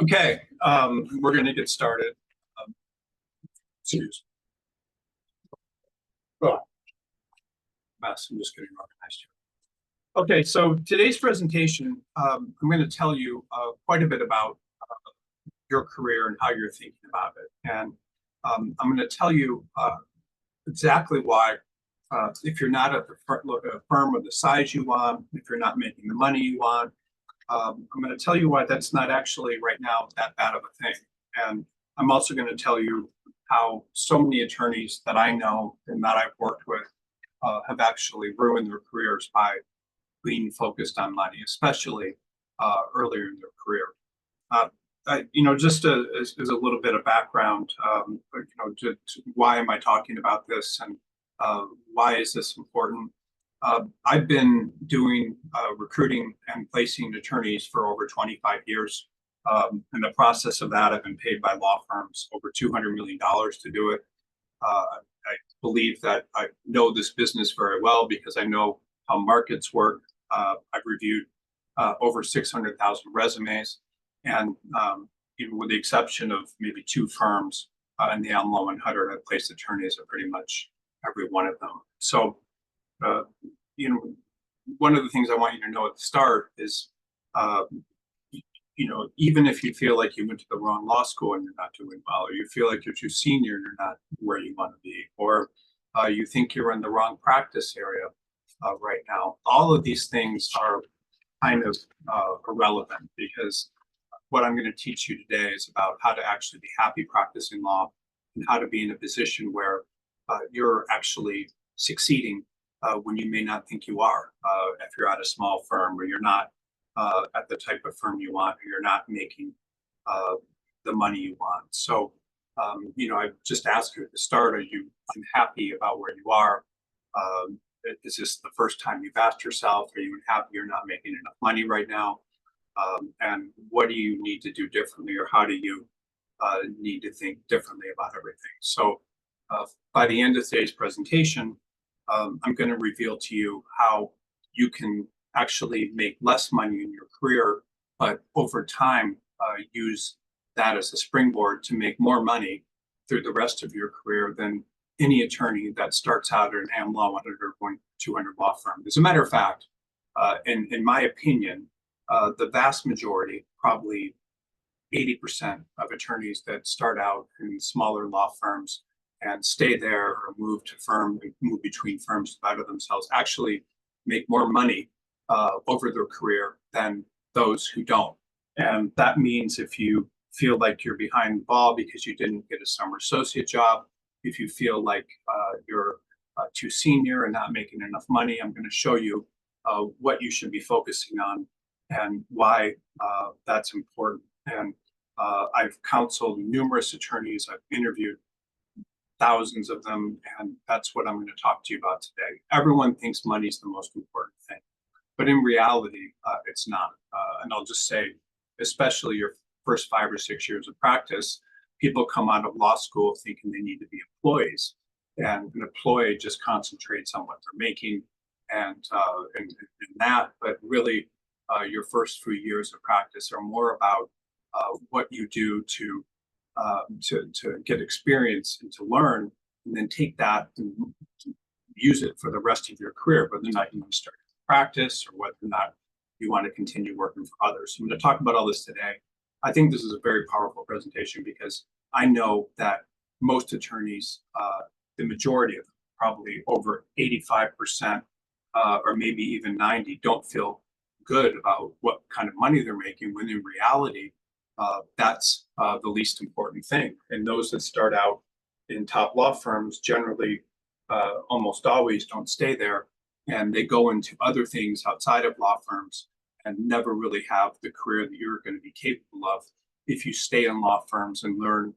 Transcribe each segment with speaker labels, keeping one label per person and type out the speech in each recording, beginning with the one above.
Speaker 1: Okay, we're going to get started. Excuse me. Oh, mess. I'm just getting organized here. Okay, so today's presentation, I'm going to tell you quite a bit about your career and how you're thinking about it. And I'm going to tell you exactly why, if you're not at a firm of the size you want, if you're not making the money you want, I'm going to tell you why that's not actually right now that bad of a thing. And I'm also going to tell you how so many attorneys that I know and that I've worked with have actually ruined their careers by being focused on money, especially earlier in their career. Just as a little bit of background, why am I talking about this and why is this important? I've been doing recruiting and placing attorneys for over 25 years. In the process of that, I've been paid by law firms over $200 million to do it. I believe that I know this business very well because I know how markets work. I've reviewed over 600,000 resumes, and even with the exception of maybe two firms in the Alamo 100, I've placed attorneys at pretty much every one of them. So, one of the things I want you to know at the start is, even if you feel like you went to the wrong law school and you're not doing well, or you feel like you're too senior and you're not where you want to be, or you think you're in the wrong practice area right now, all of these things are kind of irrelevant, because what I'm going to teach you today is about how to actually be happy practicing law and how to be in a position where you're actually succeeding when you may not think you are. If you're at a small firm, or you're not at the type of firm you want, or you're not making the money you want. So, I just ask you at the start, are you unhappy about where you are? Is this the first time you've asked yourself, are you unhappy you're not making enough money right now? And what do you need to do differently, or how do you need to think differently about everything? So by the end of today's presentation, I'm going to reveal to you how you can actually make less money in your career, but over time use that as a springboard to make more money through the rest of your career than any attorney that starts out at an Am Law 100 or 200 law firm. As a matter of fact, in my opinion, the vast majority, probably 80% of attorneys that start out in smaller law firms and stay there or move between firms to better themselves, actually make more money over their career than those who don't. And that means if you feel like you're behind the ball because you didn't get a summer associate job, if you feel like you're too senior and not making enough money, I'm going to show you what you should be focusing on and why that's important. And I've counseled numerous attorneys, I've interviewed thousands of them, and that's what I'm going to talk to you about today. Everyone thinks money is the most important thing, but in reality, it's not. And I'll just say, especially your first 5 or 6 years of practice, people come out of law school thinking they need to be employees, and an employee just concentrates on what they're making and that. But really, your first few years of practice are more about what you do to get experience and to learn, and then take that and use it for the rest of your career, whether or not you want to start practice or whether or not you want to continue working for others. So I'm going to talk about all this today. I think this is a very powerful presentation because I know that most attorneys, the majority of them, probably over 85%, or maybe even 90, don't feel good about what kind of money they're making, when in reality, that's the least important thing. And those that start out in top law firms generally almost always don't stay there, and they go into other things outside of law firms and never really have the career that you're going to be capable of if you stay in law firms and learn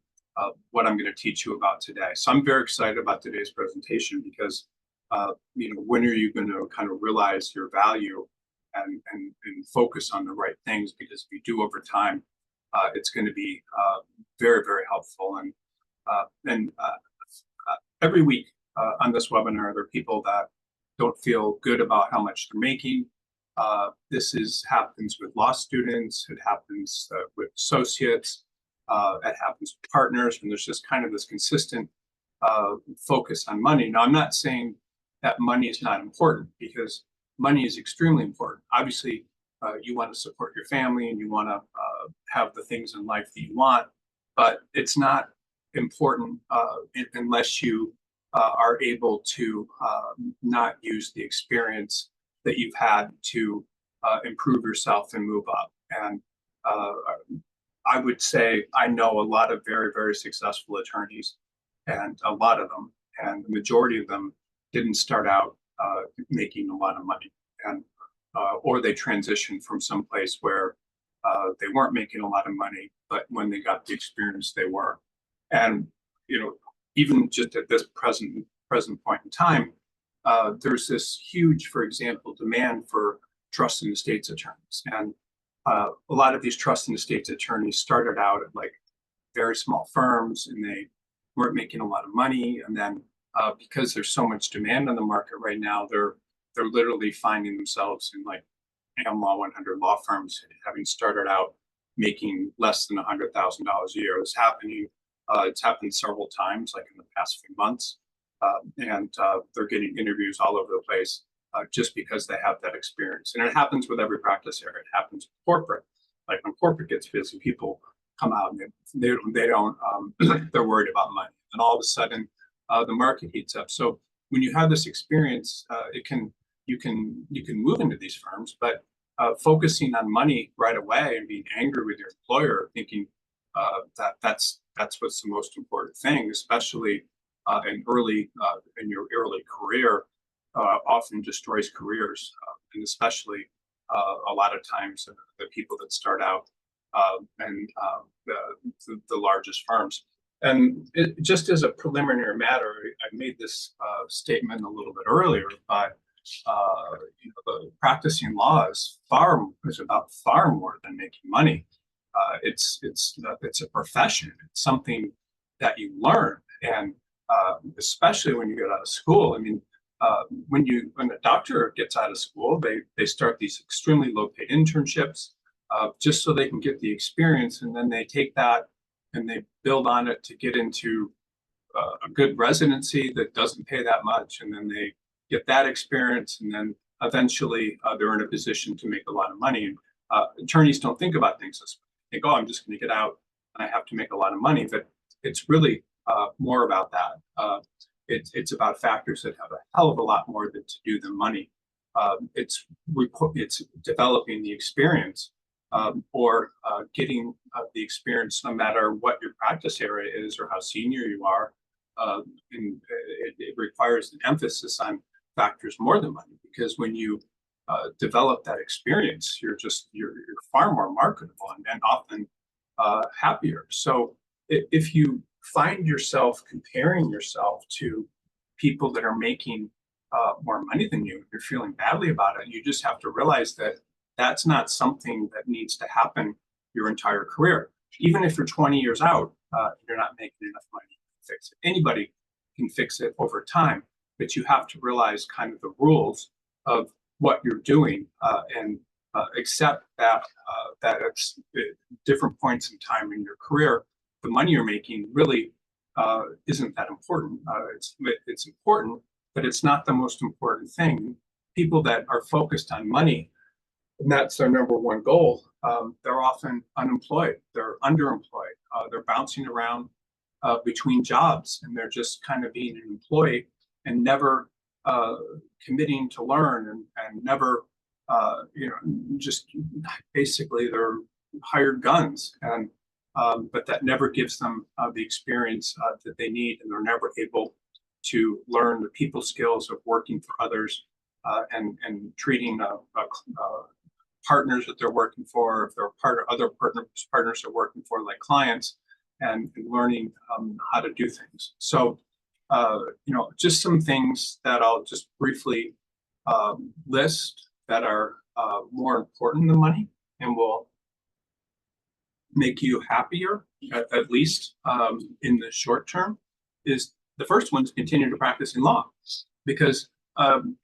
Speaker 1: what I'm going to teach you about today. So I'm very excited about today's presentation because when are you going to kind of realize your value and focus on the right things? Because if you do over time, it's going to be very, very helpful. And every week on this webinar, there are people that don't feel good about how much they're making. Happens with law students. It happens with associates. It happens with partners, and there's just kind of this consistent focus on money. Now, I'm not saying that money is not important, because money is extremely important. Obviously, you want to support your family and you want to have the things in life that you want, but it's not important unless you are able to not use the experience that you've had to improve yourself and move up. And I would say I know a lot of very, very successful attorneys, and a lot of them, and the majority of them didn't start out making a lot of money, and or they transitioned from some place where they weren't making a lot of money, but when they got the experience, they were. And even just at this present point in time, there's this huge, for example, demand for trust and estates attorneys, and a lot of these trust and estates attorneys started out at like very small firms, and they weren't making a lot of money. And then because there's so much demand on the market right now, they're literally finding themselves in like Am Law 100 law firms, having started out making less than $100,000 a year. It's happened several times, like in the past few months, and they're getting interviews all over the place just because they have that experience. And it happens with every practice area. It happens with corporate. Like when corporate gets busy, people come out and they don't they're worried about money, and all of a sudden the market heats up. So when you have this experience, you can move into these firms, but focusing on money right away and being angry with your employer, thinking that's what's the most important thing, especially in your early career, often destroys careers, and especially a lot of times the people that start out and the largest firms. And just as a preliminary matter, I made this statement a little bit earlier, but the practicing law is about far more than making money. It's a profession. It's something that you learn, and especially when you get out of school. I mean, when a doctor gets out of school, they start these extremely low-paid internships just so they can get the experience, and then they take that and they build on it to get into a good residency that doesn't pay that much, and then they get that experience, and then eventually they're in a position to make a lot of money. And attorneys don't think about things this way. They think, oh, I'm just going to get out and I have to make a lot of money, but it's really more about that. It's about factors that have a hell of a lot more to do than money. It's developing the experience, or getting the experience, no matter what your practice area is or how senior you are. And it requires an emphasis on factors more than money, because when you develop that experience, you're far more marketable and often happier. So if you find yourself comparing yourself to people that are making more money than you, you're feeling badly about it, you just have to realize that that's not something that needs to happen your entire career. Even if you're 20 years out, you're not making enough money to fix it. Anybody can fix it over time, but you have to realize kind of the rules of what you're doing, and accept that at different points in time in your career, the money you're making really isn't that important. It's important, but it's not the most important thing. People that are focused on money, and that's their number one goal, they're often unemployed, they're underemployed, they're bouncing around between jobs, and they're just kind of being an employee and never committing to learn, and never, just basically they're hired guns, and but that never gives them the experience that they need, and they're never able to learn the people skills of working for others, and treating partners that they're working for, if they're other partners they're working for, like clients, and learning how to do things. So, just some things that I'll just briefly list that are more important than money and will make you happier, at least in the short term, is the first one: to continue to practice in law. Because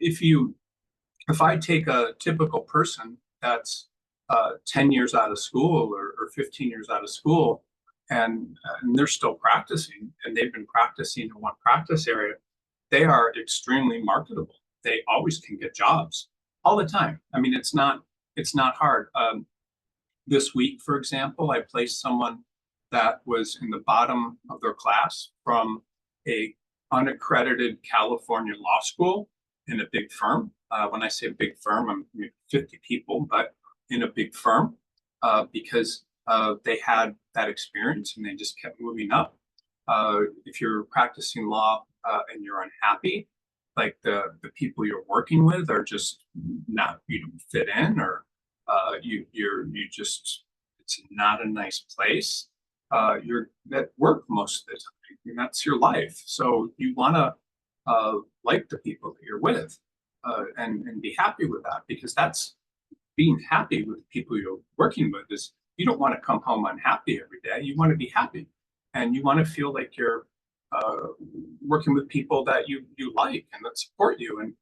Speaker 1: if you if I take a typical person that's 10 years out of school or 15 years out of school, and they're still practicing, and they've been practicing in one practice area, they are extremely marketable. They always can get jobs all the time. I mean, it's not hard. This week, for example, I placed someone that was in the bottom of their class from a unaccredited California law school in a big firm. When I say big firm, I mean 50 people, but in a big firm, because they had that experience and they just kept moving up. If you're practicing law and you're unhappy, like the people you're working with are just not, you don't fit in, or you just, it's not a nice place. You're at work most of the time, and that's your life. So you want to like the people that you're with, and be happy with that, because that's being happy with the people you're working with. Is you don't want to come home unhappy every day. You want to be happy, and you want to feel like you're working with people that you like and that support you.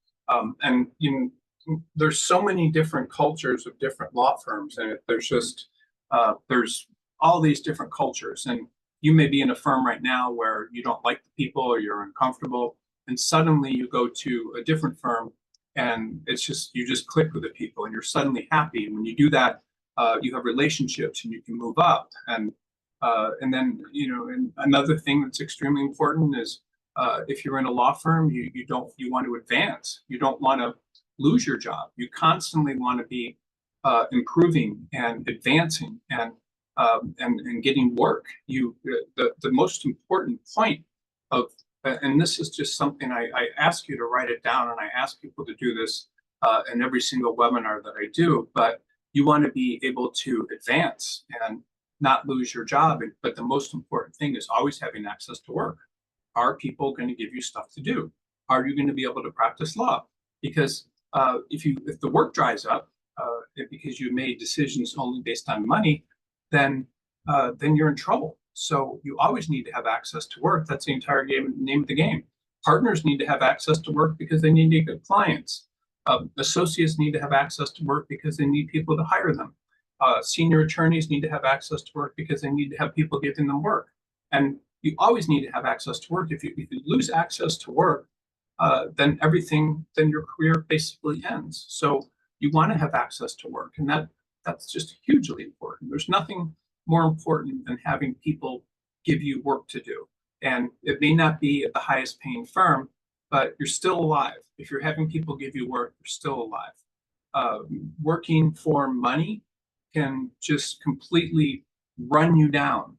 Speaker 1: And you know, there's so many different cultures of different law firms, and there's just there's all these different cultures. And you may be in a firm right now where you don't like the people or you're uncomfortable, and suddenly you go to a different firm and it's just, you just click with the people and you're suddenly happy. And when you do that, you have relationships and you can move up. And then, you know, and another thing that's extremely important is if you're in a law firm, you want to advance. You don't want to lose your job. You constantly want to be improving and advancing and getting work. The most important point of, and this is just something I ask you to write it down, and I ask people to do this in every single webinar that I do, but you want to be able to advance and not lose your job. But the most important thing is always having access to work. Are people going to give you stuff to do? Are you going to be able to practice law? Because if the work dries up because you made decisions only based on money, then you're in trouble. So you always need to have access to work. That's the entire name of the game. Partners need to have access to work because they need to get clients. Associates need to have access to work because they need people to hire them. Senior attorneys need to have access to work because they need to have people giving them work. And you always need to have access to work. If you lose access to work, then your career basically ends. So you want to have access to work, and that's just hugely important. There's nothing more important than having people give you work to do. And it may not be at the highest paying firm, but you're still alive. If you're having people give you work, you're still alive. Working for money can just completely run you down.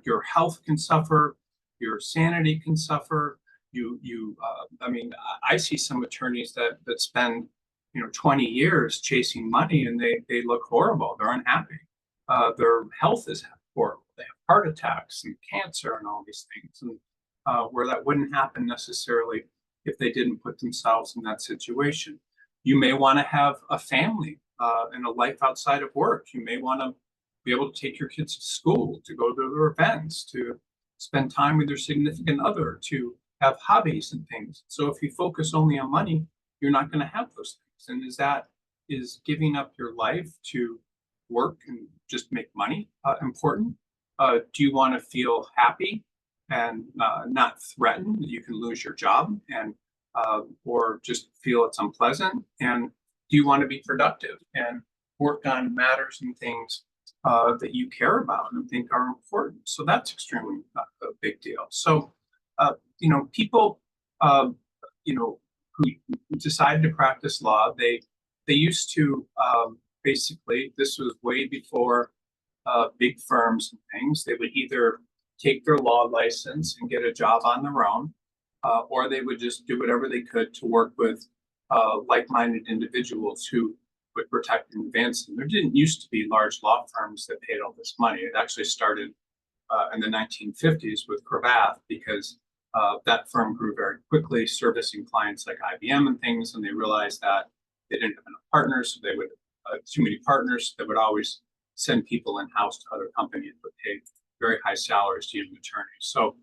Speaker 1: Your health can suffer, your sanity can suffer. I mean, I see some attorneys that spend 20 years chasing money, and they look horrible. They're unhappy. Their health is horrible. They have heart attacks and cancer and all these things, and where that wouldn't happen necessarily if they didn't put themselves in that situation. You may want to have a family and a life outside of work. You may want to be able to take your kids to school, to go to their events, to spend time with your significant other, to have hobbies and things. So if you focus only on money, you're not going to have those things. And is giving up your life to work and just make money important? Do you want to feel happy and not threatened that you can lose your job, and or just feel it's unpleasant? And do you want to be productive and work on matters and things that you care about and think are important? So that's extremely a big deal. So people who decided to practice law, they used to basically, this was way before big firms and things. They would either take their law license and get a job on their own, or they would just do whatever they could to work with like-minded individuals who would protect and advance them. There didn't used to be large law firms that paid all this money. It actually started in the 1950s with Cravath, because that firm grew very quickly, servicing clients like IBM and things, and they realized that they didn't have enough partners, so they would too many partners. They would always send people in-house to other companies, but pay very high salaries to young attorneys. So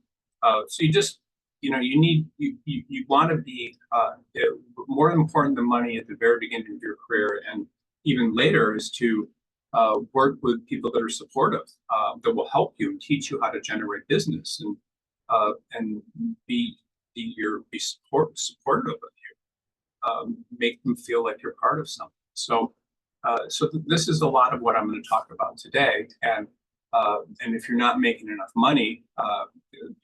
Speaker 1: you just you want to be more important than money at the very beginning of your career, and even later is to work with people that are supportive, that will help you and teach you how to generate business, and be supportive of you, make them feel like you're part of something. So this is a lot of what I'm going to talk about today. And if you're not making enough money,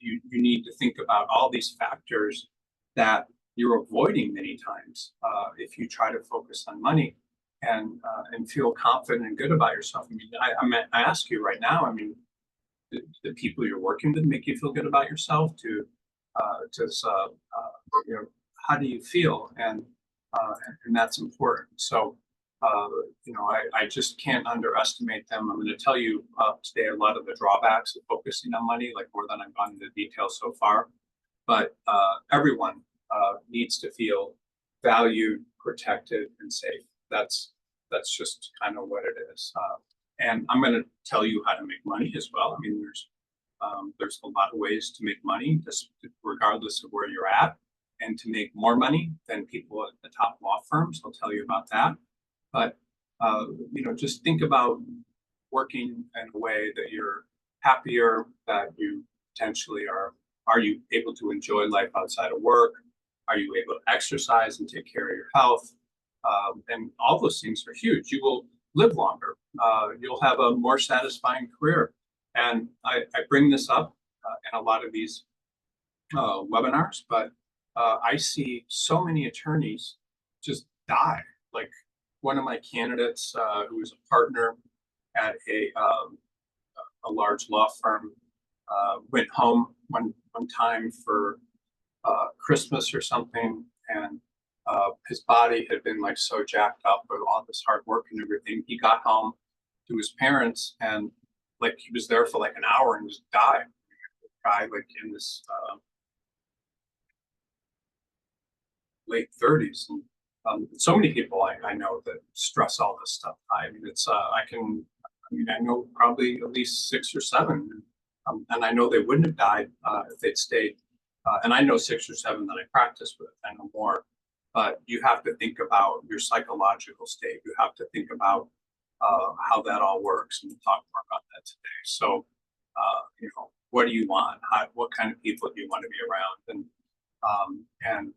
Speaker 1: you need to think about all these factors that you're avoiding many times if you try to focus on money and feel confident and good about yourself. I mean, I ask you right now. I mean, the people you're working with make you feel good about yourself. How do you feel? And that's important. So. I just can't underestimate them. I'm going to tell you today a lot of the drawbacks of focusing on money, like more than I've gone into detail so far. But everyone needs to feel valued, protected, and safe. That's just kind of what it is. And I'm going to tell you how to make money as well. I mean, there's a lot of ways to make money, just regardless of where you're at, and to make more money than people at the top law firms. I'll tell you about that. But just think about working in a way that you're happier, that you potentially are. Are you able to enjoy life outside of work? Are you able to exercise and take care of your health? And all those things are huge. You will live longer. You'll have a more satisfying career. And I bring this up in a lot of these webinars, but I see so many attorneys just die. Like, one of my candidates, who was a partner at a large law firm, went home one time for Christmas or something, and his body had been like so jacked up with all this hard work and everything. He got home to his parents, and like he was there for like an hour and just died. Died like in this late 30s. And so many people I know that stress all this stuff. I mean, I know probably at least 6 or 7, and I know they wouldn't have died if they'd stayed. And I know 6 or 7 that I practice with. I know more, but you have to think about your psychological state. You have to think about how that all works, and we'll talk more about that today. So, what do you want? What kind of people do you want to be around? And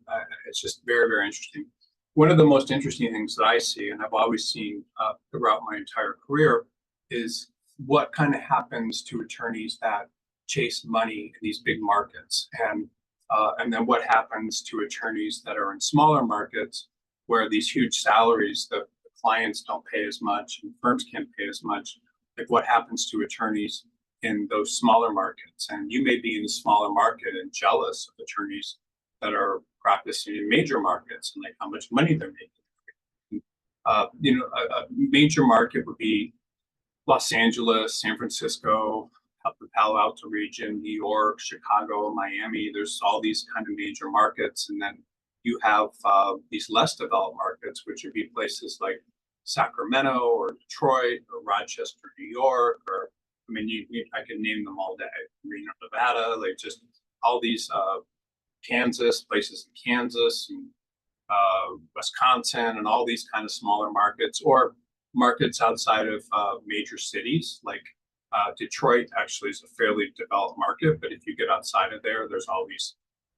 Speaker 1: it's just very, very interesting. One of the most interesting things that I see, and I've always seen throughout my entire career, is what kind of happens to attorneys that chase money in these big markets, and then what happens to attorneys that are in smaller markets where these huge salaries that the clients don't pay as much and firms can't pay as much. Like, what happens to attorneys in those smaller markets? And you may be in a smaller market and jealous of attorneys that are practicing in major markets and like how much money they're making. A major market would be Los Angeles, San Francisco, the Palo Alto region, New York, Chicago, Miami. There's all these kind of major markets. And then you have these less developed markets, which would be places like Sacramento or Detroit or Rochester, New York, or I mean, I can name them all day. Reno, Nevada, like just all these Kansas, places in Kansas and Wisconsin, and all these kind of smaller markets, or markets outside of major cities. Like Detroit actually is a fairly developed market, but if you get outside of there, there's all these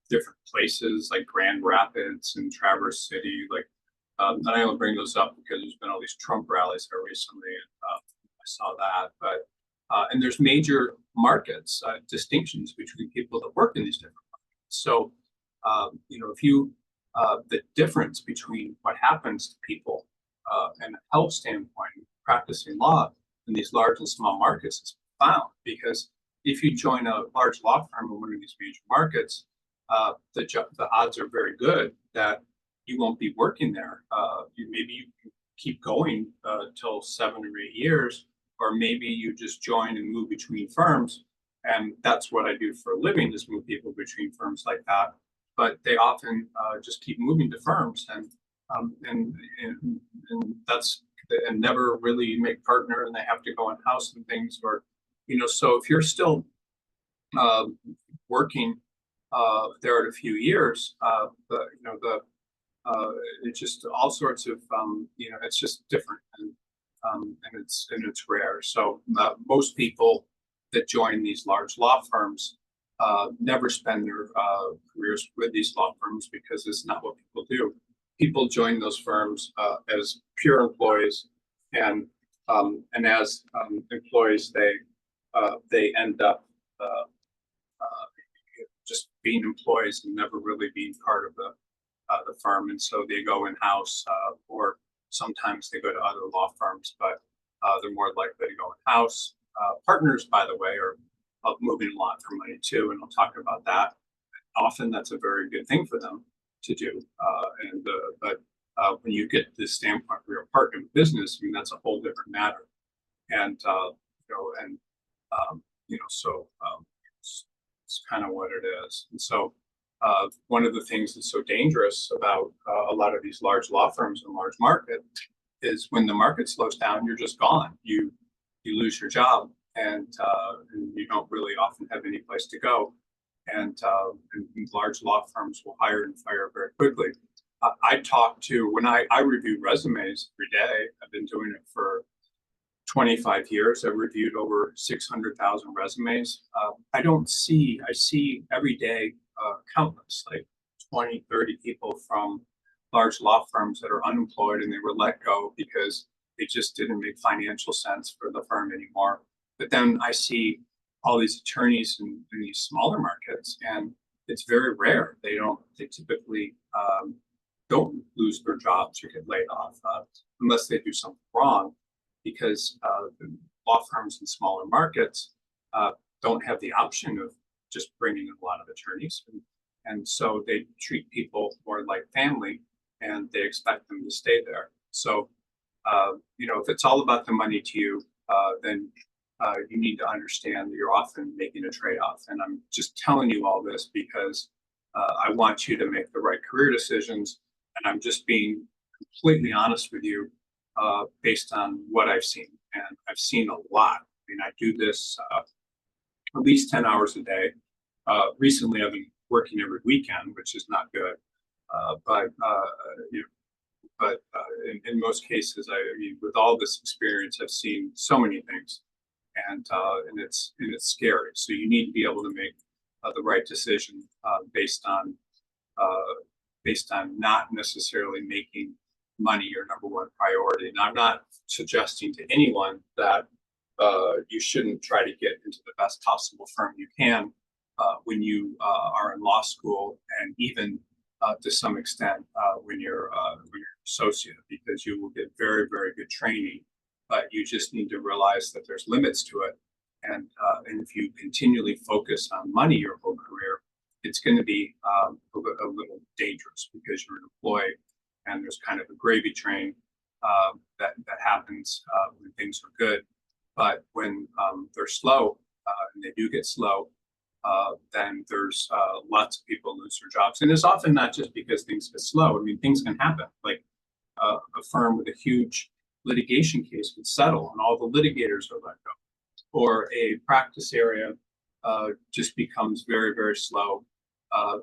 Speaker 1: different places like Grand Rapids and Traverse City. Like, and I only bring those up because there's been all these Trump rallies here recently, and I saw that. But and there's major markets, distinctions between people that work in these different markets. So, if you the difference between what happens to people and a health standpoint, practicing law in these large and small markets is profound. Because if you join a large law firm in one of these major markets, the odds are very good that you won't be working there. Maybe you can keep going till 7 or 8 years, or maybe you just join and move between firms. And that's what I do for a living, is move people between firms like that. But they often just keep moving to firms, and that's, and never really make partner, and they have to go in house and things. Or so if you're still working there in a few years, uh, it's just all sorts of, it's just different, and it's rare. So most people that join these large law firms never spend their careers with these law firms because it's not what people do. People join those firms as pure employees, and as employees, they end up just being employees and never really being part of the firm, and so they go in house, or sometimes they go to other law firms, but they're more likely to go in house. Partners, by the way, are moving a lot for money too, and I'll talk about that. Often, that's a very good thing for them to do, but when you get to the standpoint where you're a partner in business, I mean that's a whole different matter, and it's kind of what it is. And so, one of the things that's so dangerous about a lot of these large law firms and large market is when the market slows down, you're just gone. You lose your job, and you don't really often have any place to go. And large law firms will hire and fire very quickly. I talk to when I review resumes every day. I've been doing it for 25 years. I've reviewed over 600,000 resumes. I see every day countless, like 20, 30 people from large law firms that are unemployed and they were let go because it just didn't make financial sense for the firm anymore. But then I see all these attorneys in these smaller markets, and it's very rare. They typically don't lose their jobs or get laid off unless they do something wrong, because the law firms in smaller markets don't have the option of just bringing in a lot of attorneys. And so they treat people more like family, and they expect them to stay there. So, if it's all about the money to you, then you need to understand that you're often making a trade-off. And I'm just telling you all this because I want you to make the right career decisions. And I'm just being completely honest with you based on what I've seen. And I've seen a lot. I mean, I do this at least 10 hours a day. Recently, I've been working every weekend, which is not good. But in most cases, I mean, with all this experience, I've seen so many things, and it's scary. So you need to be able to make the right decision based on not necessarily making money your number one priority. And I'm not suggesting to anyone that you shouldn't try to get into the best possible firm you can when you are in law school, and even to some extent when you're an associate, because you will get very, very good training. But you just need to realize that there's limits to it, and if you continually focus on money your whole career, it's going to be a little dangerous, because you're an employee, and there's kind of a gravy train that happens when things are good. But when they're slow, and they do get slow, then there's lots of people lose their jobs. And it's often not just because things get slow. I mean, things can happen. Like a firm with a huge litigation case would settle, and all the litigators are let go. Or a practice area just becomes very, very slow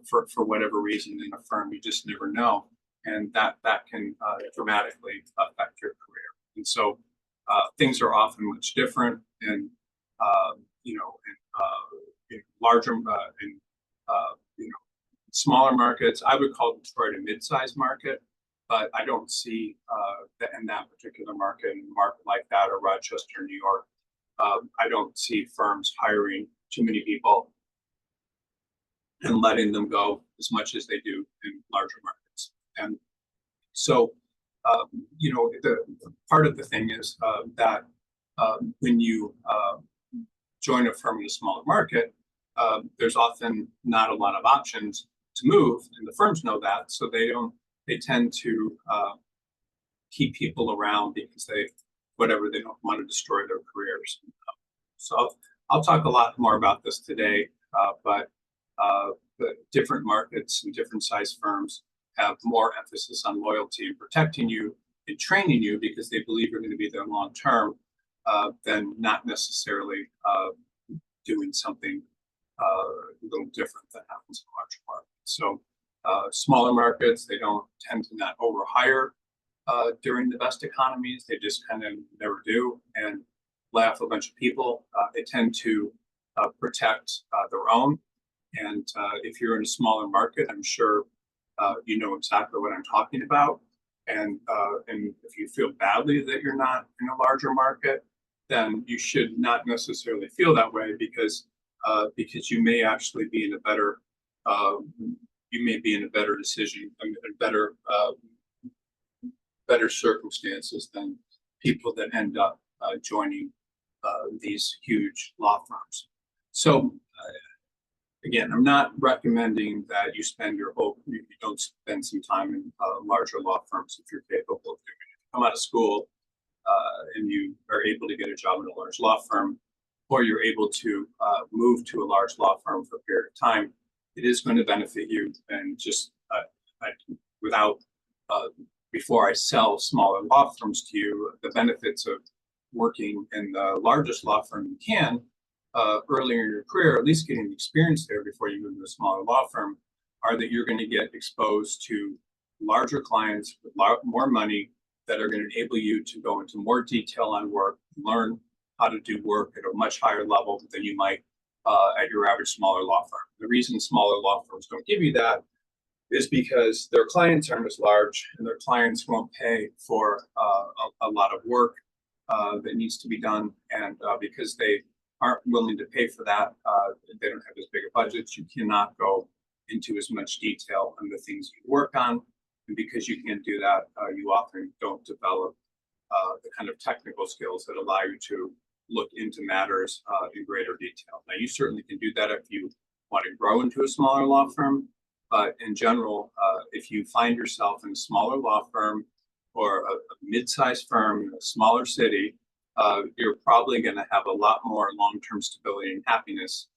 Speaker 1: for whatever reason in a firm. You just never know. And that can dramatically affect your career. And so things are often much different in larger smaller markets. I would call Detroit a mid-sized market, but I don't see that in that particular market, in a market like that, or Rochester, New York, I don't see firms hiring too many people and letting them go as much as they do in larger markets. And so, the part of the thing is that when you join a firm in a smaller market, there's often not a lot of options to move, and the firms know that, so they tend to keep people around because they don't want to destroy their careers. So I'll talk a lot more about this today, but the different markets and different size firms have more emphasis on loyalty and protecting you and training you because they believe you're going to be there long term, than not necessarily doing something a little different than happens in larger markets. So smaller markets, they don't tend to not overhire during the best economies. They just kind of never do and lay off a bunch of people. They tend to protect their own. And if you're in a smaller market, I'm sure you know exactly what I'm talking about. And if you feel badly that you're not in a larger market, then you should not necessarily feel that way because you may actually be in a better decision, better circumstances than people that end up joining these huge law firms. So again, I'm not recommending that you don't spend some time in larger law firms if you're capable of doing it. If you come out of school and you are able to get a job in a large law firm, or you're able to move to a large law firm for a period of time, it is going to benefit you. And just without before I sell smaller law firms to you, the benefits of working in the largest law firm you can earlier in your career, at least getting the experience there before you move to a smaller law firm, are that you're going to get exposed to larger clients with more money that are going to enable you to go into more detail on work, learn how to do work at a much higher level than you might at your average smaller law firm. The reason smaller law firms don't give you that is because their clients aren't as large, and their clients won't pay for a lot of work that needs to be done, and because they aren't willing to pay for that, they don't have as big a budgets. You cannot go into as much detail on the things you work on, and because you can't do that, you often don't develop the kind of technical skills that allow you to look into matters in greater detail. Now, you certainly can do that if you want to grow into a smaller law firm, but in general, if you find yourself in a smaller law firm or a mid-sized firm in a smaller city, you're probably going to have a lot more long-term stability and happiness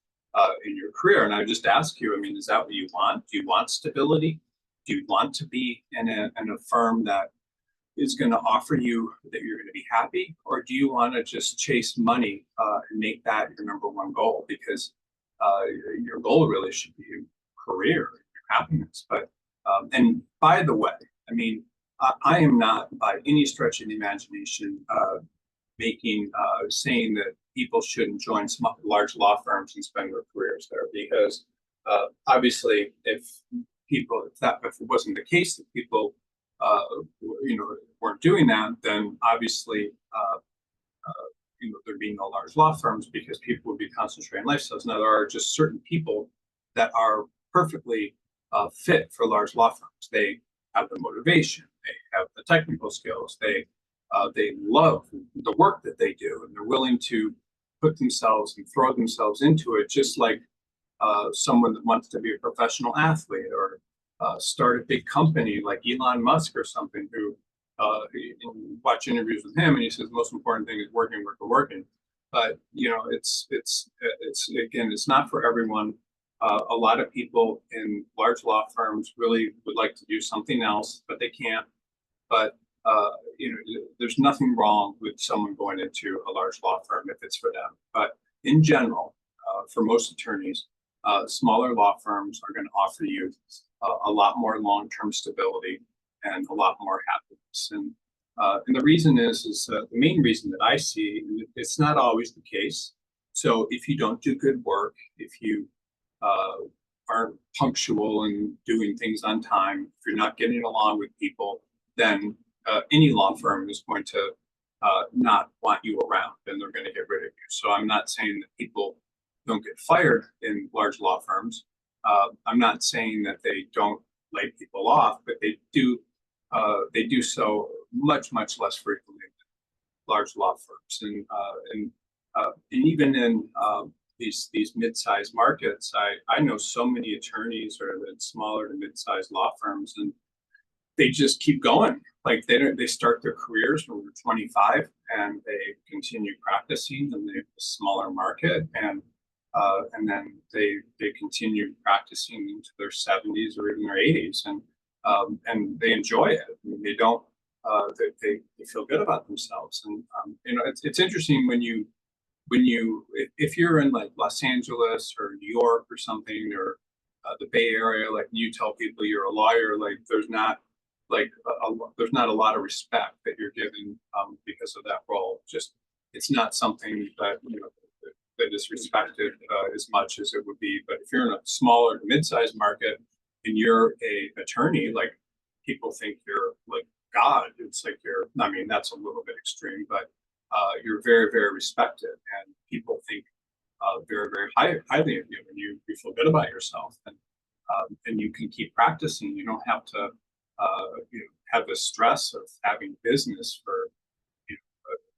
Speaker 1: in your career. And I just ask you, I mean, is that what you want? Do you want stability? Do you want to be in a firm that is going to offer you that you're going to be happy? Or do you want to just chase money and make that your number one goal? Because your goal really should be your career, your happiness. But and by the way, I mean, I am not by any stretch of the imagination saying that people shouldn't join large law firms and spend their careers there, because obviously if it wasn't the case that people weren't doing that, then obviously there'd be no large law firms, because people would be concentrating lifestyles. Now, there are just certain people that are perfectly fit for large law firms. They have the motivation, they have the technical skills, they love the work that they do, and they're willing to put themselves and throw themselves into it, just like someone that wants to be a professional athlete or start a big company like Elon Musk or something, who you watch interviews with him and he says the most important thing is working. But it's not for everyone. A lot of people in large law firms really would like to do something else, but they can't. But there's nothing wrong with someone going into a large law firm if it's for them. But in general, for most attorneys, smaller law firms are going to offer you a lot more long-term stability and a lot more happiness. And the reason is the main reason that I see, and it's not always the case. So if you don't do good work, if you aren't punctual and doing things on time, if you're not getting along with people, then any law firm is going to not want you around, and they're going to get rid of you. So I'm not saying that people don't get fired in large law firms. I'm not saying that they don't lay people off, but they do so much less frequently than large law firms. And even in these mid-sized markets, I know so many attorneys or the smaller to mid-sized law firms, and they just keep going. Like they start their careers when they're 25 and they continue practicing in the smaller market, and then they continue practicing into their 70s or even their 80s, and they enjoy it. I mean, they don't they feel good about themselves. And it's interesting when you if you're in like Los Angeles or New York or something, or the Bay Area, like you tell people you're a lawyer, like there's not like there's not a lot of respect that you're given because of that role. Just it's not something that that is respected as much as it would be. But if you're in a smaller mid-sized market and you're a attorney, like people think you're like God. It's like I mean, that's a little bit extreme, but you're very, very respected, and people think very, very highly of you, and you feel good about yourself, and you can keep practicing. You don't have to have the stress of having business for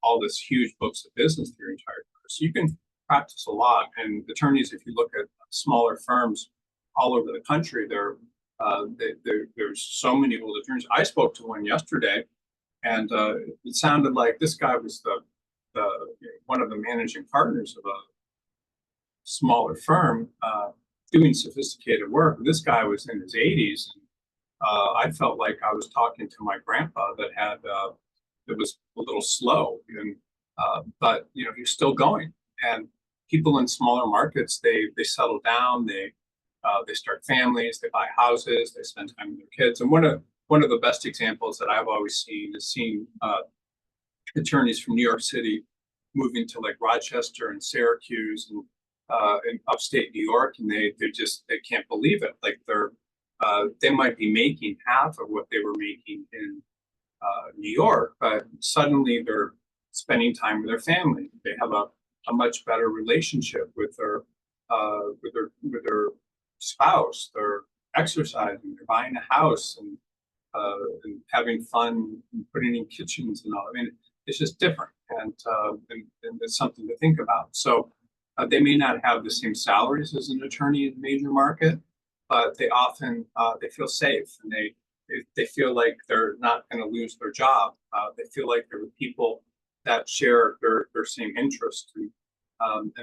Speaker 1: all this huge books of business through your entire career. So you can practice a lot. And attorneys, if you look at smaller firms all over the country, there's so many old attorneys. I spoke to one yesterday, and it sounded like this guy was the one of the managing partners of a smaller firm doing sophisticated work. This guy was in his 80s. And, I felt like I was talking to my grandpa that was a little slow, and but he's still going. And people in smaller markets, they settle down, they start families, they buy houses, they spend time with their kids. And one of the best examples that I've always seen is seeing attorneys from New York City moving to like Rochester and Syracuse and in upstate New York, and they can't believe it. Like they might be making half of what they were making in New York, but suddenly they're spending time with their family. They have a much better relationship with their spouse. They're exercising. They're buying a house and having fun, and putting in kitchens and all. I mean, it's just different, and it's something to think about. So they may not have the same salaries as an attorney in a major market, but they often they feel safe, and they feel like they're not going to lose their job. They feel like they're with people that share their same interest, and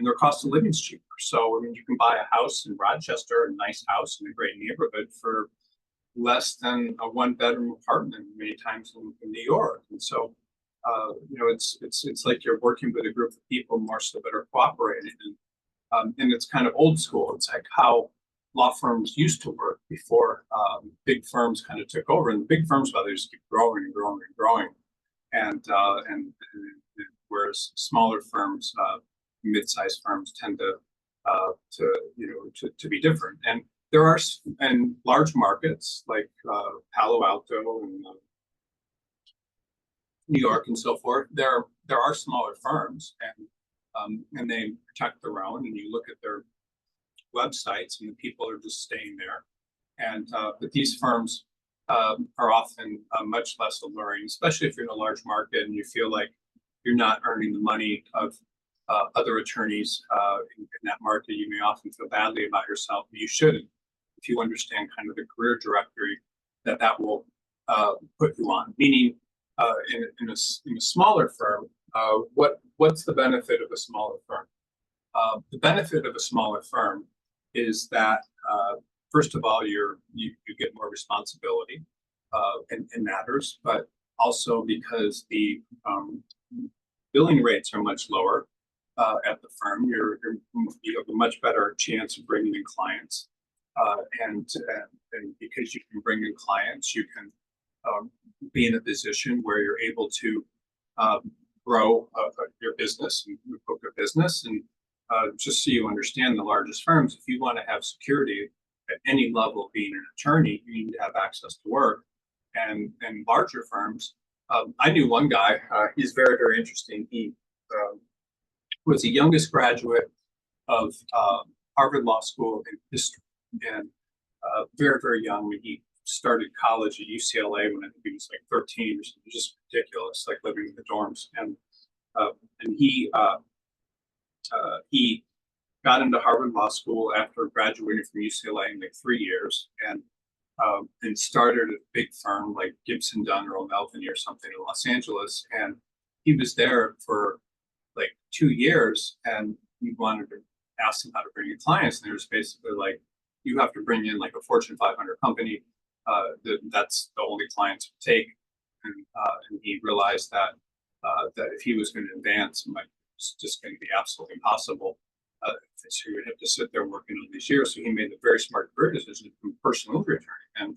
Speaker 1: their cost of living is cheaper. So I mean, you can buy a house in Rochester, a nice house in a great neighborhood, for less than a one-bedroom apartment many times in New York. And so it's like you're working with a group of people more so that are cooperating, and it's kind of old school. It's like how law firms used to work before big firms kind of took over. And the big firms, by the way, just keep growing and growing and growing, and whereas smaller firms, mid-sized firms, tend to be different. And there are in large markets like Palo Alto and New York and so forth. There are smaller firms, and they protect their own. And you look at their websites, and the people are just staying there. And but these firms are often much less alluring, especially if you're in a large market and you feel like you're not earning the money of other attorneys in that market. You may often feel badly about yourself, but you shouldn't, if you understand kind of the career directory that will put you on. Meaning, in a smaller firm, what's the benefit of a smaller firm? The benefit of a smaller firm is that first of all, you get more responsibility in matters, but also because the billing rates are much lower at the firm, you have a much better chance of bringing in clients, and because you can bring in clients, you can be in a position where you're able to grow your business and book a business. And just so you understand, the largest firms, if you want to have security at any level of being an attorney, you need to have access to work. And larger firms, I knew one guy, he's very, very interesting. He was the youngest graduate of Harvard Law School in history, and very, very young when he started college at UCLA when I think he was like 13 or something. Just ridiculous, like living in the dorms. And he got into Harvard Law School after graduating from UCLA in like 3 years, and started a big firm like Gibson, Dunn, or O'Melveny or something in Los Angeles. And he was there for like 2 years, and we wanted to ask him how to bring in clients. And there's basically like, you have to bring in like a Fortune 500 company. That's the only clients would take. And he realized that if he was going to advance, It's just going to be absolutely impossible. So you'd have to sit there working all these years. So he made the very smart career decision from personal injury attorney. And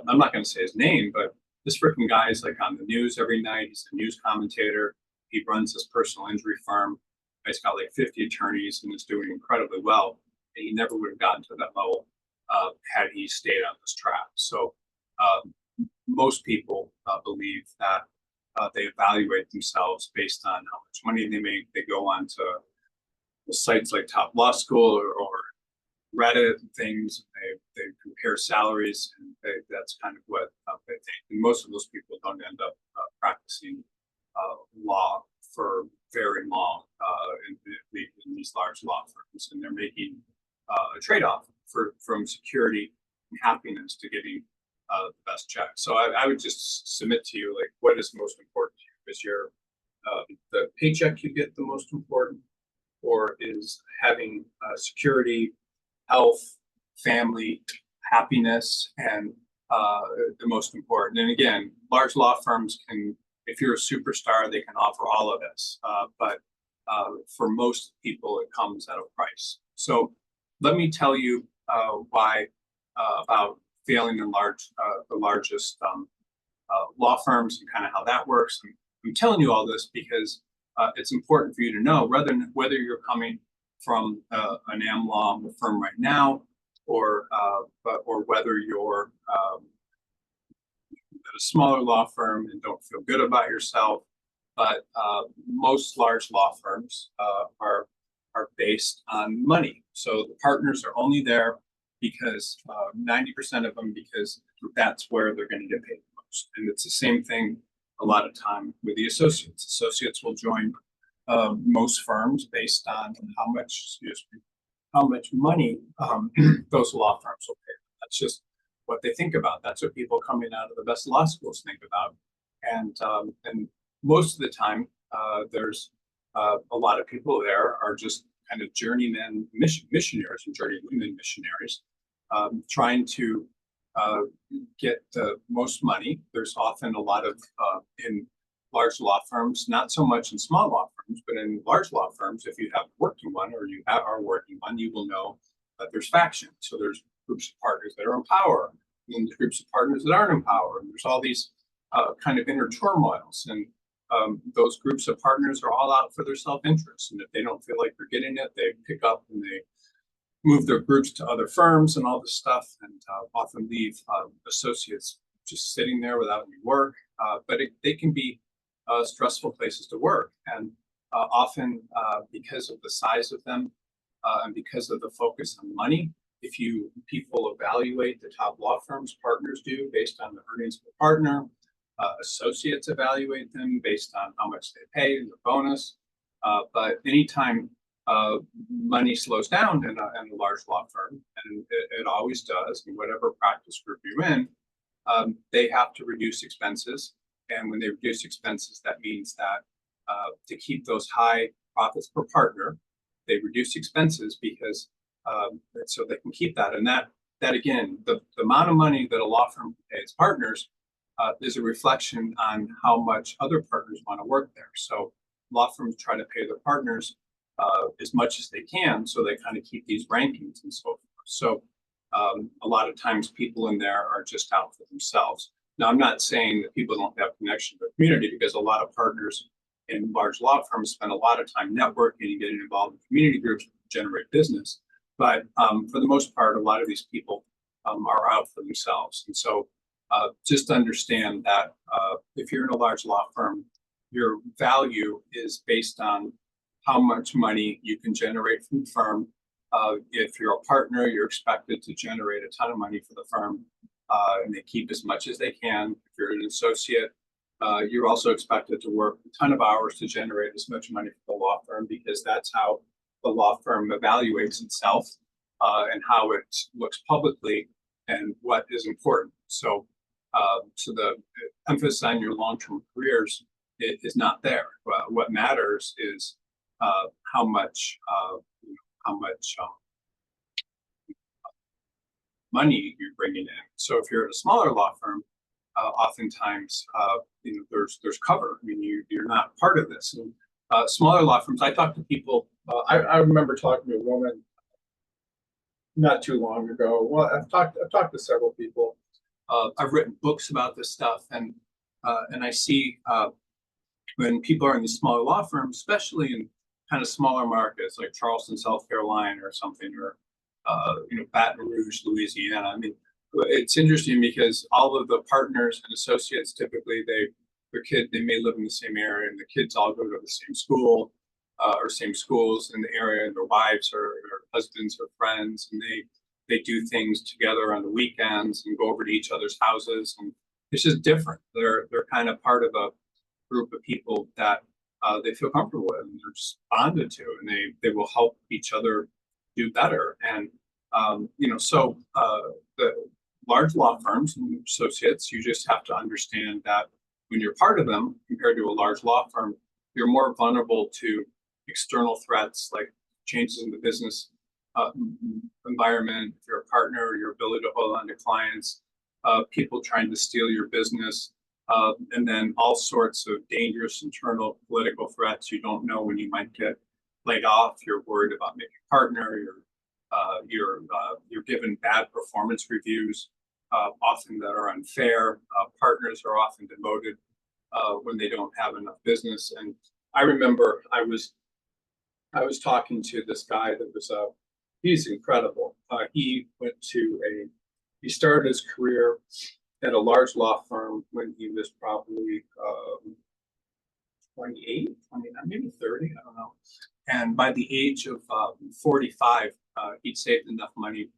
Speaker 1: I'm not going to say his name, but this freaking guy is like on the news every night. He's a news commentator. He runs this personal injury firm. He's got like 50 attorneys and is doing incredibly well. And he never would have gotten to that level had he stayed on this track. So most people believe that they evaluate themselves based on how much money they make. They go on to sites like Top Law School or Reddit and things. They compare salaries, and that's kind of what they think. And most of those people don't end up practicing law for very long in these large law firms, and they're making a trade-off from security and happiness to getting the best check. So I would just submit to you, like, what is most important to you? Is your the paycheck you get the most important, or is having security, health, family, happiness, and the most important? And again, large law firms can, if you're a superstar, they can offer all of this. But for most people, it comes at a price. So let me tell you why about failing in the largest law firms and kind of how that works. And I'm telling you all this because it's important for you to know whether you're coming from an Am Law firm right now, or whether you're at a smaller law firm and don't feel good about yourself. But most large law firms are based on money. So the partners are only there because 90% of them, because that's where they're going to get paid the most. And it's the same thing a lot of time with the associates. Associates will join most firms based on how much money those law firms will pay. That's just what they think about. That's what people coming out of the best law schools think about. And most of the time, there's a lot of people there are just kind of journeymen missionaries and journeywomen missionaries trying to get the most money. There's often a lot of in large law firms, not so much in small law firms, but in large law firms, if you have worked in one or are working one, you will know that there's factions. So there's groups of partners that are in power, and there's groups of partners that aren't in power. And there's all these kind of inner turmoils. And those groups of partners are all out for their self-interest. And if they don't feel like they're getting it, they pick up and they move their groups to other firms and all this stuff, and often leave associates just sitting there without any work. But they can be stressful places to work. And often because of the size of them and because of the focus on money, if people evaluate the top law firms, partners do, based on the earnings of the partner. Associates evaluate them based on how much they pay and the bonus. But anytime money slows down in a large law firm, and it always does, in whatever practice group you're in, they have to reduce expenses. And when they reduce expenses, that means that to keep those high profits per partner, they reduce expenses because so they can keep that. And that again, the amount of money that a law firm pays partners is a reflection on how much other partners want to work there. So law firms try to pay their partners as much as they can, so they kind of keep these rankings and so forth. So a lot of times people in there are just out for themselves. Now, I'm not saying that people don't have connection to the community, because a lot of partners in large law firms spend a lot of time networking and getting involved in community groups to generate business. But for the most part, a lot of these people are out for themselves. And so just understand that if you're in a large law firm, your value is based on how much money you can generate from the firm. If you're a partner, you're expected to generate a ton of money for the firm, and they keep as much as they can. If you're an associate, you're also expected to work a ton of hours to generate as much money for the law firm, because that's how the law firm evaluates itself and how it looks publicly and what is important. So the emphasis on your long-term careers is not there. What matters is how much money you're bringing in. So if you're at a smaller law firm, oftentimes there's cover. I mean, you're not part of this. And Smaller law firms, I talk to people. I remember talking to a woman not too long ago. Well, I've talked to several people. I've written books about this stuff, and I see when people are in the smaller law firms, especially in kind of smaller markets like Charleston, South Carolina, or something, or Baton Rouge, Louisiana. I mean, it's interesting because all of the partners and associates typically they may live in the same area, and the kids all go to the same school or same schools in the area, and their wives or husbands or friends, and they do things together on the weekends and go over to each other's houses, and it's just different. They're kind of part of a group of people that they feel comfortable with, and they're just bonded to, and they will help each other do better. And the large law firms and associates, you just have to understand that when you're part of them, compared to a large law firm, you're more vulnerable to external threats like changes in the business environment, if you're a partner, your ability to hold on to clients, people trying to steal your business, and then all sorts of dangerous internal political threats. You don't know when you might get laid off. You're worried about making a partner. You're given bad performance reviews, often that are unfair. Partners are often demoted when they don't have enough business. And I remember I was talking to this guy that was he's incredible. He started his career at a large law firm when he was probably 28, 29, maybe 30, I don't know. And by the age of 45, he'd saved enough money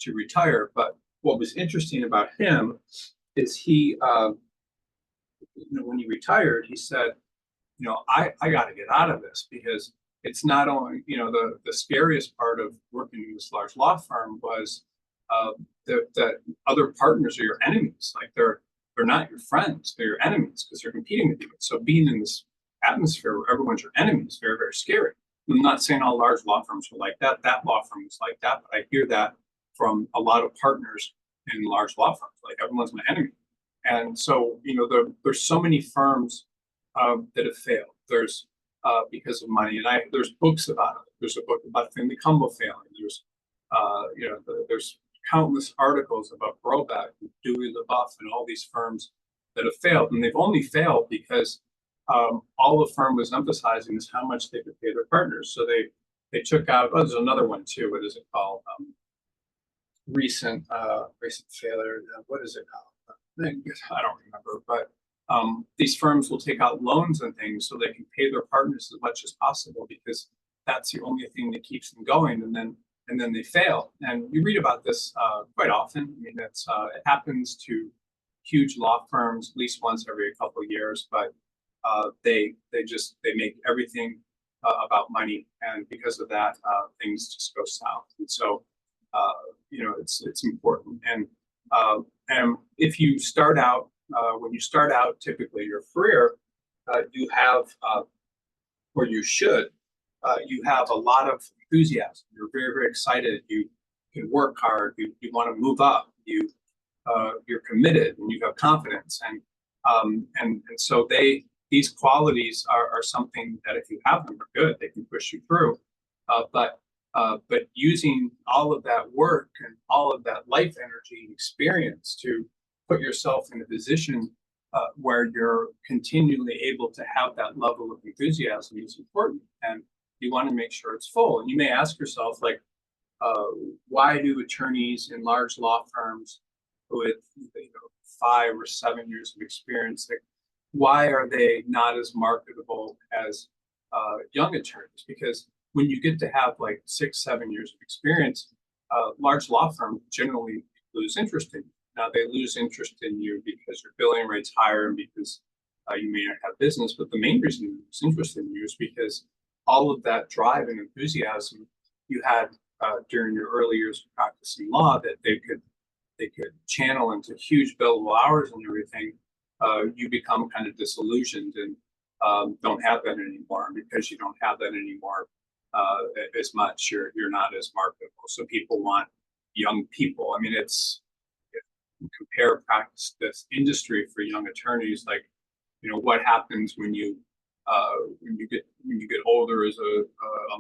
Speaker 1: to retire. But what was interesting about him is when he retired, he said, I got to get out of this, because it's not only, the scariest part of working in this large law firm was that other partners are your enemies. Like they're not your friends, they're your enemies, because they're competing with you. So being in this atmosphere where everyone's your enemy is very, very scary. I'm not saying all large law firms are like that. That law firm is like that, but I hear that from a lot of partners in large law firms. Like everyone's my enemy. And so, there's so many firms that have failed. There's because of money, and there's books about it. There's a book about Finley Cumbo failing. There's countless articles about Brobeck and Dewey LaBeouf and all these firms that have failed, and they've only failed because all the firm was emphasizing is how much they could pay their partners. So they took out. Oh, there's another one too. What is it called? Recent failure. What is it called? I don't remember. But these firms will take out loans and things so they can pay their partners as much as possible, because that's the only thing that keeps them going. And then they fail. And you read about this quite often. I mean, it happens to huge law firms at least once every couple of years, but they make everything about money, and because of that, things just go south. And so it's important. And if you start out, when you start out, typically your career, you have, or you should, you have a lot of enthusiasm. You're very, very excited. You can work hard. You want to move up. You're committed, and you have confidence. And so these qualities are something that if you have them, are good. They can push you through. But using all of that work and all of that life energy and experience to put yourself in a position where you're continually able to have that level of enthusiasm is important. And you want to make sure it's full. And you may ask yourself, like, why do attorneys in large law firms with 5 or 7 years of experience, why are they not as marketable as young attorneys? Because when you get to have like 6, 7 years of experience, large law firms generally lose interest in you. Now they lose interest in you because your billing rate's higher and because you may not have business. But the main reason they lose interest in you is because all of that drive and enthusiasm you had during your early years of practicing law that they could channel into huge billable hours and everything. You become kind of disillusioned and don't have that anymore. And because you don't have that anymore as much, you're not as marketable. So people want young people. I mean, compare practice this industry for young attorneys, like, what happens when you when you get older as a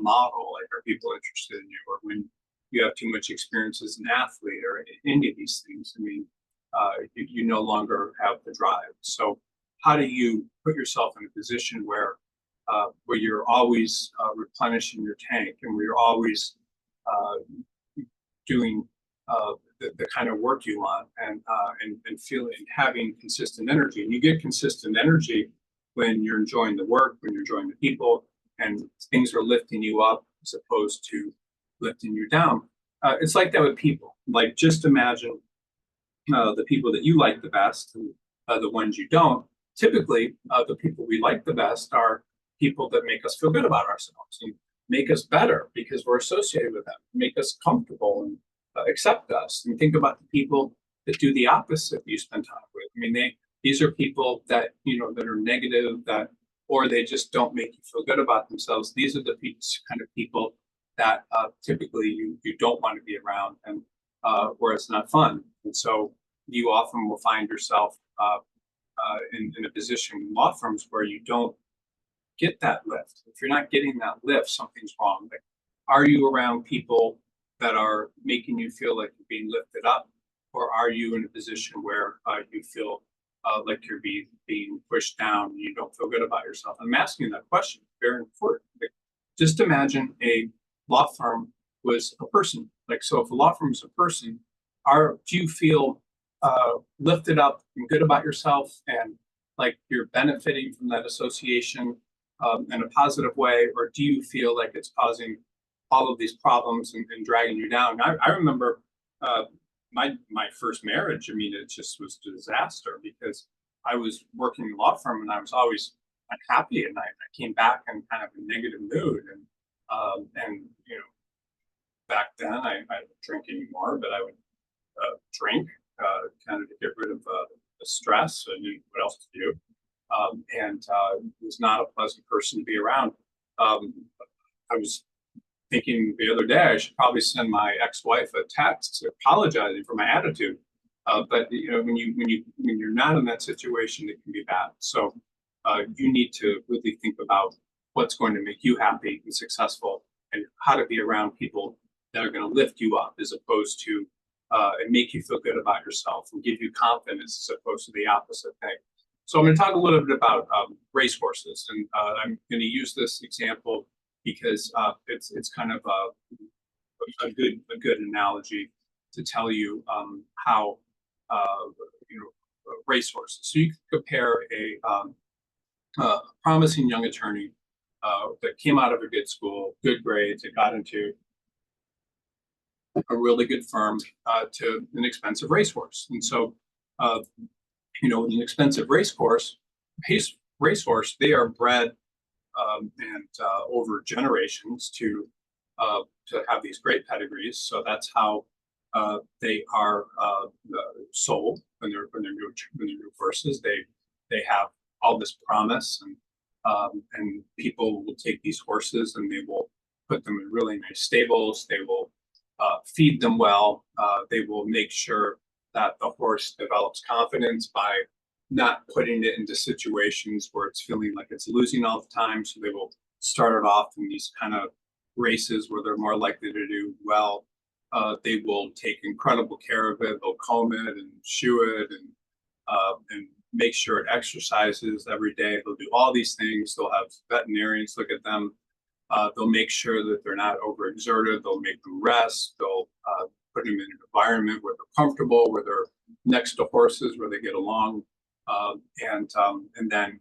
Speaker 1: model, like are people interested in you, or when you have too much experience as an athlete or any of these things. I mean, you no longer have the drive. So how do you put yourself in a position where you're always replenishing your tank and where you're always doing the kind of work you want and feeling having consistent energy. And you get consistent energy when you're enjoying the work, when you're enjoying the people, and things are lifting you up as opposed to lifting you down. It's like that with people. Like just imagine the people that you like the best and the ones you don't. Typically, the people we like the best are people that make us feel good about ourselves and make us better because we're associated with them, make us comfortable and accept us. And think about the people that do the opposite you spend time with. I mean, these are people that that are negative, or they just don't make you feel good about themselves. These are the kind of people that typically you don't want to be around, and where it's not fun. And so you often will find yourself in a position in law firms where you don't get that lift. If you're not getting that lift, something's wrong. Like, are you around people that are making you feel like you're being lifted up, or are you in a position where you feel like you're being pushed down and you don't feel good about yourself? I'm asking that question. Very important. Like, just imagine a law firm was a person. Like, so if a law firm is a person, do you feel lifted up and good about yourself and like you're benefiting from that association in a positive way, or do you feel like it's causing all of these problems and dragging you down? I remember my first marriage. I mean, it just was a disaster because I was working in a law firm and I was always unhappy at night. I came back in kind of a negative mood, and back then I didn't drink anymore, but I would drink kind of to get rid of the stress. I knew what else to do, and was not a pleasant person to be around. I was thinking the other day I should probably send my ex-wife a text apologizing for my attitude. But when you're not in that situation, it can be bad. So you need to really think about what's going to make you happy and successful, and how to be around people that are going to lift you up as opposed to and make you feel good about yourself and give you confidence as opposed to the opposite thing. So I'm going to talk a little bit about racehorses, and I'm going to use this example because it's kind of a good analogy to tell you how racehorses. So you can compare a promising young attorney that came out of a good school, good grades, it got into a really good firm to an expensive racehorse. And so, with an expensive racehorse, they are bred and over generations to have these great pedigrees. So that's how they are sold when they're new horses. They have all this promise, and people will take these horses and they will put them in really nice stables. They will feed them well. They will make sure that the horse develops confidence by not putting it into situations where it's feeling like it's losing all the time. So they will start it off in these kind of races where they're more likely to do well. They will take incredible care of it. They'll comb it and shoe it and make sure it exercises every day. They'll do all these things. They'll have veterinarians look at them. They'll make sure that they're not overexerted. They'll make them rest. They'll put them in an environment where they're comfortable, where they're next to horses, where they get along. And then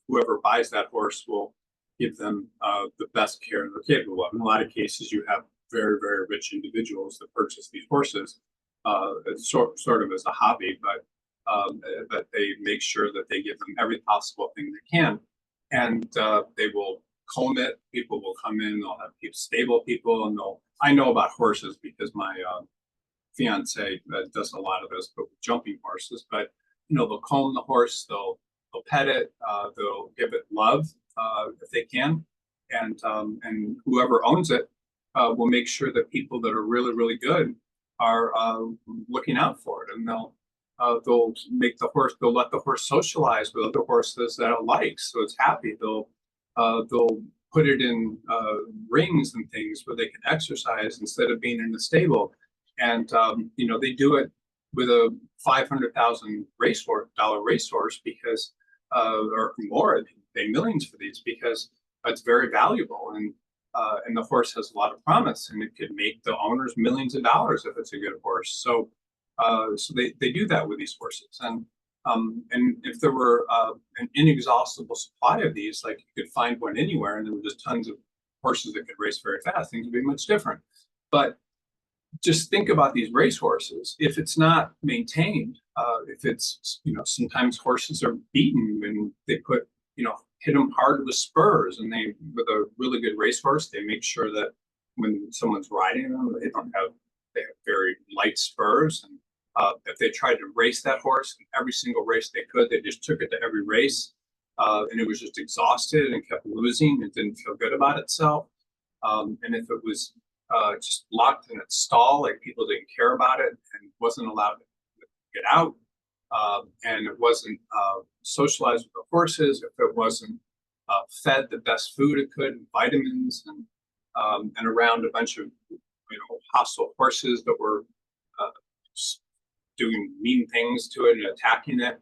Speaker 1: whoever buys that horse will give them the best care they're capable of. In a lot of cases, you have very, very rich individuals that purchase these horses sort of as a hobby, but they make sure that they give them every possible thing they can. And they will comb it. People will come in, they'll have stable people, and I know about horses because my fiance does a lot of this, but with jumping horses. But they'll comb the horse, they'll pet it, they'll give it love if they can, and whoever owns it will make sure that people that are really, really good are looking out for it, and they'll they'll they'll let the horse socialize with other horses that it likes, so it's happy. They'll put it in rings and things where they can exercise instead of being in the stable. And they do it with a $500,000 racehorse because or more, they pay millions for these because it's very valuable, and the horse has a lot of promise, and it could make the owners millions of dollars if it's a good horse. So they do that with these horses, and if there were an inexhaustible supply of these, like you could find one anywhere, and there were just tons of horses that could race very fast, things would be much different. But just think about these race horses. If it's not maintained, if it's, sometimes horses are beaten when they hit them hard with spurs, and with a really good racehorse, they make sure that when someone's riding them, they have very light spurs. And if they tried to race that horse in every single race they could, they just took it to every race, and it was just exhausted and kept losing. It didn't feel good about itself. And if it was just locked in its stall, like people didn't care about it and wasn't allowed to get out, and it wasn't socialized with the horses, if it wasn't fed the best food it could, and vitamins, and around a bunch of hostile horses that were doing mean things to it and attacking it,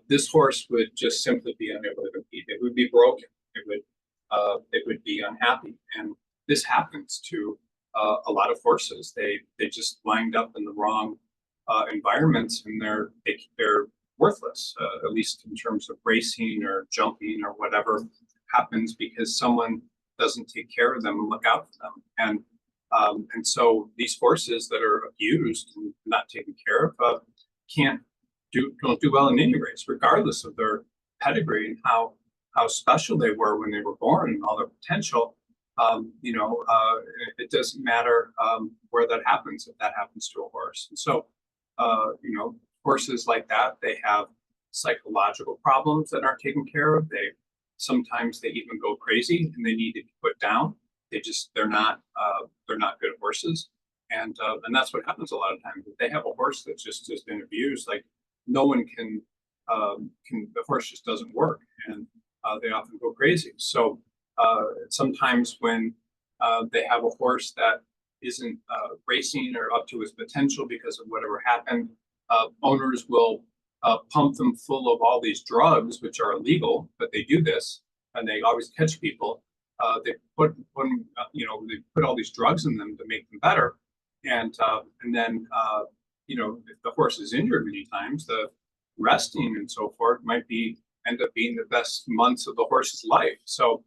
Speaker 1: this horse would just simply be unable to compete. It would be broken. It would be unhappy, and this happens to a lot of horses. They just wind up in the wrong environments, and they're worthless, at least in terms of racing or jumping or whatever happens, because someone doesn't take care of them and look out for them. And so these horses that are abused and not taken care of don't do well in any race, regardless of their pedigree and how special they were when they were born and all their potential. It doesn't matter where that happens, if that happens to a horse. And so, horses like that, they have psychological problems that aren't taken care of. Sometimes they even go crazy and they need to be put down. They're not good horses. And that's what happens a lot of times. If they have a horse that's just has been abused, like no one the horse just doesn't work, and they often go crazy. So sometimes when they have a horse that isn't racing or up to its potential because of whatever happened, owners will pump them full of all these drugs, which are illegal, but they do this, and they always catch people. They put all these drugs in them to make them better, and then if the horse is injured many times, the resting and so forth might end up being the best months of the horse's life. So,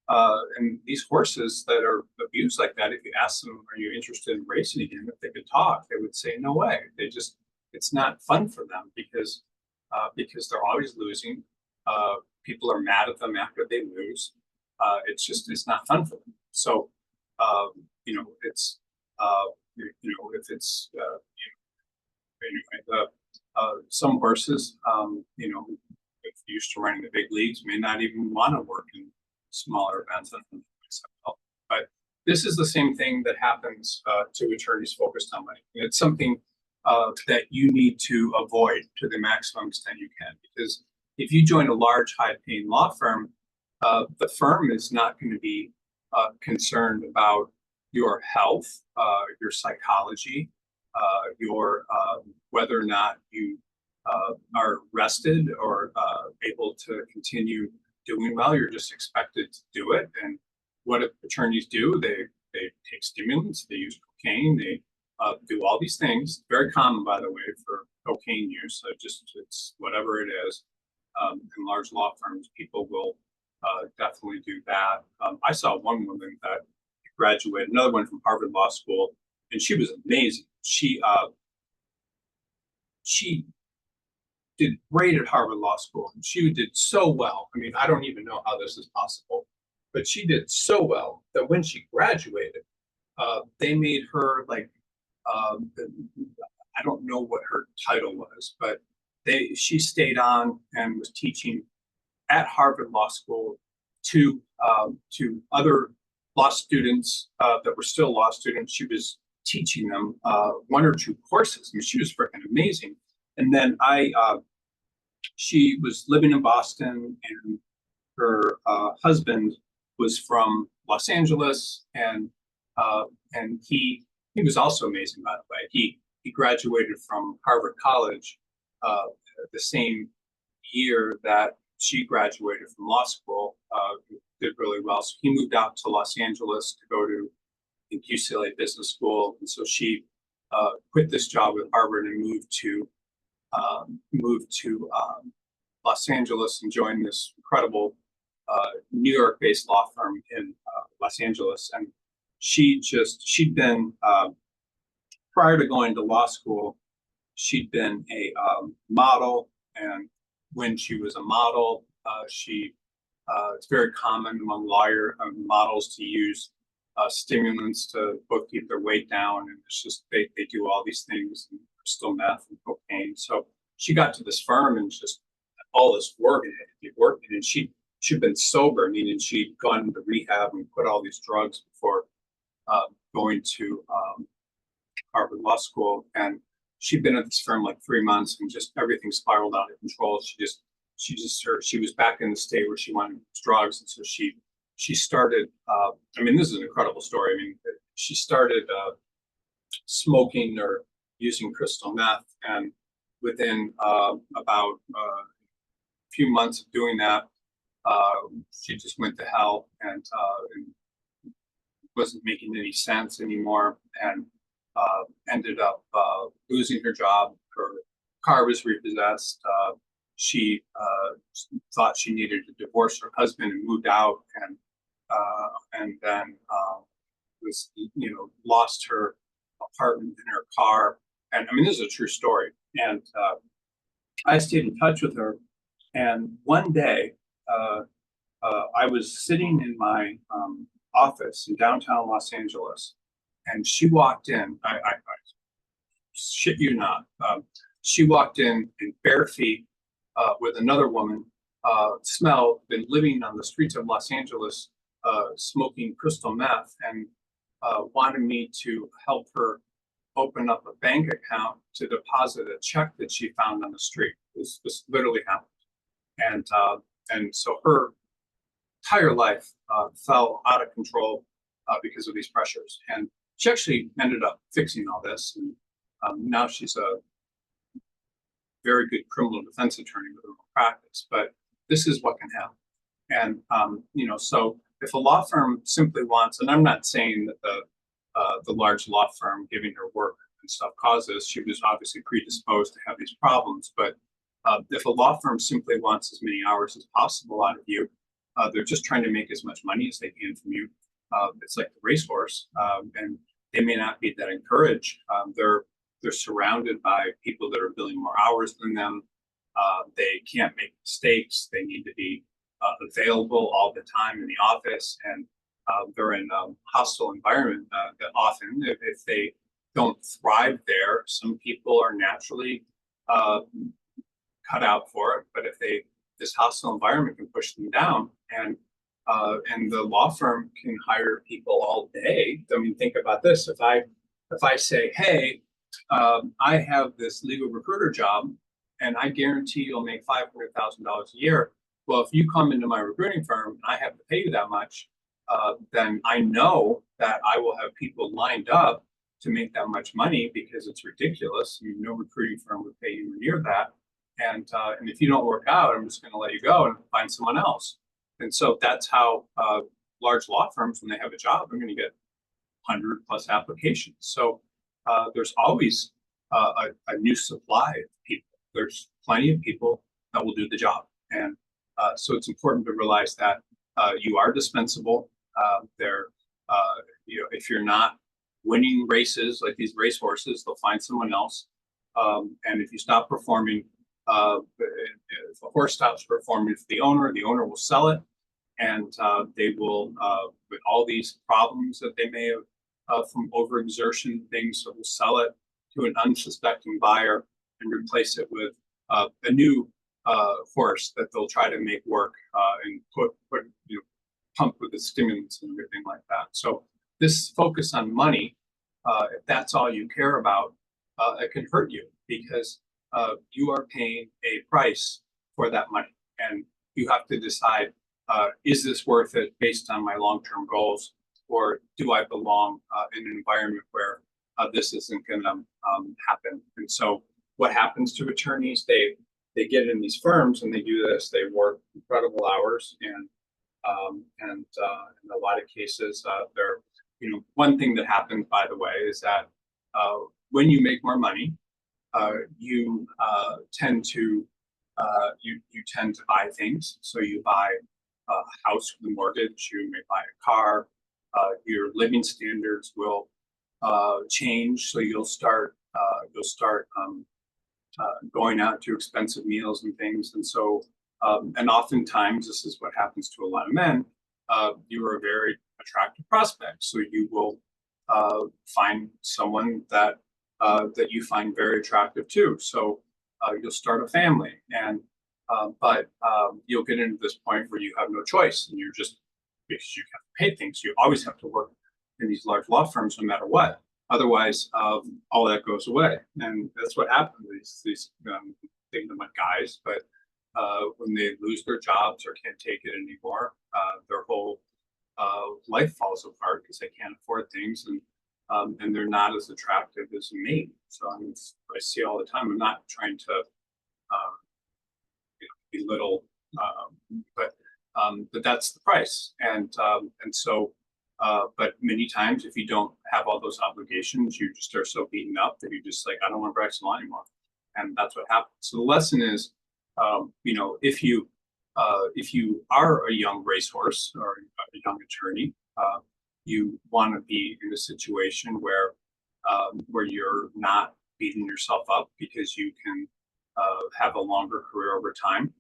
Speaker 1: and these horses that are abused like that, if you ask them, "Are you interested in racing again?" If they could talk, they would say, "No way." It's not fun for them because they're always losing. People are mad at them after they lose. It's not fun for them. So, it's if it's anyway, some horses, if used to running the big leagues, may not even want to work in smaller events. But this is the same thing that happens to attorneys focused on money. It's something that you need to avoid to the maximum extent you can, because if you join a large, high-paying law firm, the firm is not going to be concerned about your health, your psychology, your whether or not you are rested or able to continue doing well. You're just expected to do it. And what attorneys do, they take stimulants, they use cocaine, they do all these things. Very common, by the way, for cocaine use. So it's whatever it is. In large law firms, people will definitely do that. I saw one woman that graduated, another one from Harvard Law School, and she was amazing. She did great at Harvard Law School. And she did so well. I mean, I don't even know how this is possible, but she did so well that when she graduated, they made her like, I don't know what her title was, but she stayed on and was teaching at Harvard Law School to other law students that were still law students. She was teaching them one or two courses. I mean, she was freaking amazing. And then she was living in Boston, and her husband was from Los Angeles, and he was also amazing, by the way. He graduated from Harvard College the same year that she graduated from law school. Did really well, so he moved out to Los Angeles to go to, I think, UCLA Business School, and so she quit this job at Harvard and moved to Los Angeles and joined this incredible New York-based law firm in Los Angeles. And she'd been prior to going to law school, she'd been a model, and when she was a model, it's very common among models to use stimulants to both keep their weight down, and it's just they do all these things, and crystal meth and cocaine. So she got to this firm and just all this work, and it had to be working, and she'd been sober, meaning she'd gone to rehab and put all these drugs before going to Harvard Law School. And she'd been at this firm like 3 months, and just everything spiraled out of control. She was back in the state where she wanted drugs, and so she started. I mean, this is an incredible story. I mean, she started smoking or using crystal meth, and within about a few months of doing that, she just went to hell, and wasn't making any sense anymore, and ended up losing her job. Her car was repossessed. She thought she needed to divorce her husband and moved out, and then was, lost her apartment and her car. And I mean, this is a true story. And I stayed in touch with her. And one day, I was sitting in my office in downtown Los Angeles, and she walked in. I shit you not. She walked in bare feet with another woman, been living on the streets of Los Angeles, smoking crystal meth, and wanted me to help her open up a bank account to deposit a check that she found on the street. This literally happened. And so her entire life fell out of control because of these pressures. And she actually ended up fixing all this. And now she's a very good criminal defense attorney with her own practice. But this is what can happen. And, so if a law firm simply wants, and I'm not saying that the large law firm giving her work and stuff causes, she was obviously predisposed to have these problems. But if a law firm simply wants as many hours as possible out of you, they're just trying to make as much money as they can from you. It's like the racehorse, and they may not be that encouraged. They're surrounded by people that are billing more hours than them. They can't make mistakes. They need to be available all the time in the office, and they're in a hostile environment that often, if they don't thrive there, some people are naturally cut out for it. But if this hostile environment can push them down, and the law firm can hire people all day. I mean, think about this. If I say, hey, I have this legal recruiter job, and I guarantee you'll make $500,000 a year. Well, if you come into my recruiting firm and I have to pay you that much, then I know that I will have people lined up to make that much money, because it's ridiculous. I mean, no recruiting firm would pay you near that. And if you don't work out, I'm just going to let you go and find someone else. And so that's how large law firms, when they have a job, are going to get 100+ applications. So there's always a new supply of people. There's plenty of people that will do the job. And so it's important to realize that you are dispensable. If you're not winning races like these racehorses, they'll find someone else. And if you stop performing, if a horse stops performing for the owner will sell it, and they will, with all these problems that they may have from overexertion things, so will sell it to an unsuspecting buyer and replace it with a new horse that they'll try to make work and pump with the stimulants and everything like that. So this focus on money, if that's all you care about, it can hurt you, because you are paying a price for that money, and you have to decide, is this worth it based on my long-term goals, or do I belong in an environment where this isn't going to happen? And so, what happens to attorneys? They get in these firms and they do this. They work incredible hours, and in a lot of cases, they're one thing that happens, by the way, is that when you make more money, you tend to you tend to buy things. So you buy a house with a mortgage. You may buy a car. Your living standards will change. So you'll start going out to expensive meals and things. And so and oftentimes this is what happens to a lot of men. You are a very attractive prospect, so you will find someone that you find very attractive too. So you'll start a family, and but you'll get into this point where you have no choice, and you're just, because you have to pay things. You always have to work in these large law firms, no matter what. Otherwise, all that goes away, and that's what happens. These think them like guys, but when they lose their jobs or can't take it anymore, their whole life falls apart because they can't afford things, and they're not as attractive as me. So I see all the time. I'm not trying to belittle, but that's the price, and so. But many times, if you don't have all those obligations, you just are so beaten up that you just like, I don't want to practice law anymore, and that's what happens. So the lesson is, if you are a young racehorse or a young attorney, you want to be in a situation where you're not beating yourself up, because you can have a longer career over time,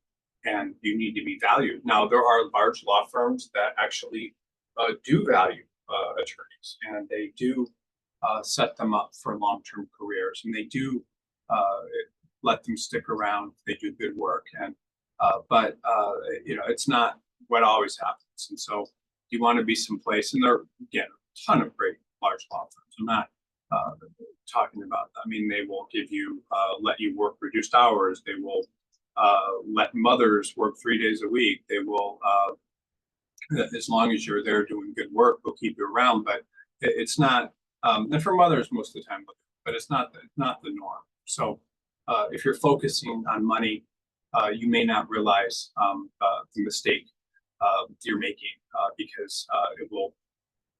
Speaker 1: and you need to be valued. Now, there are large law firms that actually do value attorneys, and they do set them up for long-term careers, and they do let them stick around if they do good work. And but it's not what always happens, and so you want to be someplace. And there are, again, a ton of great large law firms. I'm not talking about that. I mean, they will give you let you work reduced hours. They will let mothers work 3 days a week. They will as long as you're there doing good work, they'll keep you around. But it's not, and for mothers most of the time, but it's not the norm. So if you're focusing on money, you may not realize the mistake you're making, because it will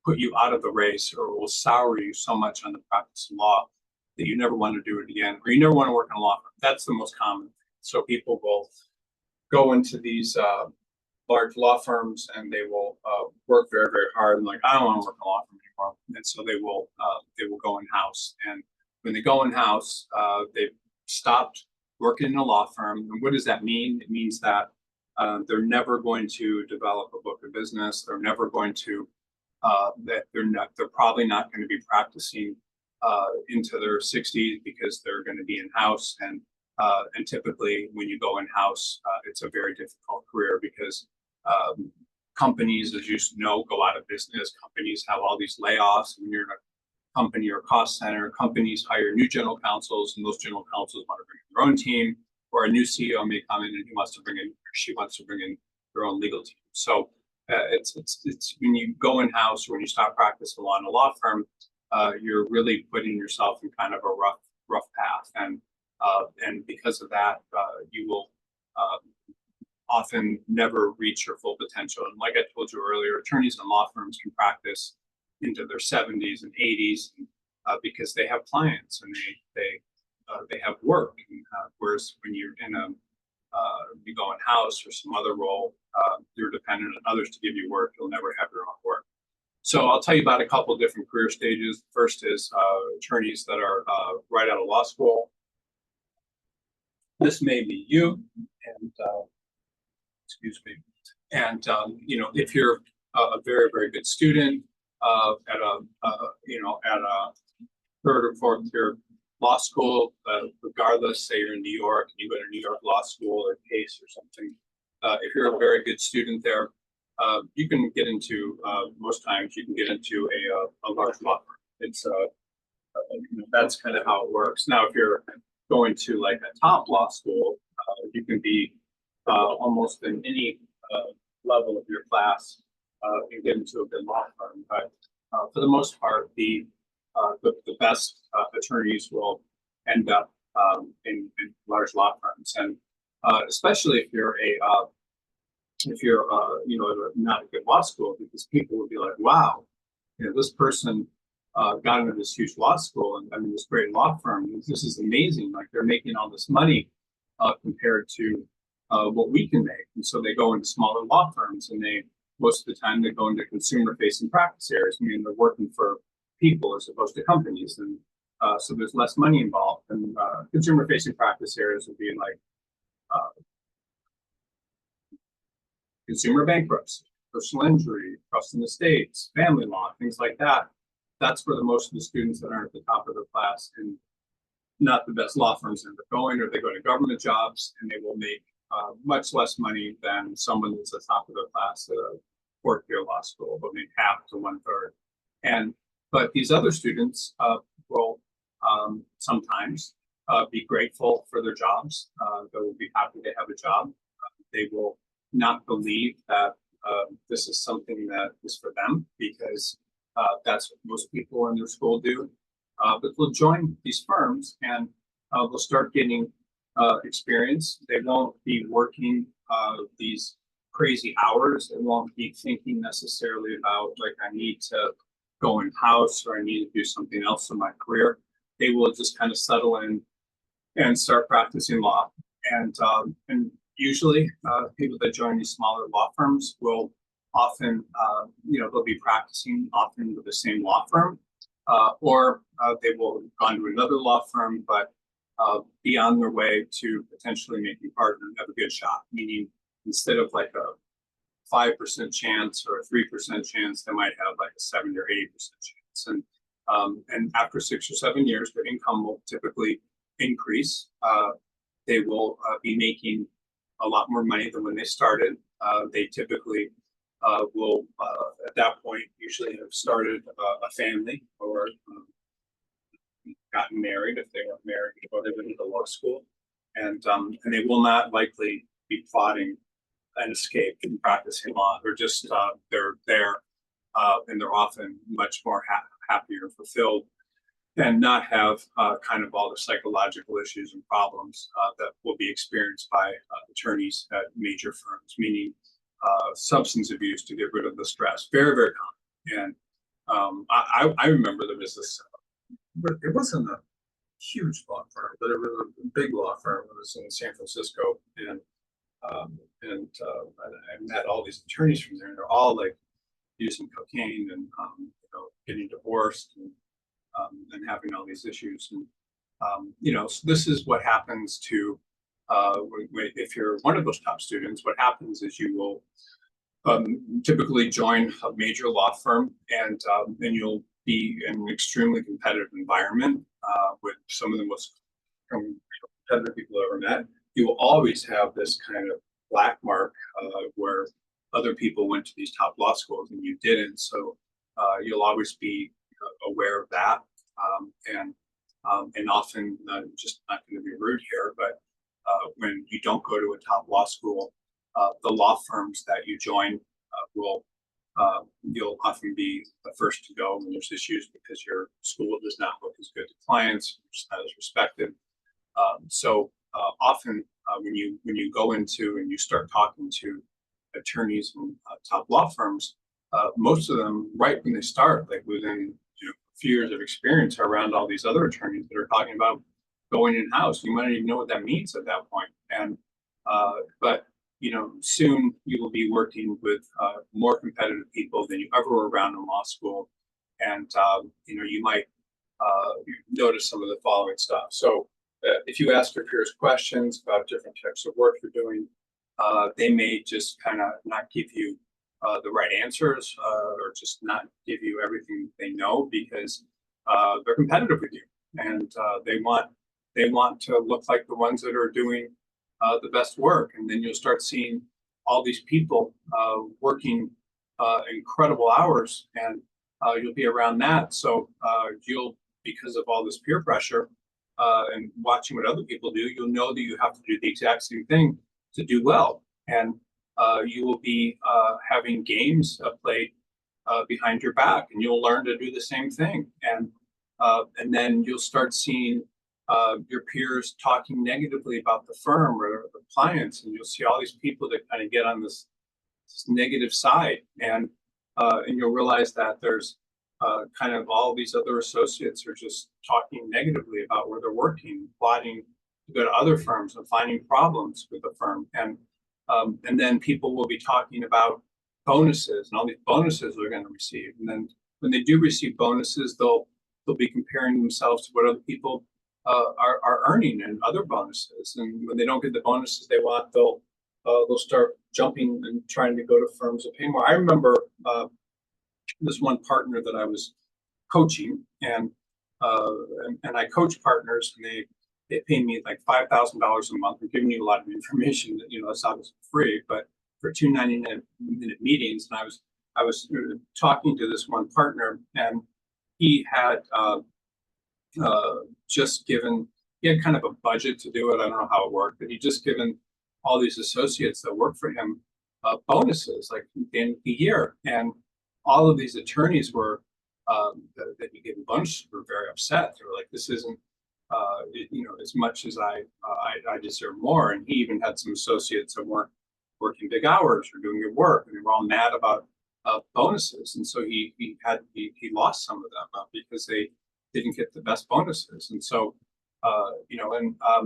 Speaker 1: put you out of the race, or it will sour you so much on the practice of law that you never want to do it again, or you never want to work in a law firm. That's the most common. So people will go into these large law firms, and they will work very, very hard, and like, I don't want to work in a law firm anymore. And so they will go in house, and when they go in house, they've stopped working in a law firm. And what does that mean? It means that they're never going to develop a book of business. They're never going to they're probably not going to be practicing into their 60s, because they're going to be in house. And typically when you go in house, it's a very difficult career, because companies, as you know, go out of business. Companies have all these layoffs. When you're in a company or cost center, companies hire new general counsels, and those general counsels want to bring in their own team, or a new CEO may come in and she wants to bring in their own legal team. So it's when you go in house, or when you stop practicing law in a law firm, you're really putting yourself in kind of a rough path, and because of that, you will often never reach your full potential. And like I told you earlier, attorneys in law firms can practice into their 70s and 80s, because they have clients, and they have work. And, whereas when you're in you go in house or some other role, you're dependent on others to give you work. You'll never have your own work. So I'll tell you about a couple of different career stages. First is attorneys that are right out of law school. This may be you, and excuse me. And if you're a very, very good student at a third or fourth year law school, regardless, say you're in New York and you go to New York Law School or Case or something, if you're a very good student there, you can get into, most times you can get into a large law firm. It's that's kind of how it works. Now, if you're going to like a top law school, you can be almost in any level of your class and get into a good law firm. But for the most part, the best attorneys will end up in large law firms, and especially if you're not a good law school, because people will be like, wow, this person got into this huge law school and I mean this great law firm. This is amazing. Like they're making all this money compared to what we can make. And so they go into smaller law firms, and most of the time they go into consumer facing practice areas. I mean, they're working for people as opposed to companies. And so there's less money involved. And consumer facing practice areas would be like consumer bankruptcy, personal injury, trust and estates, family law, things like that. That's where most of the students that aren't at the top of their class and not the best law firms end up going, or they go to government jobs and they will make much less money than someone that's at the top of their class at a fourth-year law school, but maybe half to one-third. But these other students will sometimes be grateful for their jobs. They will be happy to have a job. They will not believe that this is something that is for them, because that's what most people in their school do. But they'll join these firms and they'll start getting experience. They won't be working these crazy hours. They won't be thinking necessarily about like, I need to go in house or I need to do something else in my career. They will just kind of settle in and start practicing law. And usually people that join these smaller law firms will often, they'll be practicing often with the same law firm, or they will have gone to another law firm, but be on their way to potentially making partner and have a good shot. Meaning, instead of like a 5% chance or a 3% chance, they might have like a 70 or 80% chance. And after 6 or 7 years, their income will typically increase. They will be making a lot more money than when they started. They typically will, at that point, usually have started a family or gotten married if they weren't married before they went to law school. And they will not likely be plotting an escape from practicing law. They're just, they're there, and they're often much more happier and fulfilled, and not have kind of all the psychological issues and problems that will be experienced by attorneys at major firms, meaning substance abuse to get rid of the stress. Very, very common. And I remember there was this, it wasn't a huge law firm, but it was a big law firm. It was in San Francisco. And I met all these attorneys from there, and they're all like using cocaine and getting divorced and having all these issues. And so this is what happens to if you're one of those top students. What happens is you will typically join a major law firm, and then you'll be in an extremely competitive environment with some of the most competitive people I've ever met. You will always have this kind of black mark where other people went to these top law schools and you didn't. So you'll always be aware of that. And often, just not going to be rude here, but when you don't go to a top law school, the law firms that you join you'll often be the first to go when there's issues, because your school does not look as good to clients, it's not as respected. So often when you go into and you start talking to attorneys in top law firms, most of them, right when they start, like within a few years of experience, are around all these other attorneys that are talking about going in house. You might not even know what that means at that point. And but soon you will be working with more competitive people than you ever were around in law school, and you might notice some of the following stuff. So if you ask your peers questions about different types of work you're doing, they may just kind of not give you the right answers, or just not give you everything they know, because they're competitive with you, and they want to look like the ones that are doing the best work. And then you'll start seeing all these people working incredible hours, and you'll be around that. So because of all this peer pressure, and watching what other people do, you'll know that you have to do the exact same thing to do well. And you will be having games played behind your back, and you'll learn to do the same thing. And then you'll start seeing your peers talking negatively about the firm or the clients, and you'll see all these people that kind of get on this negative side, and you'll realize that there's kind of all these other associates are just talking negatively about where they're working, plotting to go to other firms and finding problems with the firm. And then people will be talking about bonuses and all these bonuses they're going to receive. And then when they do receive bonuses, they'll be comparing themselves to what other people are earning and other bonuses. And when they don't get the bonuses they want, they'll start jumping and trying to go to firms that pay more. I remember this one partner that I was coaching, and I coach partners, and they pay me like $5,000 a month. I'm giving you a lot of information that, it's obviously free, but for 2 90-minute meetings. And I was talking to this one partner, and he had he had kind of a budget to do it. I don't know how it worked, but he just given all these associates that work for him bonuses like at the end of the year. And all of these attorneys were that he gave bonuses were very upset. They were like, this isn't as much as I deserve more. And he even had some associates that weren't working big hours or doing good work, and they were all mad about bonuses. And so he lost some of them because they didn't get the best bonuses. And so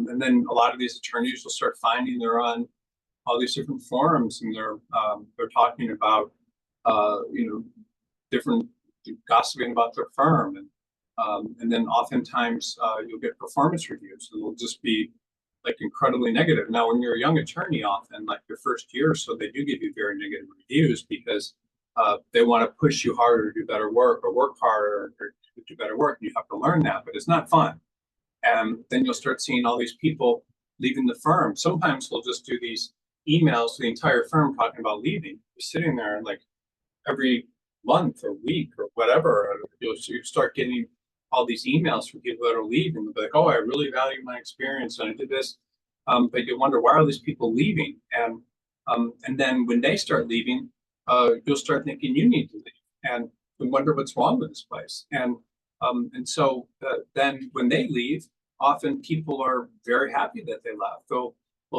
Speaker 1: and then a lot of these attorneys will start finding they're on all these different forums, and they're talking about different gossiping about their firm, and then oftentimes you'll get performance reviews, and they'll just be like incredibly negative. Now, when you're a young attorney, often like your first year or so, they do give you very negative reviews because they want to push you harder to do better work, or work harder or do better work, and you have to learn that, but it's not fun. And then you'll start seeing all these people leaving the firm. Sometimes we'll just do these emails to the entire firm talking about leaving. You're sitting there, and like every month or week or whatever, you start getting all these emails from people that are leaving. They'll be like, oh, I really value my experience and I did this. But you wonder, why are these people leaving? And then when they start leaving, you'll start thinking you need to leave, and we wonder what's wrong with this place. And so then when they leave, often people are very happy that they left. They'll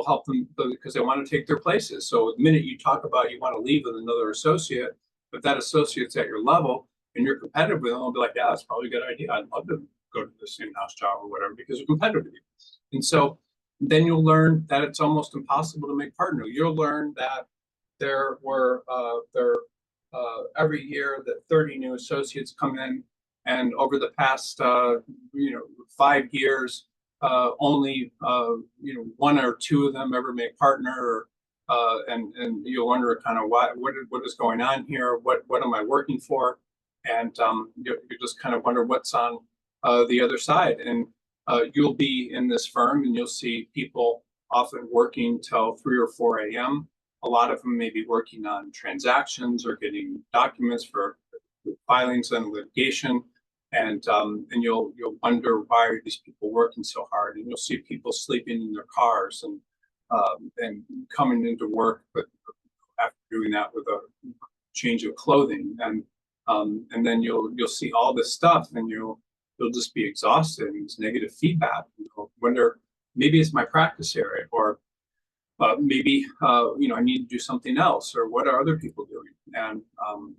Speaker 1: help them because they want to take their places. So the minute you talk about you want to leave with another associate, if that associate's at your level and you're competitive with them, they'll be like, yeah, that's probably a good idea. I'd love to go to this in-house job or whatever because you're competitive with you. And so then you'll learn that it's almost impossible to make partner. You'll learn that there were every year that 30 new associates come in, and over the past 5 years, only 1 or 2 of them ever make partner. And you'll wonder kind of what is going on here? What am I working for? And you just kind of wonder what's on the other side. And you'll be in this firm, and you'll see people often working till 3 or 4 a.m. A lot of them may be working on transactions or getting documents for filings and litigation. And you'll wonder, why are these people working so hard? And you'll see people sleeping in their cars and coming into work, but after doing that with a change of clothing, and then you'll see all this stuff, and you'll just be exhausted, and it's negative feedback. You'll wonder, maybe it's my practice area, or maybe I need to do something else, or what are other people doing?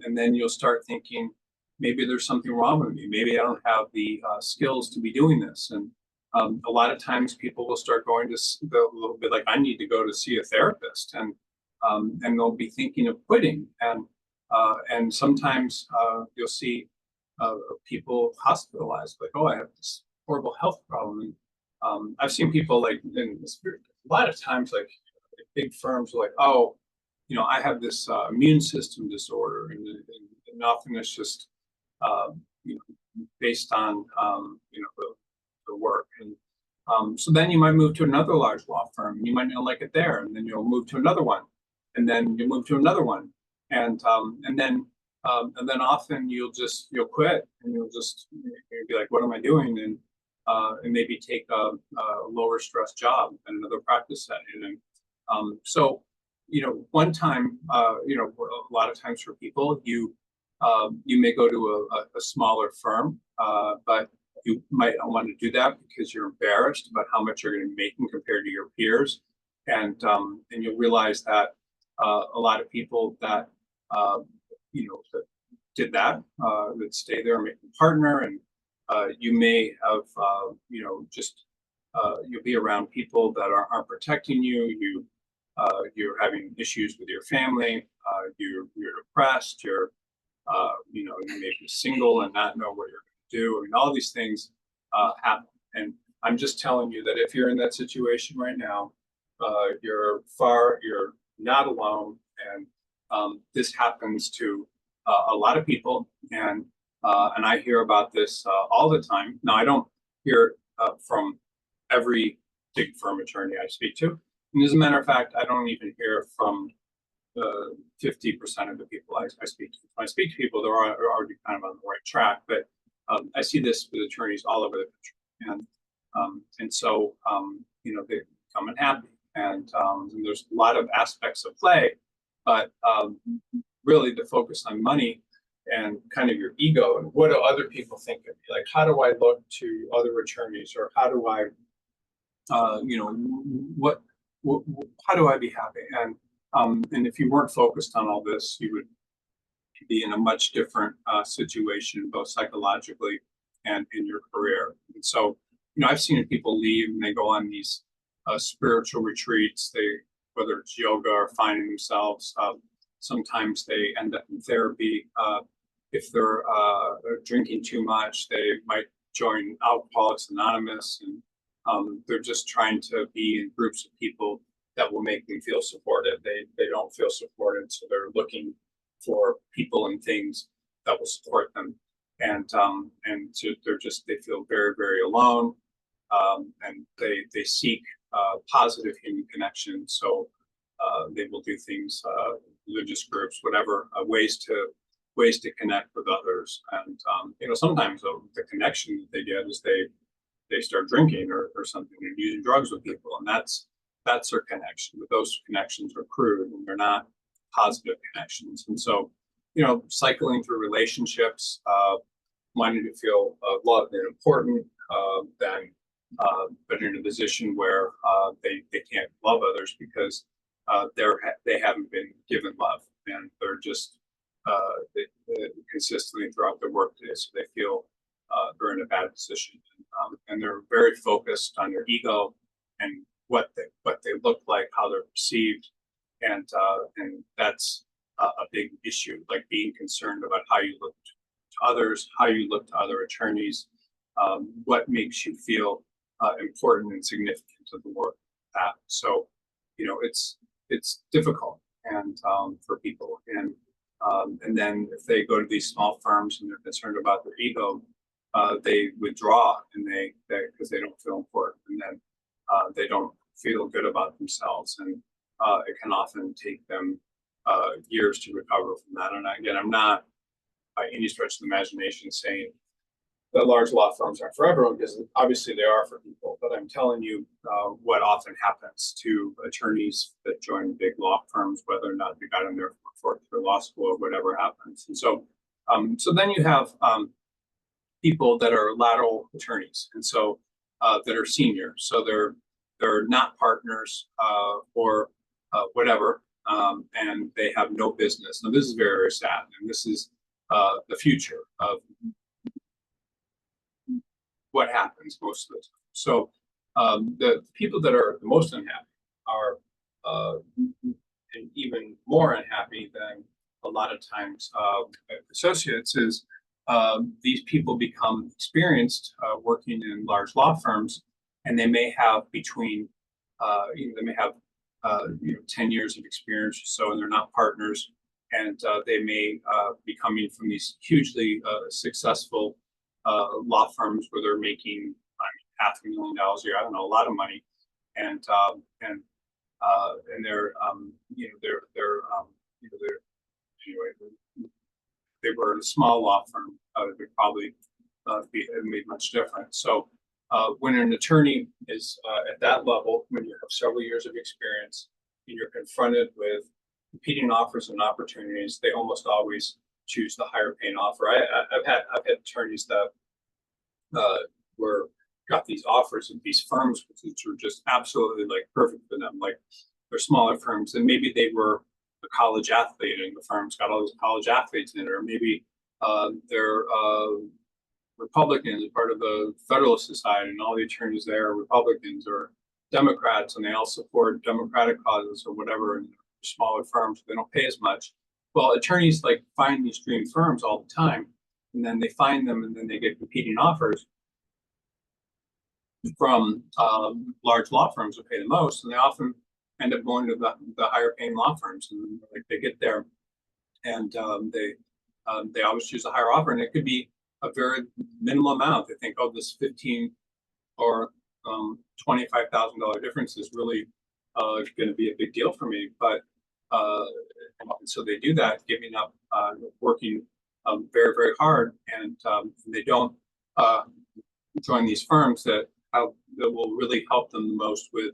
Speaker 1: And then you'll start thinking, maybe there's something wrong with me. Maybe I don't have the skills to be doing this. And a lot of times people will start going to a little bit like, I need to go to see a therapist, and they'll be thinking of quitting. And sometimes you'll see people hospitalized, like, oh, I have this horrible health problem. And I've seen people like in the spirit, a lot of times, like big firms are like, oh, I have this immune system disorder, and often it's just based on the work. And so then you might move to another large law firm, and you might not like it there, and then you'll move to another one, and then you move to another one, and then often you'll quit, and you'll be like, what am I doing? and maybe take a lower stress job in another practice setting. And so, one time, a lot of times for people, you may go to a smaller firm, but you might not want to do that because you're embarrassed about how much you're going to be making compared to your peers, and you'll realize that a lot of people that that did that that stay there and make a partner, and you may have just you'll be around people that aren't protecting you. You're having issues with your family. You're depressed. You may be single and not know what you're going to do. I mean, all these things happen. And I'm just telling you that if you're in that situation right now, you're not alone. And this happens to a lot of people. And I hear about this all the time. Now, I don't hear from every big firm attorney I speak to. And as a matter of fact, I don't even hear from 50% of the people I speak to. When I speak to people, they're already kind of on the right track. But I see this with attorneys all over the country, and so they become unhappy, and there's a lot of aspects of play, but really the focus on money and kind of your ego and what do other people think of me? Like, how do I look to other attorneys, or how do I, how do I be happy? And if you weren't focused on all this, you would be in a much different situation, both psychologically and in your career. And so, I've seen people leave and they go on these spiritual retreats. Whether it's yoga or finding themselves, sometimes they end up in therapy. If they're drinking too much, they might join Alcoholics Anonymous, and they're just trying to be in groups of people that will make them feel supported. They don't feel supported, so they're looking for people and things that will support them, and so they feel very, very alone, and they seek positive human connection. So they will do things, religious groups, whatever, ways to connect with others. And sometimes the connection that they get is they start drinking or something, and using drugs with people, and that's their connection. But those connections are crude and they're not positive connections. And so, cycling through relationships, wanting to feel loved and important, then but in a position where they can't love others because they haven't been given love, and they're just consistently throughout their workday, so they feel they're in a bad position, and they're very focused on their ego and what they look like, how they're perceived, and that's a big issue. Like being concerned about how you look to others, how you look to other attorneys, what makes you feel important and significant to the work. So, it's difficult and for people, and then if they go to these small firms and they're concerned about their ego, they withdraw, and because they don't feel important, and then they don't feel good about themselves, and it can often take them years to recover from that. And again, I'm not by any stretch of the imagination saying that large law firms aren't for everyone, because obviously they are for people. But I'm telling you what often happens to attorneys that join big law firms, whether or not they got in there for law school or whatever happens. And so, so then you have people that are lateral attorneys, and so that are senior, so they're not partners or whatever, and they have no business. Now, this is very, very sad, and this is the future of what happens most of the time. So the people that are the most unhappy are even more unhappy than a lot of times associates is these people become experienced working in large law firms, and they may have between they may have 10 years of experience or so, and they're not partners, and they may be coming from these hugely successful law firms where they're making $500,000 a year. I don't know, a lot of money, and they're anyway, they were in a small law firm, they probably have made much difference. So When an attorney is at that level, when you have several years of experience and you're confronted with competing offers and opportunities, they almost always choose the higher paying offer. I've had attorneys that were got these offers of these firms which were just absolutely like perfect for them. Like they're smaller firms, and maybe they were a college athlete, and the firm's got all those college athletes in it, or maybe they're Republicans, part of the Federalist Society, and all the attorneys there are Republicans or Democrats, and they all support Democratic causes or whatever. And smaller firms, they don't pay as much. Well, attorneys like find these dream firms all the time, and then they find them, and then they get competing offers from large law firms that pay the most, and they often end up going to the higher paying law firms, and like they get there, and they always choose a higher offer, and it could be a very minimal amount. They think, oh, this 15 or $25,000 difference is really going to be a big deal for me, but so they do that, giving up working very, very hard, and they don't join these firms that will really help them the most with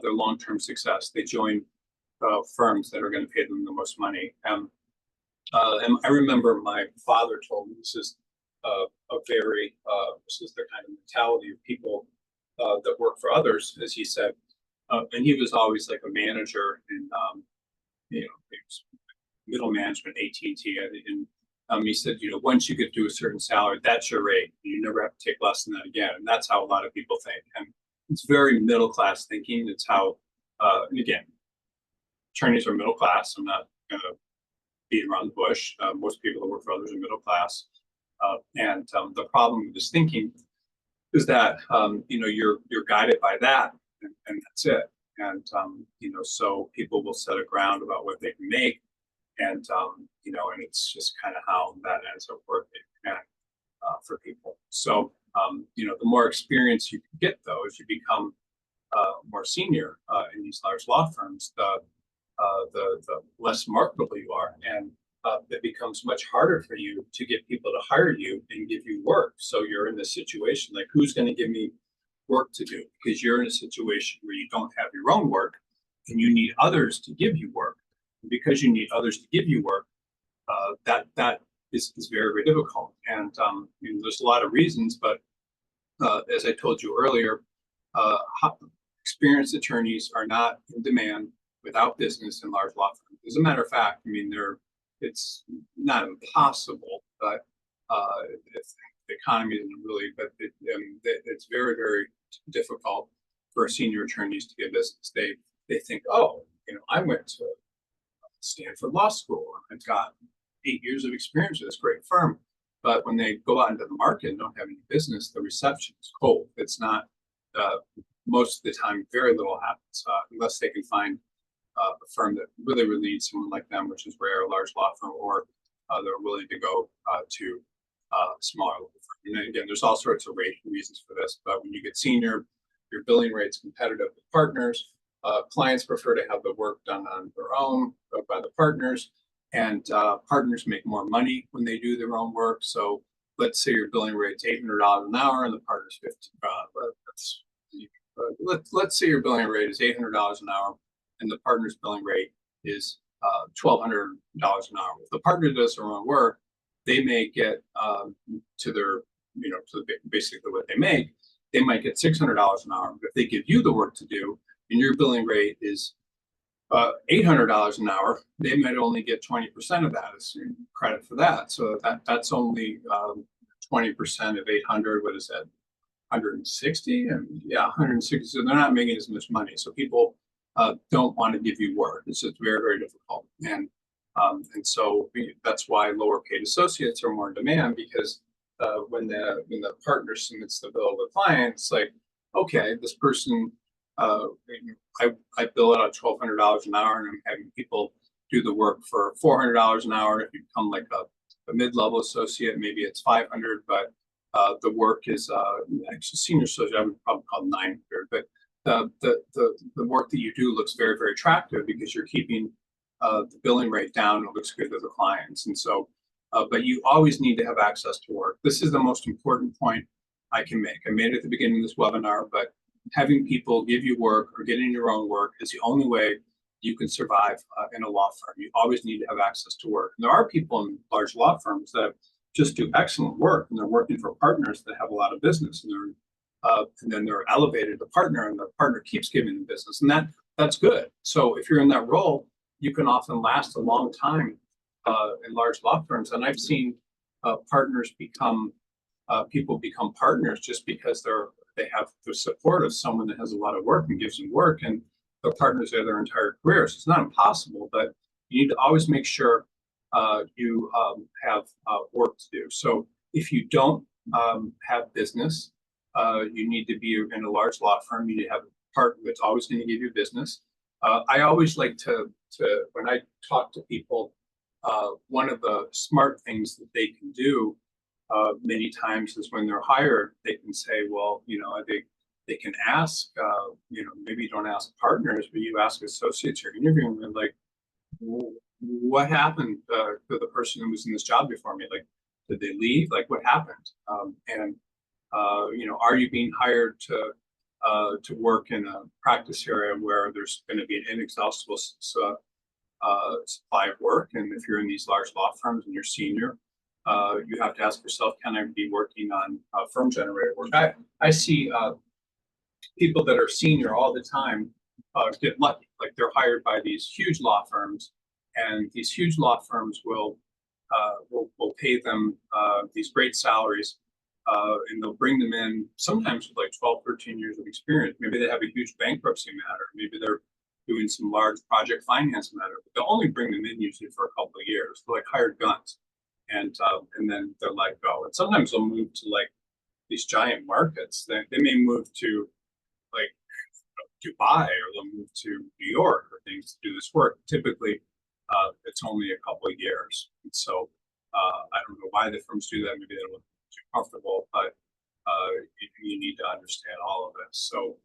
Speaker 1: their long-term success. They join firms that are going to pay them the most money. And I remember my father told me this is this is the kind of mentality of people that work for others, as he said. And he was always like a manager in, he was middle management, AT&T, and he said, once you get to a certain salary, that's your rate. You never have to take less than that again. And that's how a lot of people think. And it's very middle class thinking. It's how, and again, attorneys are middle class. I'm not going to beat around the bush. Most people that work for others are middle class. And the problem with this thinking is that, you're guided by that, and that's it. And, so people will set a ground about what they can make. And, and it's just kind of how that ends up working for people. So, the more experience you can get, though, as you become more senior in these large law firms, the less marketable you are. And it becomes much harder for you to get people to hire you and give you work. So you're in this situation, like, who's going to give me work to do? Because you're in a situation where you don't have your own work and you need others to give you work. And because you need others to give you work, that is very, very difficult. And there's a lot of reasons, but as I told you earlier, experienced attorneys are not in demand without business in large law firms. As a matter of fact, it's not impossible, but if the economy isn't really, but it's very, very difficult for senior attorneys to get business. They think, oh, I went to Stanford Law School, and I've got 8 years of experience with this great firm. But when they go out into the market and don't have any business, the reception is cold. It's not, most of the time, very little happens unless they can find a firm that really, really needs someone like them, which is rare, a large law firm, or they're willing to go to a smaller law firm. And again, there's all sorts of reasons for this. But when you get senior, your billing rate's competitive with partners. Clients prefer to have the work done on their own by the partners, and partners make more money when they do their own work. So let's say your billing rate's $800 an hour and the partner's $15. Let's say your billing rate is $800 an hour and the partner's billing rate is $1,200 an hour. If the partner does their own work, they may get to their, to basically what they make, they might get $600 an hour. But if they give you the work to do and your billing rate is $800 an hour, they might only get 20% of that as credit for that. So that's only 20% of 800. What is that? 160? And yeah, 160. So they're not making as much money. So people don't want to give you work. It's just very, very difficult. And so that's why lower paid associates are more in demand, because when the partner submits the bill to the client, it's like, okay, this person, I bill it at $1,200 an hour, and I'm having people do the work for $400 an hour. If you become like a mid-level associate, maybe it's $500, but the work is actually senior associate, I would probably call $900. But the work that you do looks very, very attractive because you're keeping the billing rate down, and it looks good to the clients. And so, but you always need to have access to work. This is the most important point I can make. I made it at the beginning of this webinar, but having people give you work or getting your own work is the only way you can survive in a law firm. You always need to have access to work. And there are people in large law firms that just do excellent work, and they're working for partners that have a lot of business, and then they're elevated to partner, and the partner keeps giving them business, and that's good. So if you're in that role, you can often last a long time in large law firms. And I've seen partners become people become partners just because they have the support of someone that has a lot of work and gives them work, and they're partners there their entire career. So it's not impossible, but you need to always make sure you have work to do. So if you don't have business, you need to be in a large law firm. You need to have a partner that's always going to give you business. I always like to when I talk to people, one of the smart things that they can do many times is when they're hired, they can say, well, they can ask, maybe you don't ask partners, but you ask associates you're interviewing with, like, what happened to the person who was in this job before me? Like, did they leave? Like, what happened? Are you being hired to work in a practice area where there's going to be an inexhaustible supply of work? And if you're in these large law firms and you're senior, you have to ask yourself, can I be working on firm generated work? I see people that are senior all the time get lucky. Like, they're hired by these huge law firms, and these huge law firms will pay them these great salaries, and they'll bring them in sometimes with like 12, 13 years of experience. Maybe they have a huge bankruptcy matter. Maybe they're doing some large project finance matter, but they'll only bring them in usually for a couple of years. They're like hired guns, and then they're let go. And sometimes they'll move to like these giant markets. They may move to like Dubai, or they'll move to New York or things to do this work. Typically, it's only a couple of years. And so I don't know why the firms do that. Maybe they don't look too comfortable, but you need to understand all of this. So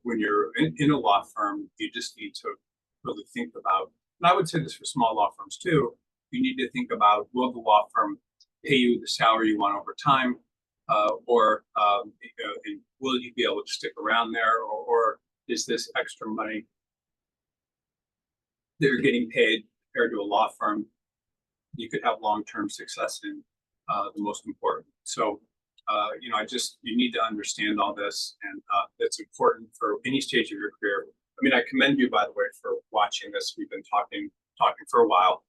Speaker 1: when you're in a law firm, you just need to really think about, and I would say this for small law firms too, you need to think about, will the law firm pay you the salary you want over time? Or will you be able to stick around there, or is this extra money that you're getting paid compared to a law firm you could have long-term success in, the most important? So, you need to understand all this, and it's important for any stage of your career. I mean, I commend you, by the way, for watching this. We've been talking for a while,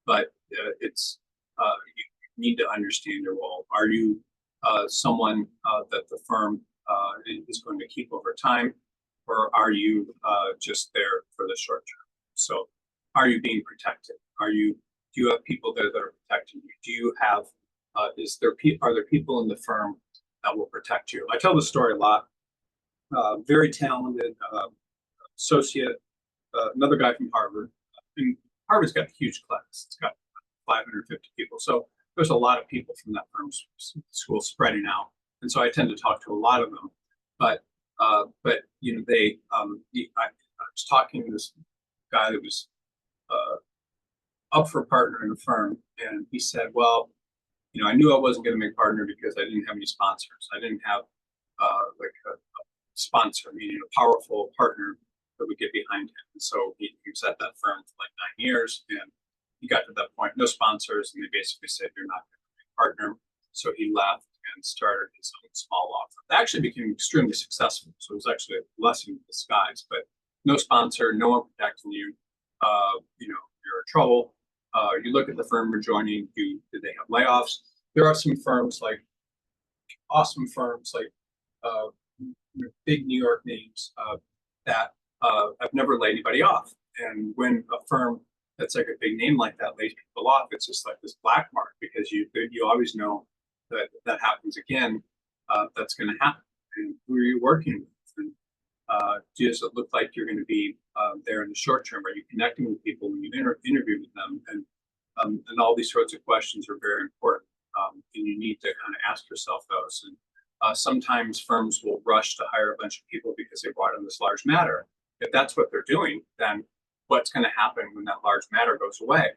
Speaker 1: but you need to understand your role. Are you someone that the firm is going to keep over time, or are you just there for the short term? So, are you being protected? Do you have people there that are protecting you? Do you have are there people in the firm that will protect you? I tell the story a lot. Very talented associate, another guy from Harvard. And Harvard's got a huge class. It's got 550 people. So there's a lot of people from that firm's school spreading out. And so I tend to talk to a lot of them. But I was talking to this guy that was up for partner in a firm, and he said, well, I knew I wasn't going to make partner because I didn't have any sponsors. I didn't have like a sponsor, meaning a powerful partner that would get behind him. And so he was at that firm for like 9 years, and he got to that point, no sponsors, and they basically said, you're not going to be a partner. So he left and started his own small law firm. It actually became extremely successful. So it was actually a blessing in disguise, but no sponsor, no one protecting you. You're in trouble. You look at the firm you're joining, did they have layoffs? There are some firms, like awesome firms, like big New York names that have never laid anybody off. And when a firm that's like a big name like that lays people off, it's just like this black mark, because you always know that happens again, that's going to happen. And who are you working with? And, does it look like you're going to be there in the short term? Are you connecting with people when you interview with them? And all these sorts of questions are very important, and you need to kind of ask yourself those. And sometimes firms will rush to hire a bunch of people because they brought in this large matter. If that's what they're doing, then what's going to happen when that large matter goes away?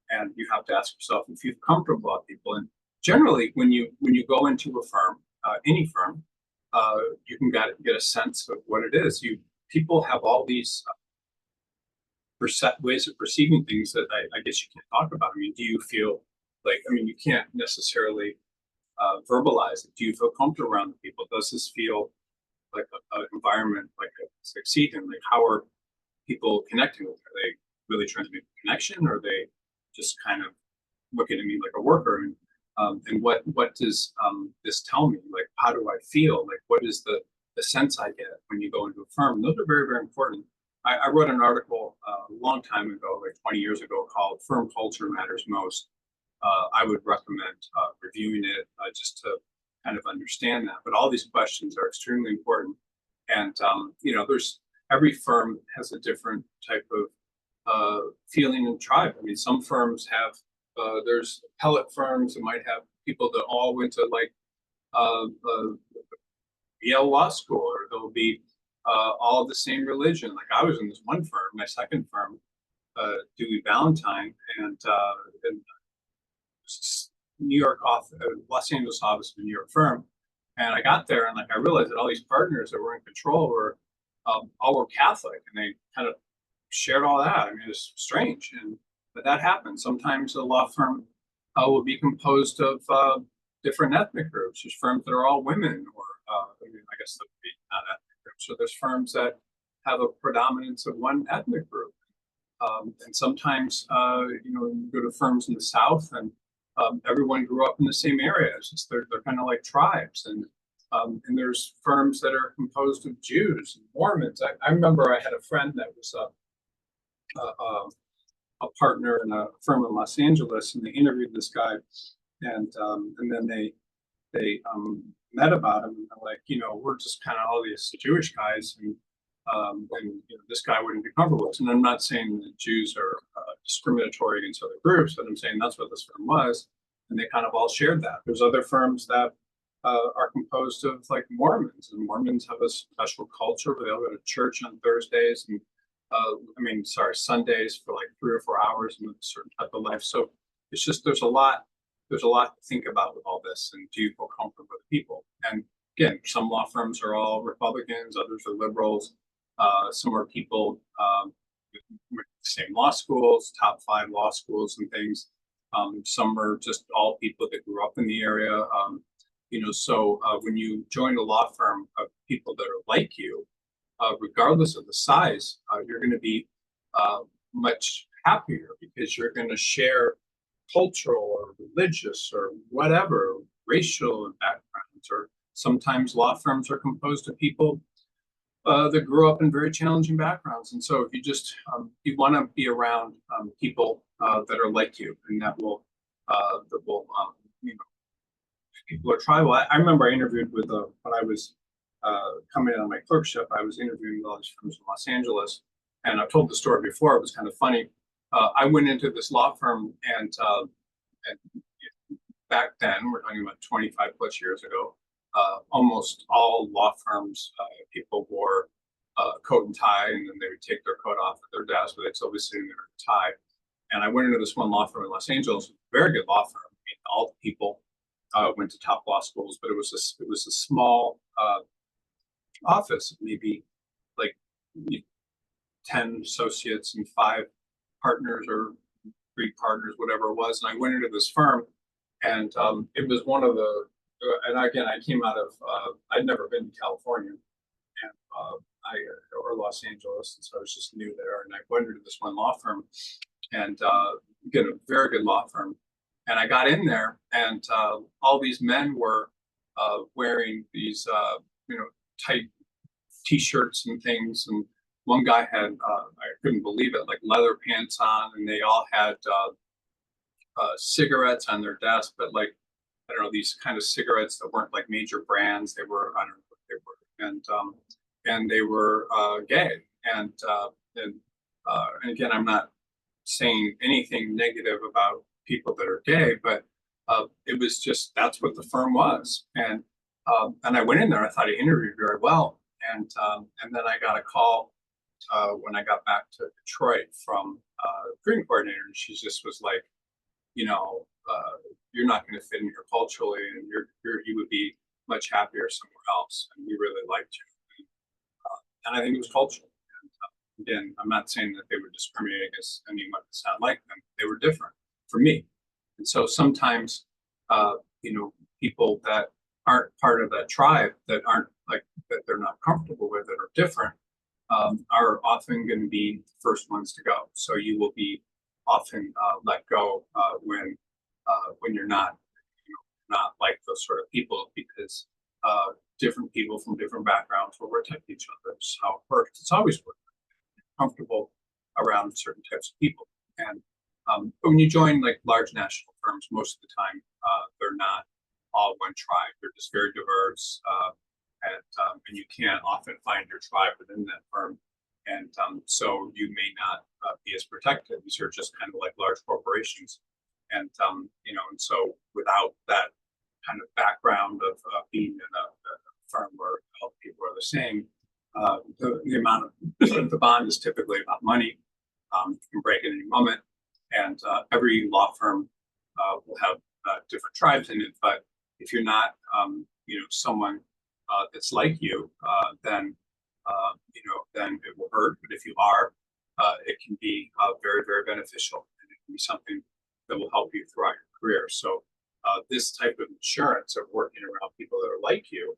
Speaker 1: And you have to ask yourself if you're comfortable with people. And generally, when you go into a firm, any firm, you can get a sense of what it is. People have all these ways of perceiving things that I guess you can't talk about. I mean, do you feel like, I mean, you can't necessarily verbalize it. Do you feel comfortable around the people? Does this feel like an environment like a succeed in? Like, how are people connecting with? Are they really trying to make a connection, or are they just kind of looking at me like a worker? And what does this tell me? Like, how do I feel? Like, what is the sense I get when you go into a firm? Those are very, very important. I wrote an article a long time ago, like 20 years ago, called "Firm Culture Matters Most." I would recommend reviewing it just to kind of understand that. But all these questions are extremely important, and there's every firm has a different type of feeling and tribe. I mean, some firms have there's pellet firms that might have people that all went to like Yale Law School, or they'll be all the same religion. Like I was in this one firm, my second firm, Dewey Valentine, and New York office, Los Angeles office of a New York firm. And I got there and like I realized that all these partners that were in control were all were Catholic, and they kind of shared all that. I mean, it was strange, but that happens. Sometimes a law firm will be composed of different ethnic groups. There's firms that are all women, or I mean, I guess that would be not ethnic groups. So there's firms that have a predominance of one ethnic group. And sometimes, you go to firms in the South, and everyone grew up in the same area. It's just they're kind of like tribes, and there's firms that are composed of Jews and Mormons. I remember I had a friend that was a partner in a firm in Los Angeles, and they interviewed this guy, and then they met about him, and they're like, we're just kind of all these Jewish guys, and this guy wouldn't be comfortable with. And I'm not saying that Jews are discriminatory against other groups, but I'm saying that's what this firm was, and they kind of all shared that. There's other firms that are composed of like Mormons, and Mormons have a special culture where they'll go to church on Thursdays and Sundays for like 3 or 4 hours and a certain type of life. So it's just there's a lot to think about with all this, and do you feel comfortable with people? And again, some law firms are all Republicans, others are liberals. Some are people with the same law schools, top 5 law schools and things. Some are just all people that grew up in the area. So when you join a law firm of people that are like you, regardless of the size, you're going to be much happier, because you're going to share cultural or religious or whatever racial backgrounds. Or sometimes law firms are composed of people that grew up in very challenging backgrounds. And so if you just you want to be around people that are like you, and that will people are tribal. I remember I interviewed with when I was coming in on my clerkship, I was interviewing all these firms in Los Angeles, and I've told the story before. It was kind of funny. I went into this law firm, and back then, we're talking about 25 plus years ago, almost all law firms, people wore coat and tie, and then they would take their coat off at their desk, but they'd still be sitting there in a tie. And I went into this one law firm in Los Angeles, very good law firm. I mean, all the people went to top law schools, but it was a small office, maybe like 10 associates and 5 partners, or 3 partners, whatever it was. And I went into this firm, and it was one of the, and again, I came out of, I'd never been to California, and or Los Angeles, and so I was just new there. And I went into this one law firm, and again, a very good law firm. And I got in there, and all these men were wearing these, tight T-shirts and things. And one guy had, I couldn't believe it, like leather pants on, and they all had cigarettes on their desk, but like, I don't know, these kind of cigarettes that weren't like major brands. They were, I don't know what they were, and they were gay. And again, I'm not saying anything negative about people that are gay, but it was just, that's what the firm was. And I went in there, I thought I interviewed very well. And then I got a call when I got back to Detroit from the recruiting coordinator, and she just was like, you're not going to fit in here culturally, and you would be much happier somewhere else, and we really liked you. And I think it was cultural. And, again, I'm not saying that they were discriminating against anyone that's not like them. They were different for me. And so sometimes, people that aren't part of that tribe, that aren't like, that they're not comfortable with, that are different, are often going to be the first ones to go. So you will be often let go when you're not like those sort of people, because different people from different backgrounds will protect each other. It's how it works. It's always worked. Comfortable around certain types of people. And but when you join like large national firms, most of the time they're not all one tribe. They're just very diverse, and you can't often find your tribe within that firm. And so you may not be as protected. These are just kind of like large corporations, and and so without that kind of background of being in a firm where all people are the same, the amount of the bond is typically about money. You can break at any moment, and every law firm will have different tribes in it. But if you're not, someone that's like you, then it will hurt. But if you are, it can be very, very beneficial, and it can be something that will help you throughout your career. So this type of insurance of working around people that are like you,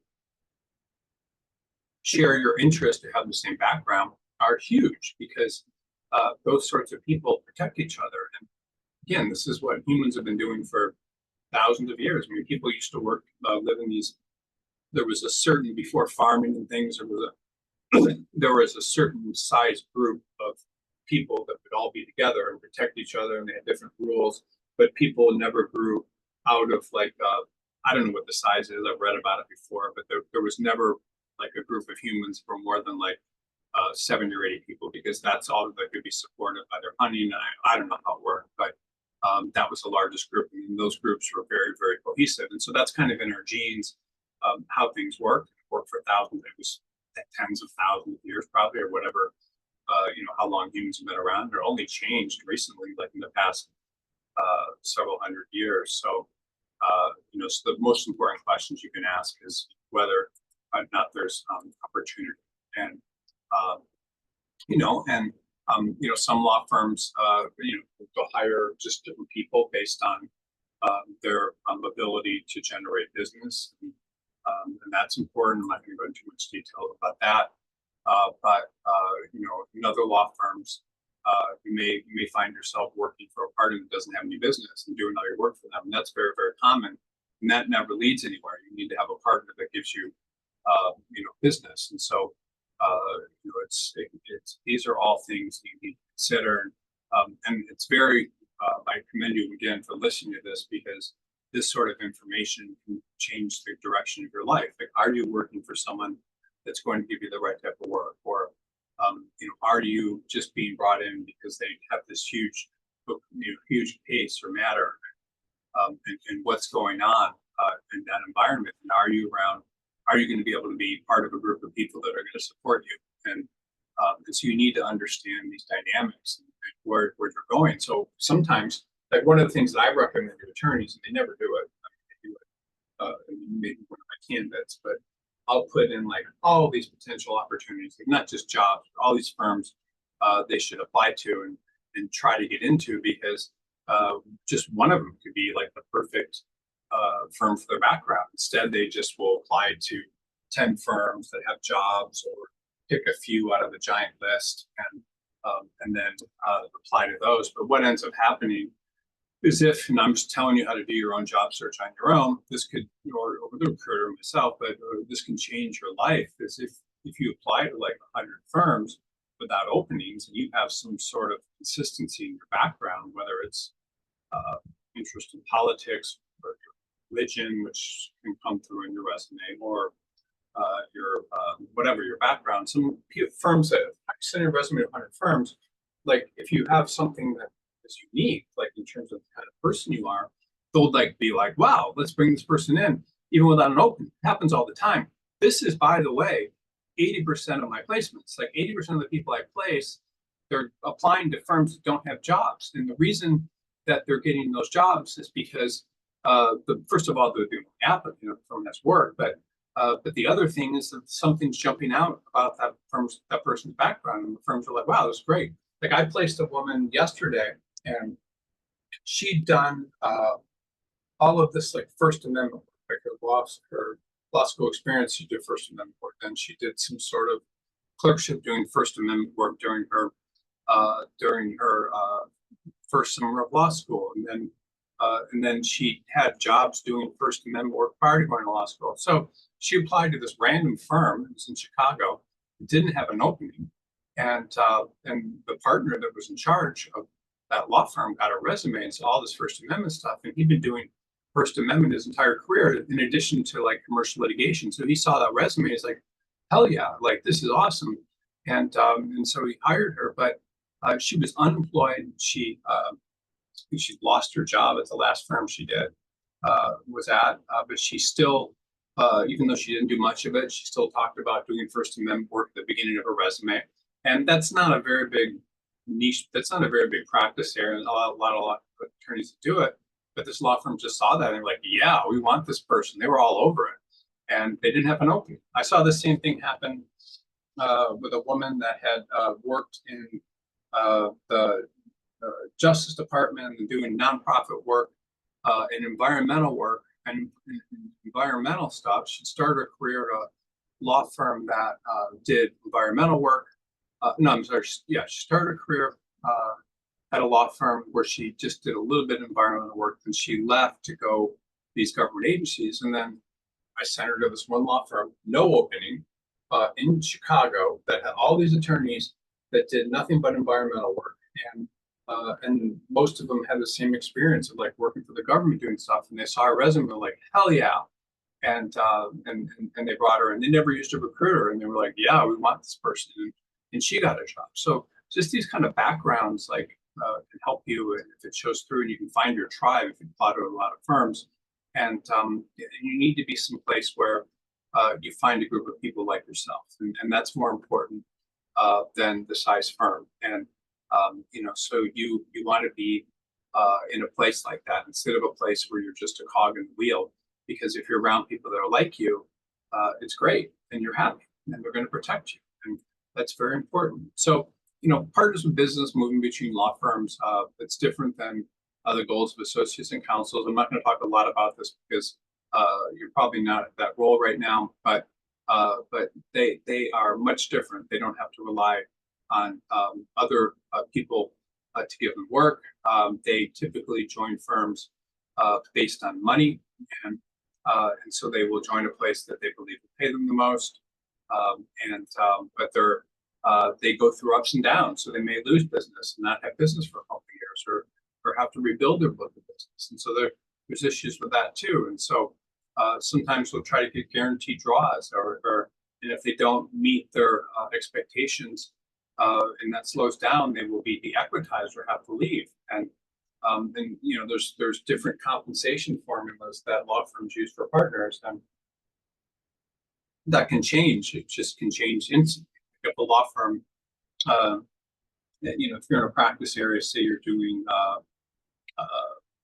Speaker 1: share your interest, or have the same background, are huge, because those sorts of people protect each other. And again, this is what humans have been doing for thousands of years. I mean, people used to live in these. There was a certain, before farming and things, there was a certain size group of people that would all be together and protect each other, and they had different rules. But people never grew out of like I don't know what the size is. I've read about it before, but there was never like a group of humans for more than like 70 or 80 people, because that's all that could be supported by their hunting. I don't know how it worked, but that was the largest group, and those groups were very, very cohesive. And so that's kind of in our genes, how things work. It worked for thousands. It was tens of thousands of years, probably, or whatever. How long humans have been around. They're only changed recently, like in the past several hundred years. So, so the most important questions you can ask is whether or not there's opportunity. And some law firms, will hire just different people based on their ability to generate business, and that's important. I'm not going to go into much detail about that. But in other law firms, you may find yourself working for a party that doesn't have any business and doing all your work for them, and that's very, very common. And that never leads anywhere. You need to have a partner that gives you, business. And so, these are all things you need to consider. And it's very, I commend you again for listening to this, because this sort of information can change the direction of your life. Like, are you working for someone that's going to give you the right type of work, or are you just being brought in because they have this huge case or matter, and what's going on in that environment? And are you going to be able to be part of a group of people that are going to support you? And so you need to understand these dynamics and where you're going. So sometimes, like, one of the things that I recommend to attorneys, and they never do it, they do it, maybe one of my candidates, but I'll put in like all these potential opportunities, like not just jobs, but all these firms they should apply to and try to get into, because just one of them could be like the perfect firm for their background. Instead, they just will apply to 10 firms that have jobs, or pick a few out of the giant list, and then apply to those. But what ends up happening is, and I'm just telling you how to do your own job search on your own, this could, or the recruiter myself, but this can change your life. Is if you apply to like 100 firms without openings, and you have some sort of consistency in your background, whether it's interest in politics, or your religion, which can come through in your resume, or your whatever your background. Some firms that send your resume to 100 firms, like if you have something that is unique, like in terms of the kind of person you are, they'll like be like, wow, let's bring this person in, even without an opening. It happens all the time. This is, by the way, 80% of my placements. Like 80% of the people I place, they're applying to firms that don't have jobs. And the reason that they're getting those jobs is because first of all, the applicant, the firm has work, but the other thing is that something's jumping out about that person's background, and the firms are like, wow, that's great. Like I placed a woman yesterday, and she'd done all of this like First Amendment, like her law school experience. She did First Amendment work, then she did some sort of clerkship doing First Amendment work during her first summer of law school, and then she had jobs doing First Amendment work prior to going to law school. So she applied to this random firm. It was in Chicago. It didn't have an opening, and the partner that was in charge of that law firm got a resume and saw all this First Amendment stuff, and he'd been doing First Amendment his entire career, in addition to like commercial litigation. So he saw that resume. He's like, hell yeah, like this is awesome, and so he hired her, but she was unemployed. She lost her job at the last firm she was at, but she still, even though she didn't do much of it, she still talked about doing First Amendment work at the beginning of her resume. And that's not a very big niche. That's not a very big practice here, and a lot of attorneys do it. But this law firm just saw that and they're like, yeah, we want this person. They were all over it, and they didn't have an opening. I saw the same thing happen with a woman that had worked in the Justice Department and doing nonprofit work and environmental work and environmental stuff. She started a career at a law firm that did environmental work. No, I'm sorry. Yeah, she started a career at a law firm where she just did a little bit of environmental work, and she left to go these government agencies. And then I sent her to this one law firm, no opening, in Chicago, that had all these attorneys that did nothing but environmental work. And most of them had the same experience of like working for the government doing stuff. And they saw her resume, like, hell yeah. And they brought her, and they never used a recruiter. And they were like, yeah, we want this person. And she got a job. So just these kind of backgrounds, like, can help you if it shows through, and you can find your tribe if you apply to a lot of firms. And you need to be someplace where you find a group of people like yourself. And that's more important than the size firm. And so you want to be in a place like that instead of a place where you're just a cog in the wheel. Because if you're around people that are like you, it's great, and you're happy, and they're going to protect you, and that's very important. So, partners in business, moving between law firms, it's different than the goals of associates and counsels. I'm not going to talk a lot about this because you're probably not at that role right now, but they are much different. They don't have to rely on other people to give them work. They typically join firms based on money, and so they will join a place that they believe will pay them the most. But they go through ups and downs, so they may lose business and not have business for a couple of years, or have to rebuild their book of business. And so there's issues with that too. And so sometimes we'll try to get guaranteed draws, and if they don't meet their expectations, and that slows down, they will be de-equitized or have to leave. And there's different compensation formulas that law firms use for partners, and that can change. It just can change instantly. If a law firm, if you're in a practice area, say you're doing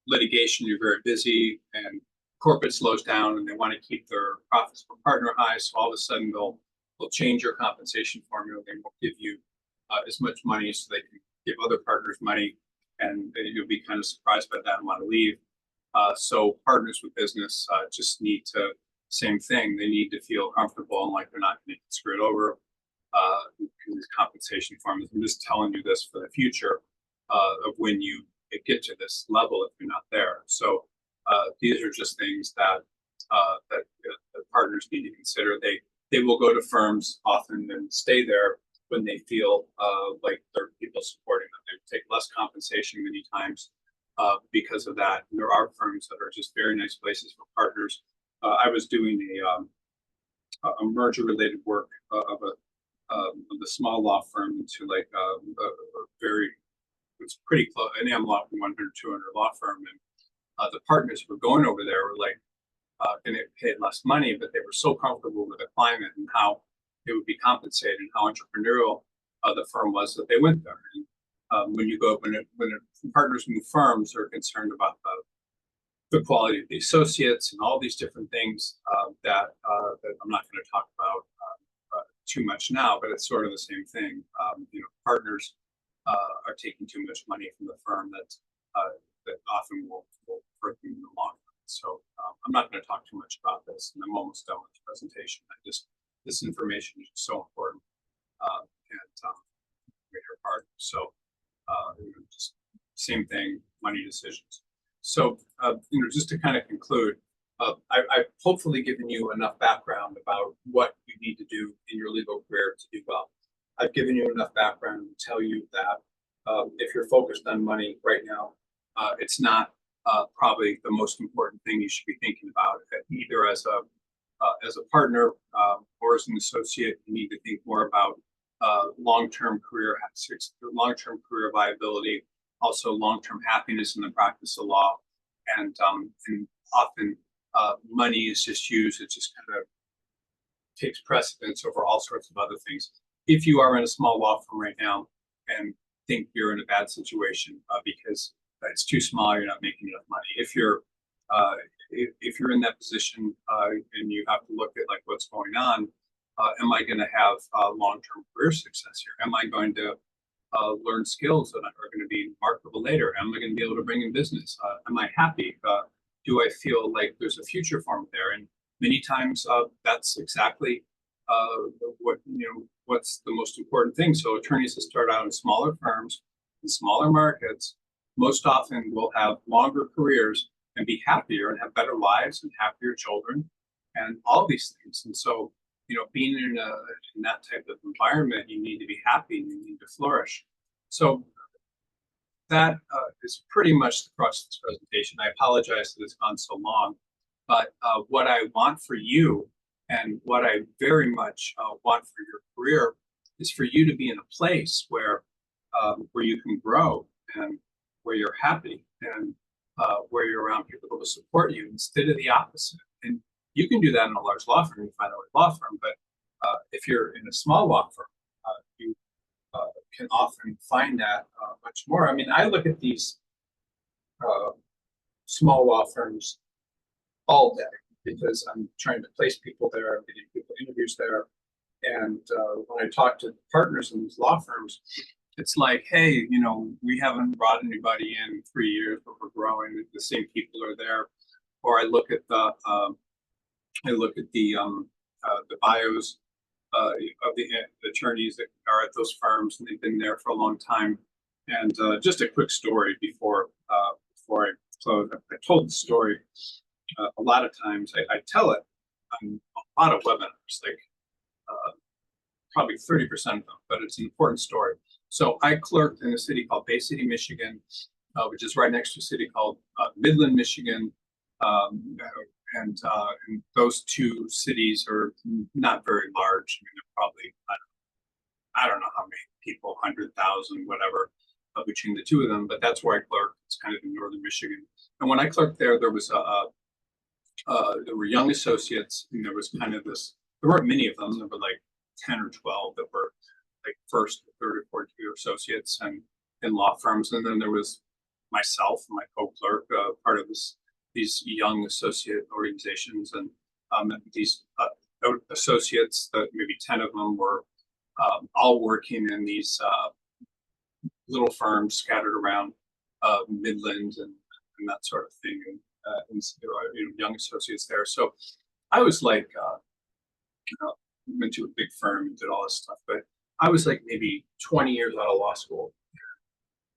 Speaker 1: litigation, you're very busy, and corporate slows down, and they want to keep their profits per partner high, so all of a sudden they'll change your compensation formula. They won't give you as much money, so they can give other partners money, and you'll be kind of surprised by that and want to leave. So partners with business just need to, same thing. They need to feel comfortable and like they're not going to get screwed over in these compensation formulas. I'm just telling you this for the future of when you get to this level if you're not there. So these are just things that partners need to consider. They will go to firms often and stay there when they feel like there are people supporting them. They take less compensation many times because of that. And there are firms that are just very nice places for partners. I was doing a merger-related work of a small law firm into like a very, it's pretty close, an AM law from 100, 200 law firm, and the partners who were going over there were like going to pay less money, but they were so comfortable with the climate and how they would be compensated and how entrepreneurial the firm was that they went there. And when partners move firms, they're concerned about the quality of the associates and all these different things that I'm not going to talk about too much now, but it's sort of the same thing. Partners are taking too much money from the firm that often will hurt them in the long run. So I'm not going to talk too much about this, and I'm almost done with the presentation. This information is so important, and with your partner. So just same thing, money decisions. So just to kind of conclude, I've hopefully given you enough background about what you need to do in your legal career to do well. I've given you enough background to tell you that if you're focused on money right now, it's not probably the most important thing you should be thinking about. Either as a partner or as an associate, you need to think more about long-term career viability, also long-term happiness in the practice of law, and often money is just used. It just kind of takes precedence over all sorts of other things. If you are in a small law firm right now and think you're in a bad situation because it's too small, you're not making enough money. If you're in that position and you have to look at like what's going on, am I going to have long-term career success here? Am I going to learn skills that are going to be marketable later? Am I going to be able to bring in business? Am I happy? Do I feel like there's a future for me there? And many times that's exactly what's the most important thing. So attorneys that start out in smaller firms, in smaller markets, most often will have longer careers and be happier and have better lives and happier children and all these things. And so, being in that type of environment, you need to be happy and you need to flourish. So that is pretty much the crux of this presentation. I apologize that it's gone so long, but what I want for you and what I very much want for your career is for you to be in a place where you can grow and where you're happy and where you're around people who will support you instead of the opposite. And you can do that in a large law firm, you find a large law firm, but if you're in a small law firm, you can often find that much more. I mean, I look at these small law firms all day because I'm trying to place people there, I'm getting people interviews there. And when I talk to partners in these law firms, it's like, hey, we haven't brought anybody in 3 years, but we're growing. The same people are there. Or I look at the bios of the attorneys that are at those firms, and they've been there for a long time. And just a quick story before I close. I told the story a lot of times. I tell it on a lot of webinars, like probably 30% of them, but it's an important story. So I clerked in a city called Bay City, Michigan, which is right next to a city called Midland, Michigan. And those two cities are not very large. I mean, they're probably, I don't know how many people, 100,000, whatever, between the two of them, but that's where I clerked. It's kind of in northern Michigan. And when I clerked there, there were young associates, and there was kind of there weren't many of them. There were like 10 or 12 that were like first, third, or fourth year associates and in law firms. And then there was myself, my co-clerk, part of these young associate organizations, and these associates, maybe 10 of them were all working in these little firms scattered around Midland and that sort of thing. And there are young associates there. So I was like, went to a big firm and did all this stuff, but I was like maybe 20 years out of law school.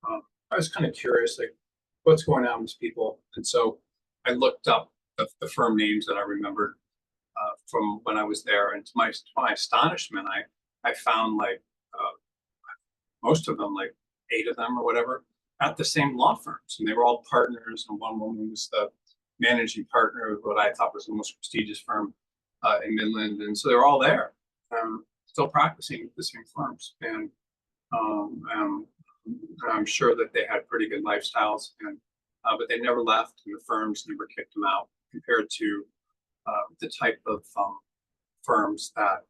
Speaker 1: I was kind of curious, like, what's going on with people? And so I looked up the firm names that I remembered from when I was there, and to my astonishment, I found like most of them, like 8 of them or whatever, at the same law firms, and they were all partners. And one woman was the managing partner of what I thought was the most prestigious firm in Midland, and so they were all there, still practicing at the same firms, and I'm sure that they had pretty good lifestyles, and but they never left, and the firms never kicked them out, compared to the type of firms that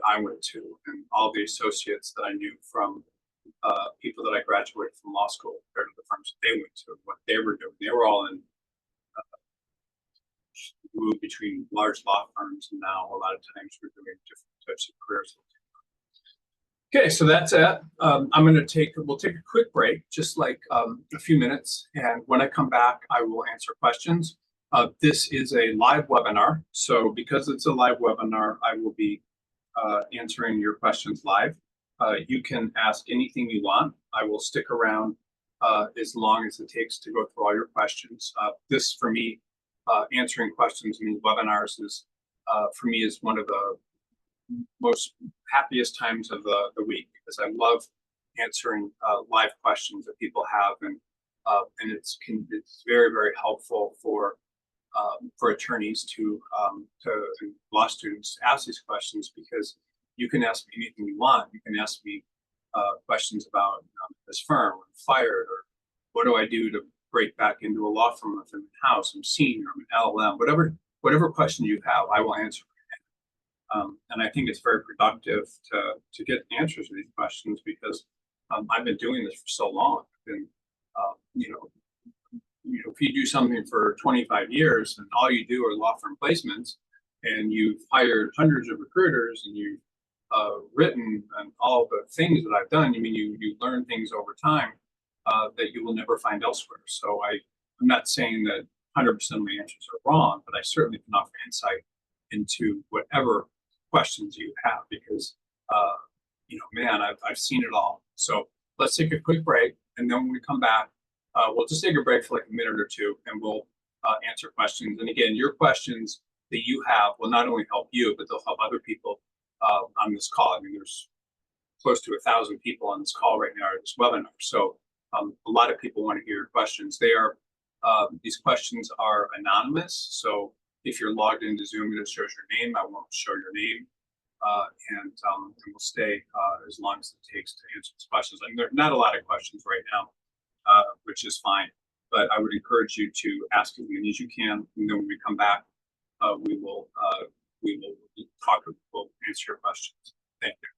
Speaker 1: I went to, and all the associates that I knew from people that I graduated from law school, compared to the firms that they went to, what they were doing. They were all in moved between large law firms, and now a lot of times we're doing different types of careers. Okay, so that's it. We'll take a quick break, just like a few minutes. And when I come back, I will answer questions. This is a live webinar. So because it's a live webinar, I will be answering your questions live. You can ask anything you want. I will stick around as long as it takes to go through all your questions. This, for me, answering questions in these webinars is, for me, is one of the most happiest times of the week, because I love answering live questions that people have, and it's very, very helpful for attorneys to law students to ask these questions, because you can ask me anything you want. You can ask me questions about this firm, I'm fired, or what do I do to break back into a law firm if I'm in the house, I'm senior, I'm an LLM, whatever question you have, I will answer. And I think it's very productive to get answers to these questions, because I've been doing this for so long. And if you do something for 25 years and all you do are law firm placements, and you've hired hundreds of recruiters, and you've written and all the things that I've done, you learn things over time that you will never find elsewhere. So I'm not saying that 100% of my answers are wrong, but I certainly can offer insight into whatever questions you have, because man, I've seen it all. So let's take a quick break, and then when we come back, we'll just take a break for like a minute or two, and we'll answer questions. And again, your questions that you have will not only help you, but they'll help other people on this call. There's close to 1,000 people on this call right now, or this webinar. So a lot of people want to hear your questions. These questions are anonymous. So if you're logged into Zoom and it shows your name, I won't show your name. And we'll stay as long as it takes to answer these questions. There are not a lot of questions right now, which is fine. But I would encourage you to ask as many as you can. And then when we come back, we will we'll answer your questions. Thank you.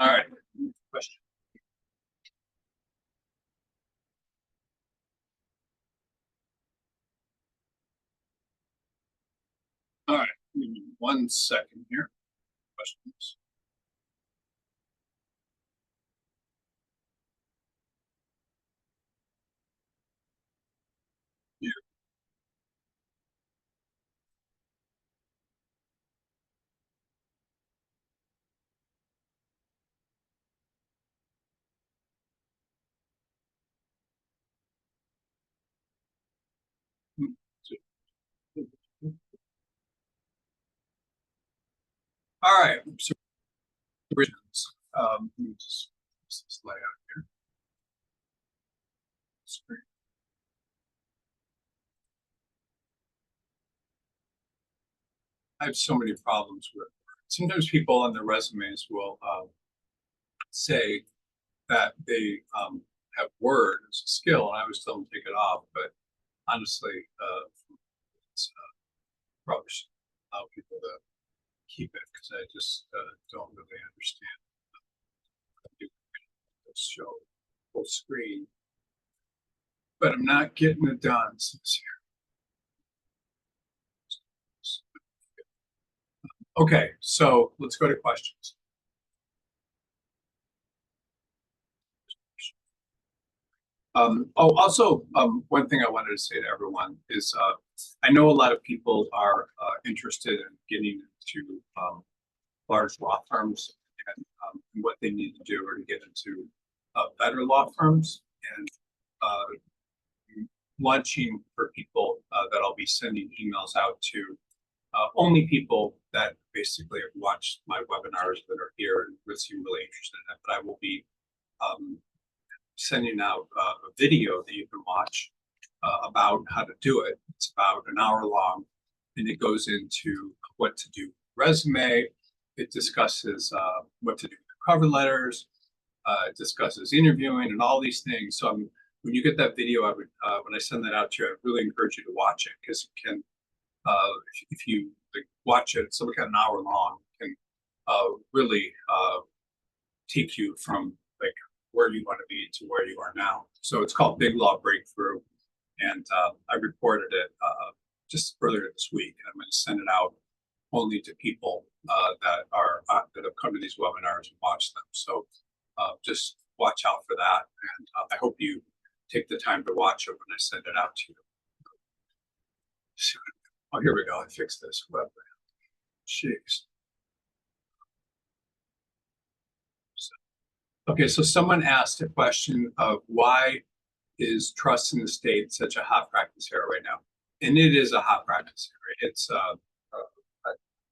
Speaker 1: All right. Question. All right. Give me 1 second here. Questions. Yeah. All right. So, let me just this layout here. Screen. I have so many problems with. Sometimes people on their resumes will say that they have Word as a skill, and I always tell them to take it off. But honestly, it's probably should allow people to keep it, because I just don't really understand. Let's show full screen, but I'm not getting it done. So it's here. Okay, so let's go to questions. Also, one thing I wanted to say to everyone is I know a lot of people are interested in getting into large law firms and what they need to do or to get into better law firms, and launching for people that I'll be sending emails out to only people that basically have watched my webinars that are here and would seem really interested in it. But I will be sending out a video that you can watch about how to do it. It's about an hour long, and it goes into what to do with resume. It discusses what to do with cover letters. It discusses interviewing and all these things. So when you get that video, I would when I send that out to you, I really encourage you to watch it, because it can, if you like, watch it, it's like an hour long, can really take you from like where you want to be to where you are now. So it's called Big Law Breakthrough, and I recorded it just earlier this week, and I'm going to send it out only to people that have come to these webinars and watched them. So just watch out for that, and I hope you take the time to watch it when I send it out to you. Oh, here we go. I fixed this web. Jeez. Okay, so someone asked a question of why is trust in the state such a hot practice area right now? And it is a hot practice area. It's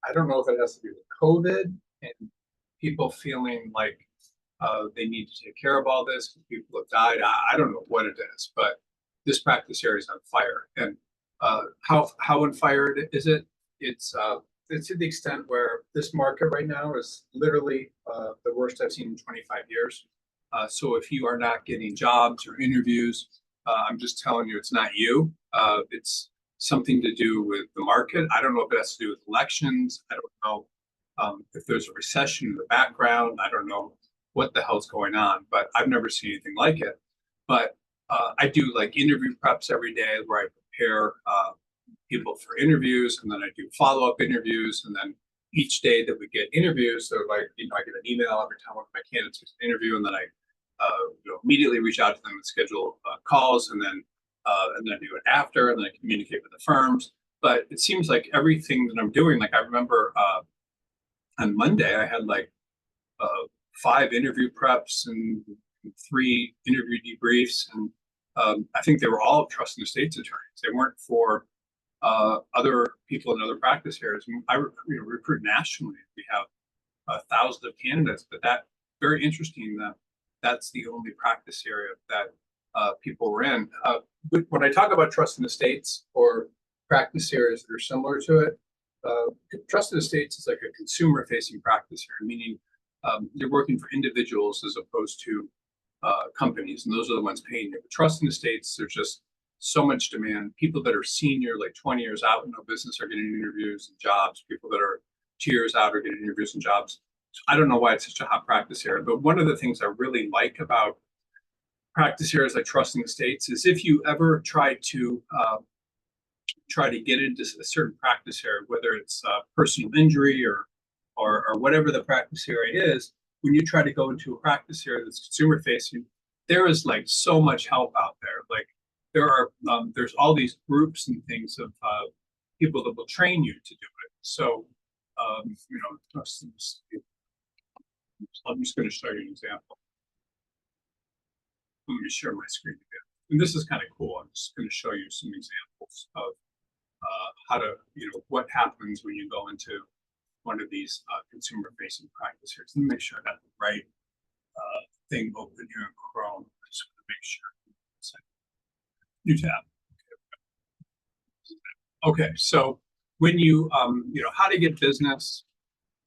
Speaker 1: I don't know if it has to do with COVID and people feeling like they need to take care of all this. People have died. I don't know what it is, but this practice area is on fire. And how on fire is it? It's to the extent where this market right now is literally the worst I've seen in 25 years. So if you are not getting jobs or interviews, I'm just telling you, it's not you. It's something to do with the market. I don't know if it has to do with elections. I don't know if there's a recession in the background. I don't know what the hell's going on, but I've never seen anything like it. But I do like interview preps every day where I prepare people for interviews, and then I do follow-up interviews, and then each day that we get interviews, so like, I get an email every time one of my candidates gets an interview, and then I immediately reach out to them and schedule calls, and then do it after, and then I communicate with the firms. But it seems like everything that I'm doing, like I remember on Monday I had like 5 interview preps and 3 interview debriefs, and I think they were all trust in the state's attorneys. They weren't for other people in other practice areas. I recruit nationally. We have thousands of candidates, but that very interesting that that's the only practice area that people were in. When I talk about trust in the states or practice areas that are similar to it, trust in the states is like a consumer-facing practice area, meaning you're working for individuals as opposed to companies, and those are the ones paying you. But trust in the states, there's just so much demand. People that are senior, like 20 years out in no business, are getting interviews and jobs. People that are 2 years out are getting interviews and jobs. So I don't know why it's such a hot practice area, but one of the things I really like about practice areas like trust in the states is if you ever try to get into a certain practice area, whether it's personal injury or whatever the practice area is, when you try to go into a practice area that's consumer facing, there is like so much help out there. Like there's all these groups and things of people that will train you to do it. So I'm just going to show you an example. Let me share my screen again. And this is kind of cool. I'm just going to show you some examples of how to, what happens when you go into one of these consumer-facing practice areas. Let me make sure I got the right thing open here in Chrome. I just want to make sure. New tab. Okay, so when you, how to get business,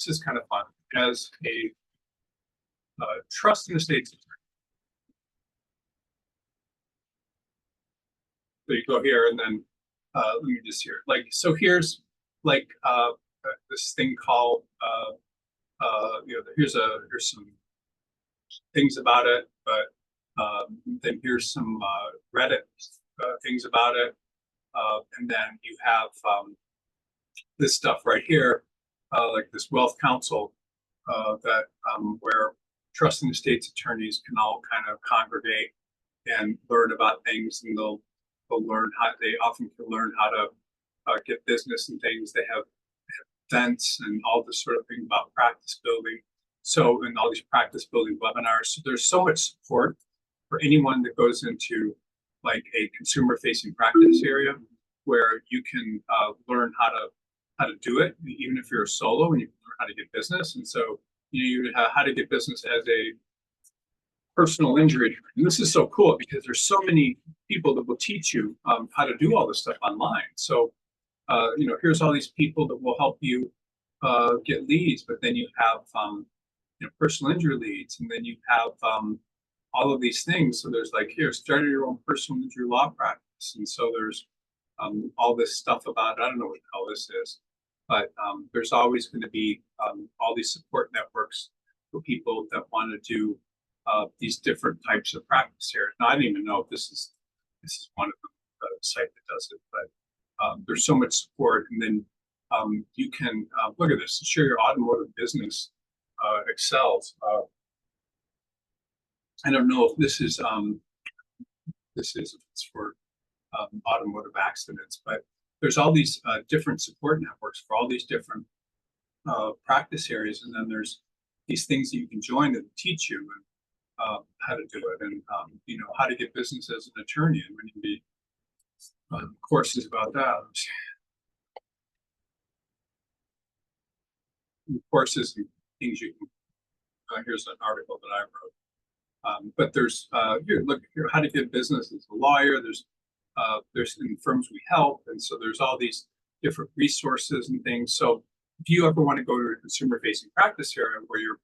Speaker 1: this is kind of fun. As a trust in the states attorney. So you go here, and then let me just hear. Like, so here's like this thing called here's some things about it, but then here's some Reddit things about it. And then you have this stuff right here, like this Wealth Council that where trust and estates attorneys can all kind of congregate and learn about things, and they'll learn how they often can learn how to get business and things. They have events and all this sort of thing about practice building. So, and all these practice building webinars. So there's so much support for anyone that goes into like a consumer facing practice area where you can learn how to do it, even if you're a solo, and you can learn how to get business. And so you how to get business as a personal injury. And this is so cool because there's so many people that will teach you how to do all this stuff online. So here's all these people that will help you get leads, but then you have personal injury leads, and then you have all of these things. So there's like, here, start your own personal injury law practice. And so there's all this stuff about, I don't know what the hell this is, but there's always going to be all these support networks for people that want to do these different types of practice here. Now, I don't even know if this is one of the site that does it, but there's so much support. And then you can look at this, ensure your automotive business excels. I don't know if this is it's for automotive accidents, but there's all these different support networks for all these different practice areas, and then there's these things that you can join that teach you how to do it, and how to get business as an attorney, and when you be courses about that. Courses and things you can. Here's an article that I wrote. But there's here, look here, how to get business as a lawyer. There's in firms we help, and so there's all these different resources and things. So if you ever want to go to a consumer-facing practice area where you're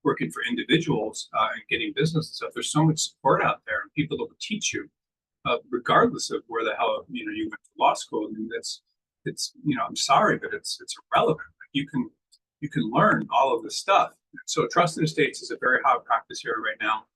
Speaker 1: working for individuals and getting business and stuff, there's so much support out there, and people that will teach you, regardless of where the hell you went to law school. I mean, it's I'm sorry, but it's irrelevant. You can learn all of this stuff. So trust and estates is a very hot practice area right now.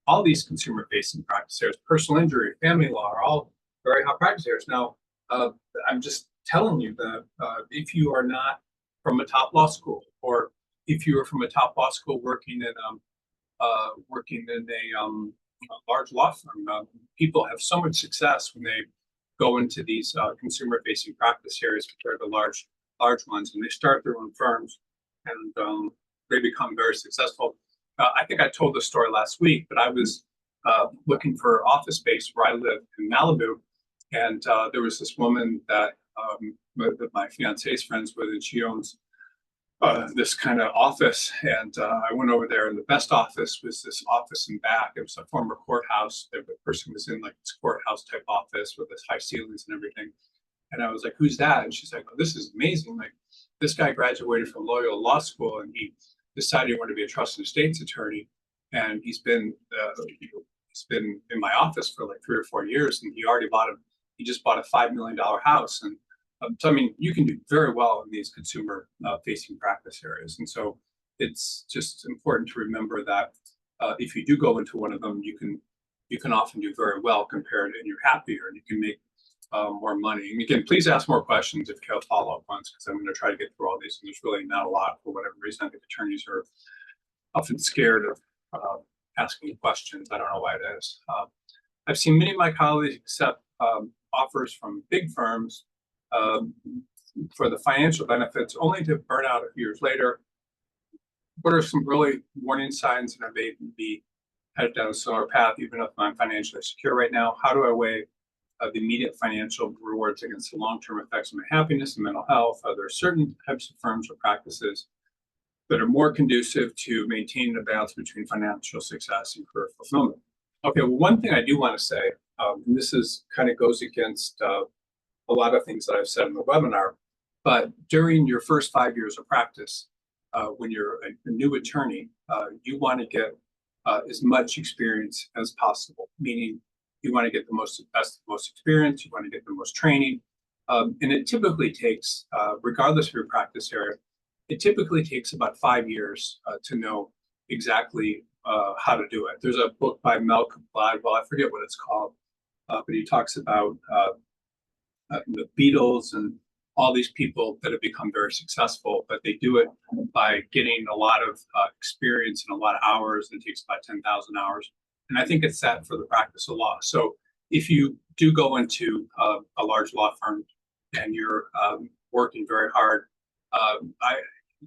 Speaker 1: All these consumer-facing practice areas, personal injury, family law, are all very hot practice areas. Now, I'm just telling you that if you are not from a top law school, or if you are from a top law school working in a large law firm, people have so much success when they go into these consumer-facing practice areas compared to large ones, and they start their own firms, and they become very successful. I think I told this story last week, but I was looking for office space where I live in Malibu, and there was this woman that my fiance is friends with, and she owns this kind of office. And I went over there, and the best office was this office in back. It was a former courthouse. The person was in like this courthouse type office with this high ceilings and everything. And I was like, "Who's that?" And she's like, "Oh, this is amazing. Like, this guy graduated from Loyola Law School, and he decided he wanted to be a trust and estates attorney. And he's been in my office for like 3 or 4 years, and he just bought a $5 million house." And so, I mean, you can do very well in these consumer facing practice areas. And so it's just important to remember that if you do go into one of them, you can often do very well compared, and you're happier, and you can make more money. And again, please ask more questions if you have follow-up ones, because I'm going to try to get through all these. And there's really not a lot for whatever reason. I think attorneys are often scared of asking questions. I don't know why it is. I've seen many of my colleagues accept offers from big firms for the financial benefits, only to burn out a few years later. What are some really warning signs that I may be headed down a similar path, even if I'm financially secure right now? How do I weigh the immediate financial rewards against the long-term effects of my happiness and mental health? Are there certain types of firms or practices that are more conducive to maintaining a balance between financial success and career fulfillment? Okay, well, one thing I do want to say, and this is kind of goes against a lot of things that I've said in the webinar, but during your first 5 years of practice, when you're a new attorney, you want to get as much experience as possible, meaning you want to get the most experience, you want to get the most training. And it typically takes, regardless of your practice area, it typically takes about 5 years to know exactly how to do it. There's a book by Malcolm Gladwell, I forget what it's called, but he talks about the Beatles and all these people that have become very successful, but they do it by getting a lot of experience and a lot of hours. It takes about 10,000 hours. And I think it's that for the practice of law. So if you do go into a large law firm and you're working very hard,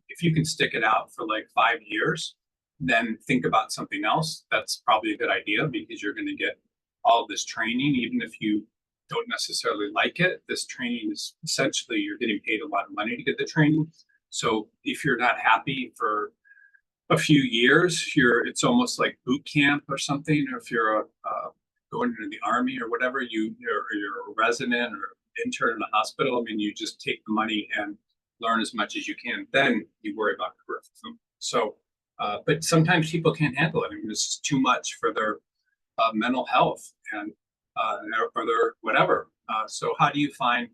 Speaker 1: if you can stick it out for like 5 years, then think about something else. That's probably a good idea because you're going to get all this training, even if you don't necessarily like it. This training is essentially you're getting paid a lot of money to get the training. So if you're not happy for a few years, it's almost like boot camp or something. Or if you're going into the army or whatever, you're a resident or intern in a hospital. I mean, you just take the money and learn as much as you can. Then you worry about career fulfillment. So, but sometimes people can't handle it. I mean, it's just too much for their mental health and or their whatever. So how do you find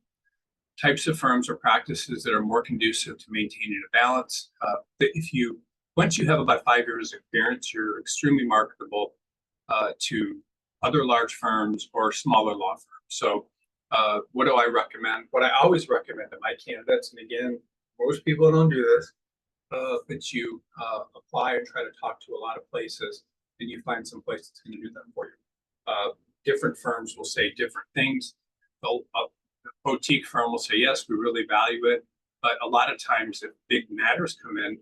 Speaker 1: types of firms or practices that are more conducive to maintaining a balance? Once you have about 5 years experience, you're extremely marketable to other large firms or smaller law firms. So what do I recommend? What I always recommend to my candidates, and again, most people don't do this, but you apply and try to talk to a lot of places, and you find some place that's going to do that for you. Different firms will say different things. A boutique firm will say, yes, we really value it. But a lot of times if big matters come in,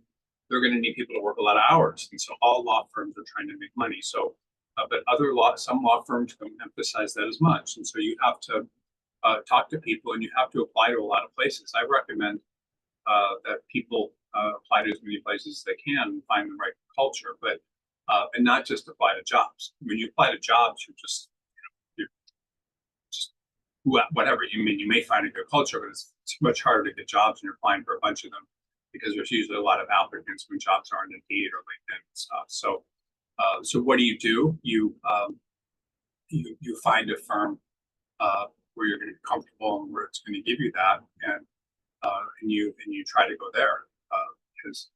Speaker 1: they're going to need people to work a lot of hours. And so all law firms are trying to make money. So, but some law firms don't emphasize that as much. And so you have to talk to people and you have to apply to a lot of places. I recommend that people apply to as many places as they can and find the right culture, but and not just apply to jobs. When you apply to jobs, you're just whatever. You may find a good culture, but it's much harder to get jobs, and you're applying for a bunch of them because there's usually a lot of applicants when jobs aren't Indeed or LinkedIn and stuff. So, so what do? You find a firm where you're going to be comfortable and where it's going to give you that, and you try to go there because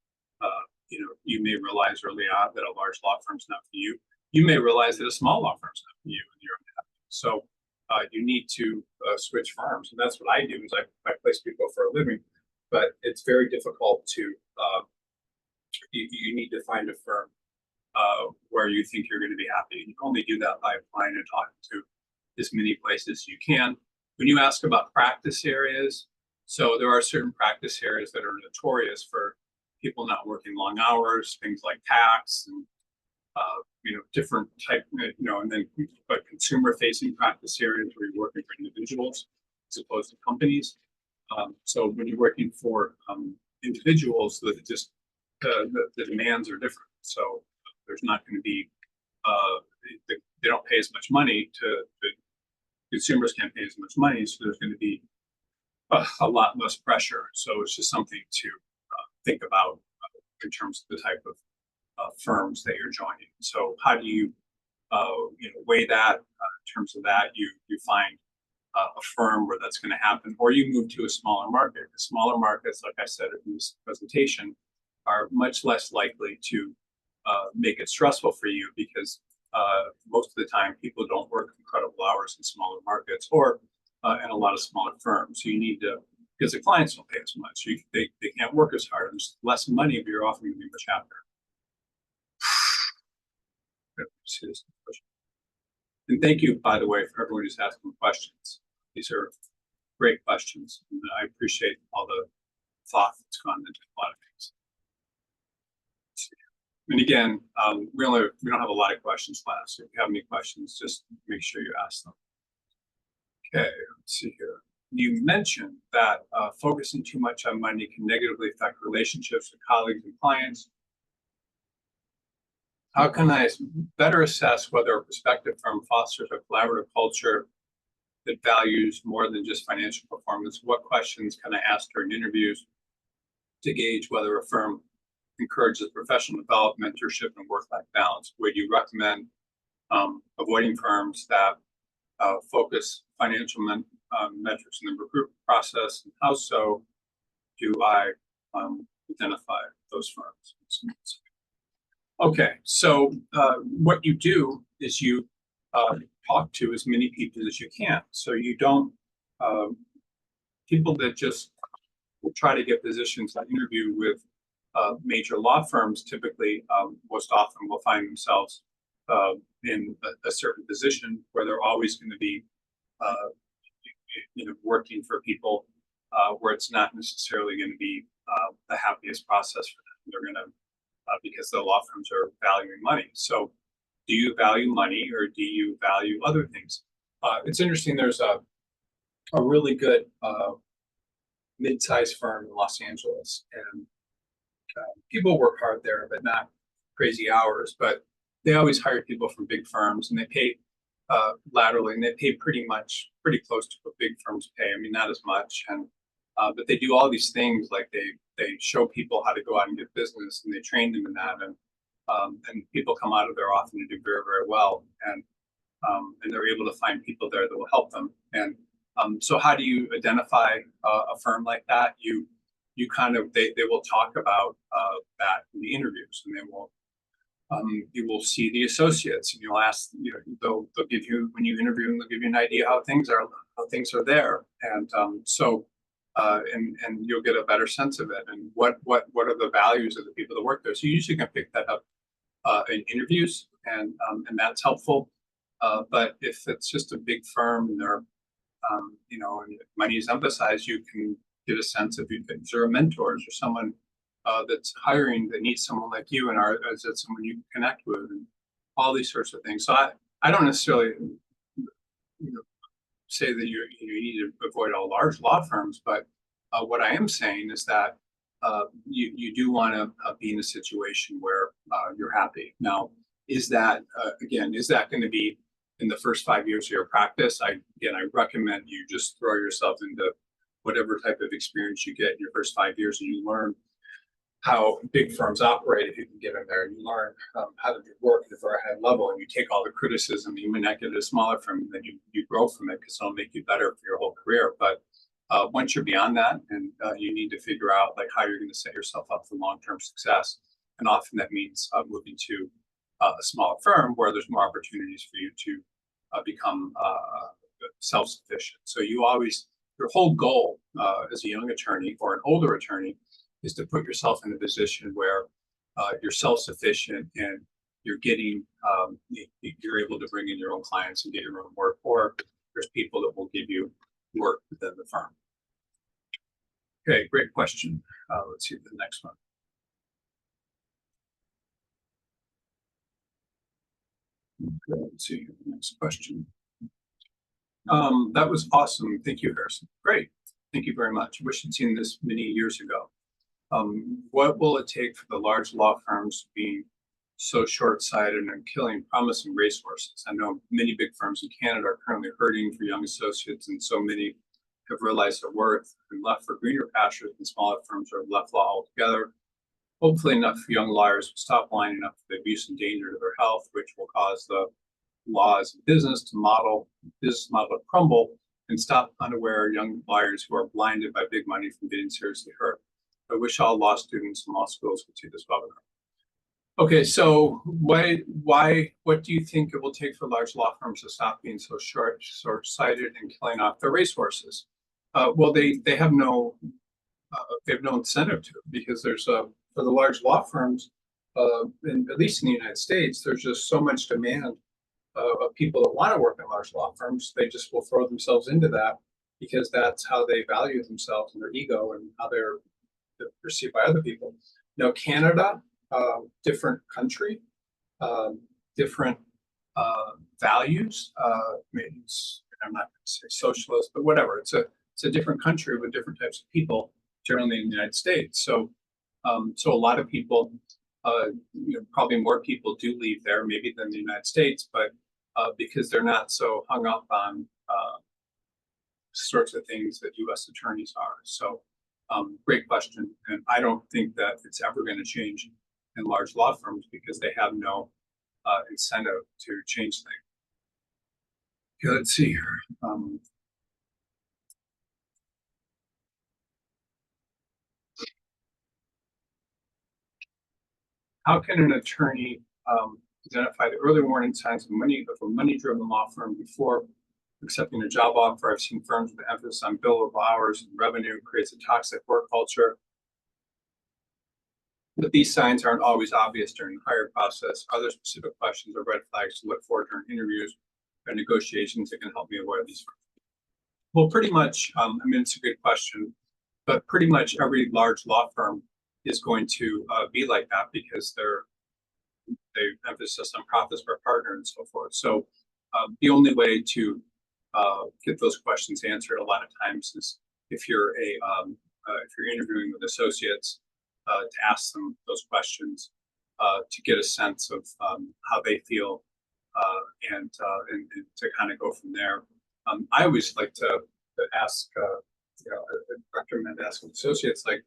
Speaker 1: you may realize early on that a large law firm's not for you. You may realize that a small law firm's not for you, and you're unhappy. So you need to switch firms, and that's what I do. Is I place people for a living, but it's very difficult to. You need to find a firm where you think you're going to be happy. You can only do that by applying and talking to as many places as you can. When you ask about practice areas, so there are certain practice areas that are notorious for people not working long hours, things like tax and different type, and then but consumer-facing practice areas where you're working for individuals as opposed to companies. So when you're working for individuals, the demands are different. So there's not going to be they don't pay as much money consumers can't pay as much money, so there's going to be a lot less pressure. So it's just something to think about in terms of the type of firms that you're joining. So how do you weigh that in terms of that? You find a firm where that's going to happen, or you move to a smaller market. The smaller markets, like I said in this presentation, are much less likely to make it stressful for you because most of the time people don't work incredible hours in smaller markets or in a lot of smaller firms. So you need to, because the clients don't pay as much. They can't work as hard. There's less money, but you're often going to be much happier. And thank you, by the way, for everyone who's asking questions. These are great questions, and I appreciate all the thought that's gone into a lot of things. And again, we don't have a lot of questions left, so if you have any questions, just make sure you ask them. Okay, let's see here. You mentioned that focusing too much on money can negatively affect relationships with colleagues and clients. How can I better assess whether a prospective firm fosters a collaborative culture that values more than just financial performance? What questions can I ask during interviews to gauge whether a firm encourages professional development, mentorship, and work-life balance? Would you recommend avoiding firms that focus financial metrics in the recruitment process? And how so do I identify those firms? Okay, so what you do is you talk to as many people as you can. So you don't uh, people that just try to get positions on interview with major law firms typically most often will find themselves in a certain position where they're always going to be uh, working for people where it's not necessarily going to be the happiest process for them. They're going to because the law firms are valuing money. So, do you value money or do you value other things? It's interesting. There's a really good mid-sized firm in Los Angeles, and people work hard there, but not crazy hours. But they always hire people from big firms, and they pay laterally, and they pay pretty close to what big firms pay. I mean, not as much, and but they do all these things like they show people how to go out and get business, and they train them in that, and people come out of there often and do very very well, and they're able to find people there that will help them. And so, how do you identify a firm like that? You kind of they will talk about that in the interviews, and they will you will see the associates, and you'll ask, they'll give you, when you interview them, they'll give you an idea how things are there, and and you'll get a better sense of it, and what are the values of the people that work there. So you usually can pick that up in interviews, and that's helpful. But if it's just a big firm and they're and money is emphasized, you can get a sense of if there are mentors or someone that's hiring that needs someone like you, and is it someone you can connect with, and all these sorts of things. So I don't necessarily say that you need to avoid all large law firms, but what I am saying is that you do want to be in a situation where you're happy. Now, is that again, is that going to be in the first 5 years of your practice? I recommend you just throw yourself into whatever type of experience you get in your first 5 years, and you learn how big firms operate if you can get in there, and you learn how to do work at a very high level, and you take all the criticism. You may not get a smaller firm, and then you grow from it because it'll make you better for your whole career. But once you're beyond that, and you need to figure out like how you're going to set yourself up for long-term success, and often that means moving to a smaller firm where there's more opportunities for you to become self-sufficient. So your whole goal as a young attorney or an older attorney is to put yourself in a position where you're self-sufficient, and you're getting you're able to bring in your own clients and get your own work, or there's people that will give you work within the firm. Okay, great question. Let's see the next one. Okay, let's see the next question. That was awesome. Thank you, Harrison. Great. Thank you very much. Wish I'd seen this many years ago. What will it take for the large law firms being so short-sighted and killing promising racehorses? I know many big firms in Canada are currently hurting for young associates, and so many have realized their worth and left for greener pastures, and smaller firms are left law altogether. Hopefully enough young lawyers will stop lining up for the abuse and danger to their health, which will cause the laws of business model to crumble, and stop unaware young lawyers who are blinded by big money from getting seriously hurt. I wish all law students in law schools could see this webinar. Okay, so what do you think it will take for large law firms to stop being so short-sighted and killing off their racehorses? Well, they have no incentive to, because there's for the large law firms, at least in the United States, there's just so much demand of people that want to work in large law firms. They just will throw themselves into that because that's how they value themselves and their ego, and how they're perceived by other people. Now, Canada, different country, different values. Maybe I'm not going to say socialist, but whatever. It's a different country with different types of people, generally in the United States. So so a lot of people, probably more people do leave there maybe than the United States, but because they're not so hung up on sorts of things that U.S. attorneys are. So great question. And I don't think that it's ever going to change in large law firms because they have no incentive to change things. Okay, let's see here. How can an attorney identify the early warning signs of a money-driven law firm before accepting a job offer? I've seen firms with emphasis on billable hours and revenue creates a toxic work culture. But these signs aren't always obvious during the hiring process. Other specific questions or red flags to look for during interviews and negotiations that can help me avoid these. Well, pretty much, I mean, it's a good question, but pretty much every large law firm is going to be like that because they emphasis on profits per partner and so forth. So the only way to get those questions answered a lot of times is if you're if you're interviewing with associates, to ask them those questions to get a sense of how they feel and to kind of go from there. I always like to ask, I recommend asking associates like,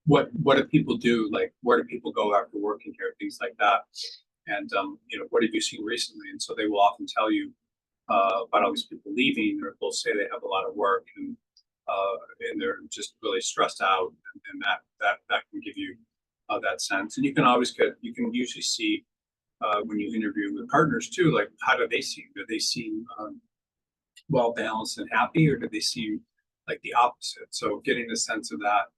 Speaker 1: what do people do? Like, where do people go after working here? Things like that. And what have you seen recently? And so they will often tell you about all these people leaving, or they'll say they have a lot of work and they're just really stressed out, and that can give you that sense. And you can usually see when you interview with partners too, like how do they seem? Do they seem well balanced and happy, or do they seem like the opposite? So getting a sense of that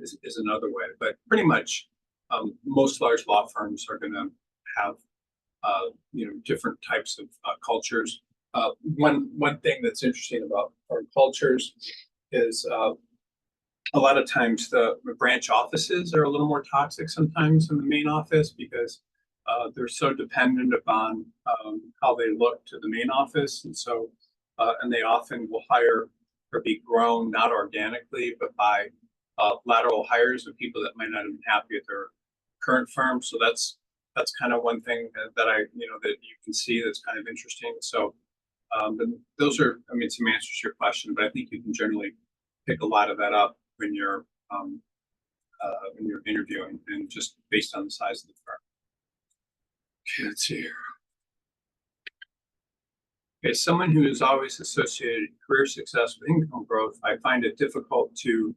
Speaker 1: is another way. But pretty much most large law firms are going to have different types of cultures. One thing that's interesting about firm cultures is a lot of times the branch offices are a little more toxic sometimes than the main office because they're so dependent upon how they look to the main office, and so and they often will hire or be grown not organically but by lateral hires of people that might not have been happy at their current firm. So that's kind of one thing that I that you can see that's kind of interesting. So those are, I mean, some answers to your question, but I think you can generally pick a lot of that up when you're interviewing, and just based on the size of the firm. Okay, let's see here. Okay, someone who is always associated career success with income growth, I find it difficult to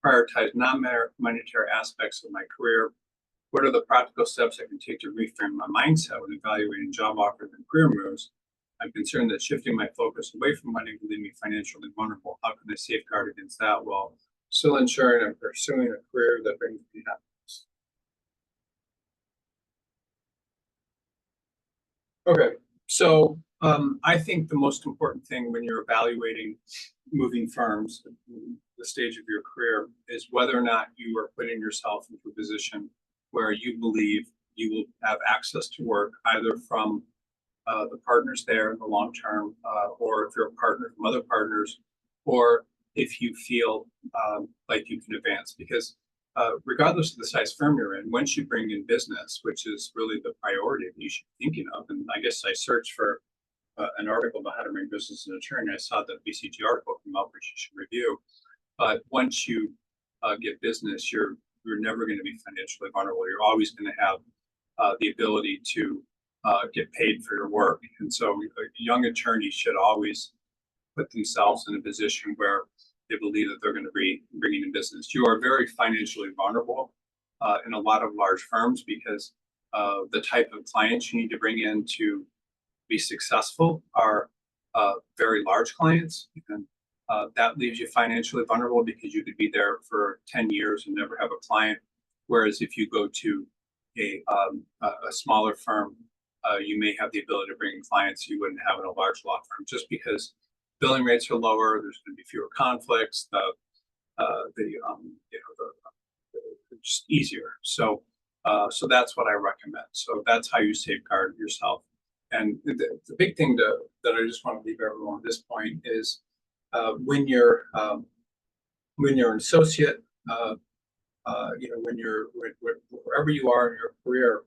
Speaker 1: prioritize non-monetary aspects of my career. What are the practical steps I can take to reframe my mindset when evaluating job offers and career moves? I'm concerned that shifting my focus away from money will leave me financially vulnerable. How can I safeguard against that while still ensuring I'm pursuing a career that brings me happiness? Okay, so I think the most important thing when you're evaluating moving firms, the stage of your career, is whether or not you are putting yourself into a position where you believe you will have access to work either from the partners there in the long term, or if you're a partner from other partners, or if you feel like you can advance. Because regardless of the size firm you're in, once you bring in business, which is really the priority that you should be thinking of, and I guess I searched for an article about how to bring business as an attorney, I saw the BCG article come up, which you should review. But once you get business, you're never going to be financially vulnerable. You're always going to have the ability to get paid for your work. And so a young attorney should always put themselves in a position where they believe that they're going to be bringing in business. You are very financially vulnerable in a lot of large firms because the type of clients you need to bring in to be successful are very large clients. And that leaves you financially vulnerable because you could be there for 10 years and never have a client. Whereas if you go to a smaller firm, you may have the ability to bring in clients you wouldn't have in a large law firm, just because billing rates are lower. There's going to be fewer conflicts. It's just easier. So that's what I recommend. So that's how you safeguard yourself. And the big thing that I just want to leave everyone at this point is when you're an associate, wherever you are in your career,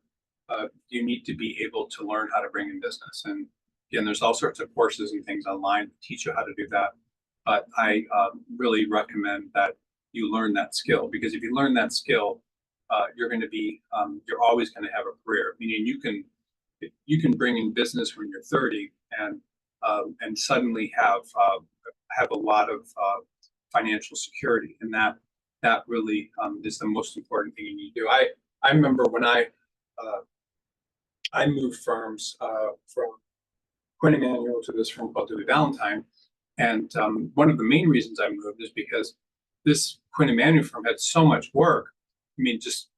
Speaker 1: you need to be able to learn how to bring in business. And again, there's all sorts of courses and things online to teach you how to do that. But I really recommend that you learn that skill, because if you learn that skill, you're always going to have a career. Meaning you can bring in business when you're 30 and suddenly have a lot of financial security, and that really is the most important thing you need to do. I remember when I uh, I moved firms from Quinn Emanuel to this firm called Dewey Valentine. And one of the main reasons I moved is because this Quinn Emanuel firm had so much work. I mean, just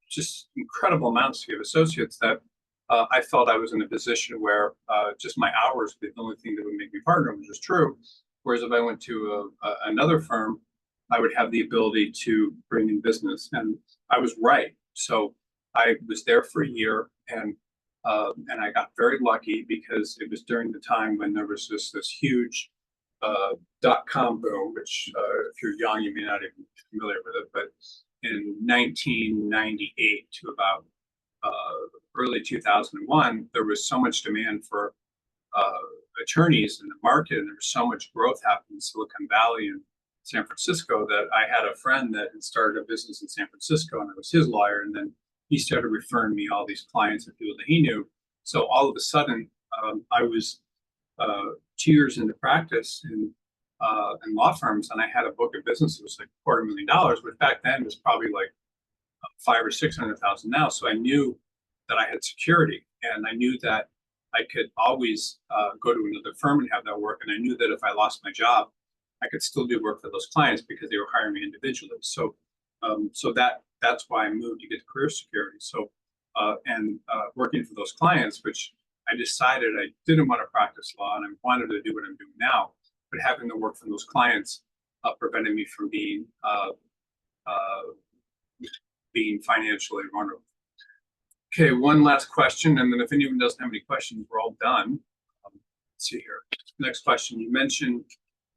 Speaker 1: incredible amounts of associates that I felt I was in a position where just my hours would be the only thing that would make me partner, which is true. Whereas if I went to another firm, I would have the ability to bring in business, and I was right. So I was there for a year, and I got very lucky because it was during the time when there was this huge .com boom, which if you're young, you may not even be familiar with it, but in 1998 to about early 2001, there was so much demand for uh, attorneys in the market, and there was so much growth happening in Silicon Valley and San Francisco that I had a friend that had started a business in San Francisco, and I was his lawyer, and then he started referring me all these clients and people that he knew. So all of a sudden, I was 2 years into practice in law firms, and I had a book of business that was like $250,000, which back then was probably like 500 or 600,000 now. So I knew that I had security, and I knew that I could always go to another firm and have that work. And I knew that if I lost my job, I could still do work for those clients because they were hiring me individually. So, that's why I moved to get career security. So, working for those clients, which I decided I didn't want to practice law and I wanted to do what I'm doing now, but having to work for those clients prevented me from being financially vulnerable. Okay, one last question, and then if anyone doesn't have any questions, we're all done. Let's see here. Next question. You mentioned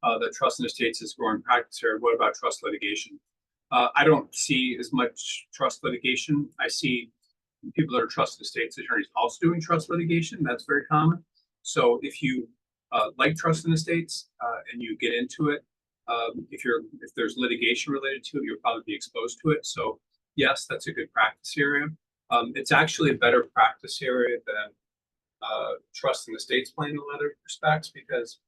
Speaker 1: that trust in estates is growing practice here. What about trust litigation? I don't see as much trust litigation. I see people that are trust estates attorneys also doing trust litigation. That's very common. So if you like trust in estates and you get into it, if there's litigation related to it, you'll probably be exposed to it. So yes, that's a good practice area. It's actually a better practice area than trust in estates plan in a lot of respects, because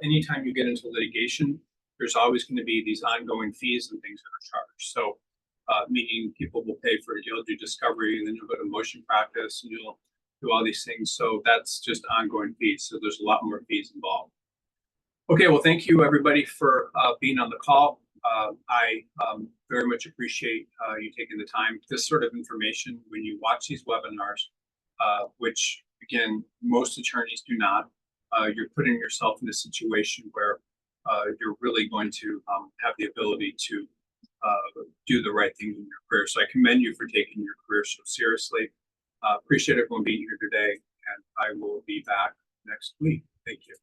Speaker 1: anytime you get into litigation, there's always going to be these ongoing fees and things that are charged. So meaning people will pay for it. You'll do discovery, and then you'll go to motion practice, and you'll do all these things. So that's just ongoing fees. So there's a lot more fees involved. Okay, well, thank you everybody for being on the call. I very much appreciate you taking the time. This sort of information, when you watch these webinars, which again, most attorneys do not, you're putting yourself in a situation where you're really going to have the ability to do the right things in your career. So I commend you for taking your career so seriously. Appreciate everyone being here today, and I will be back next week. Thank you.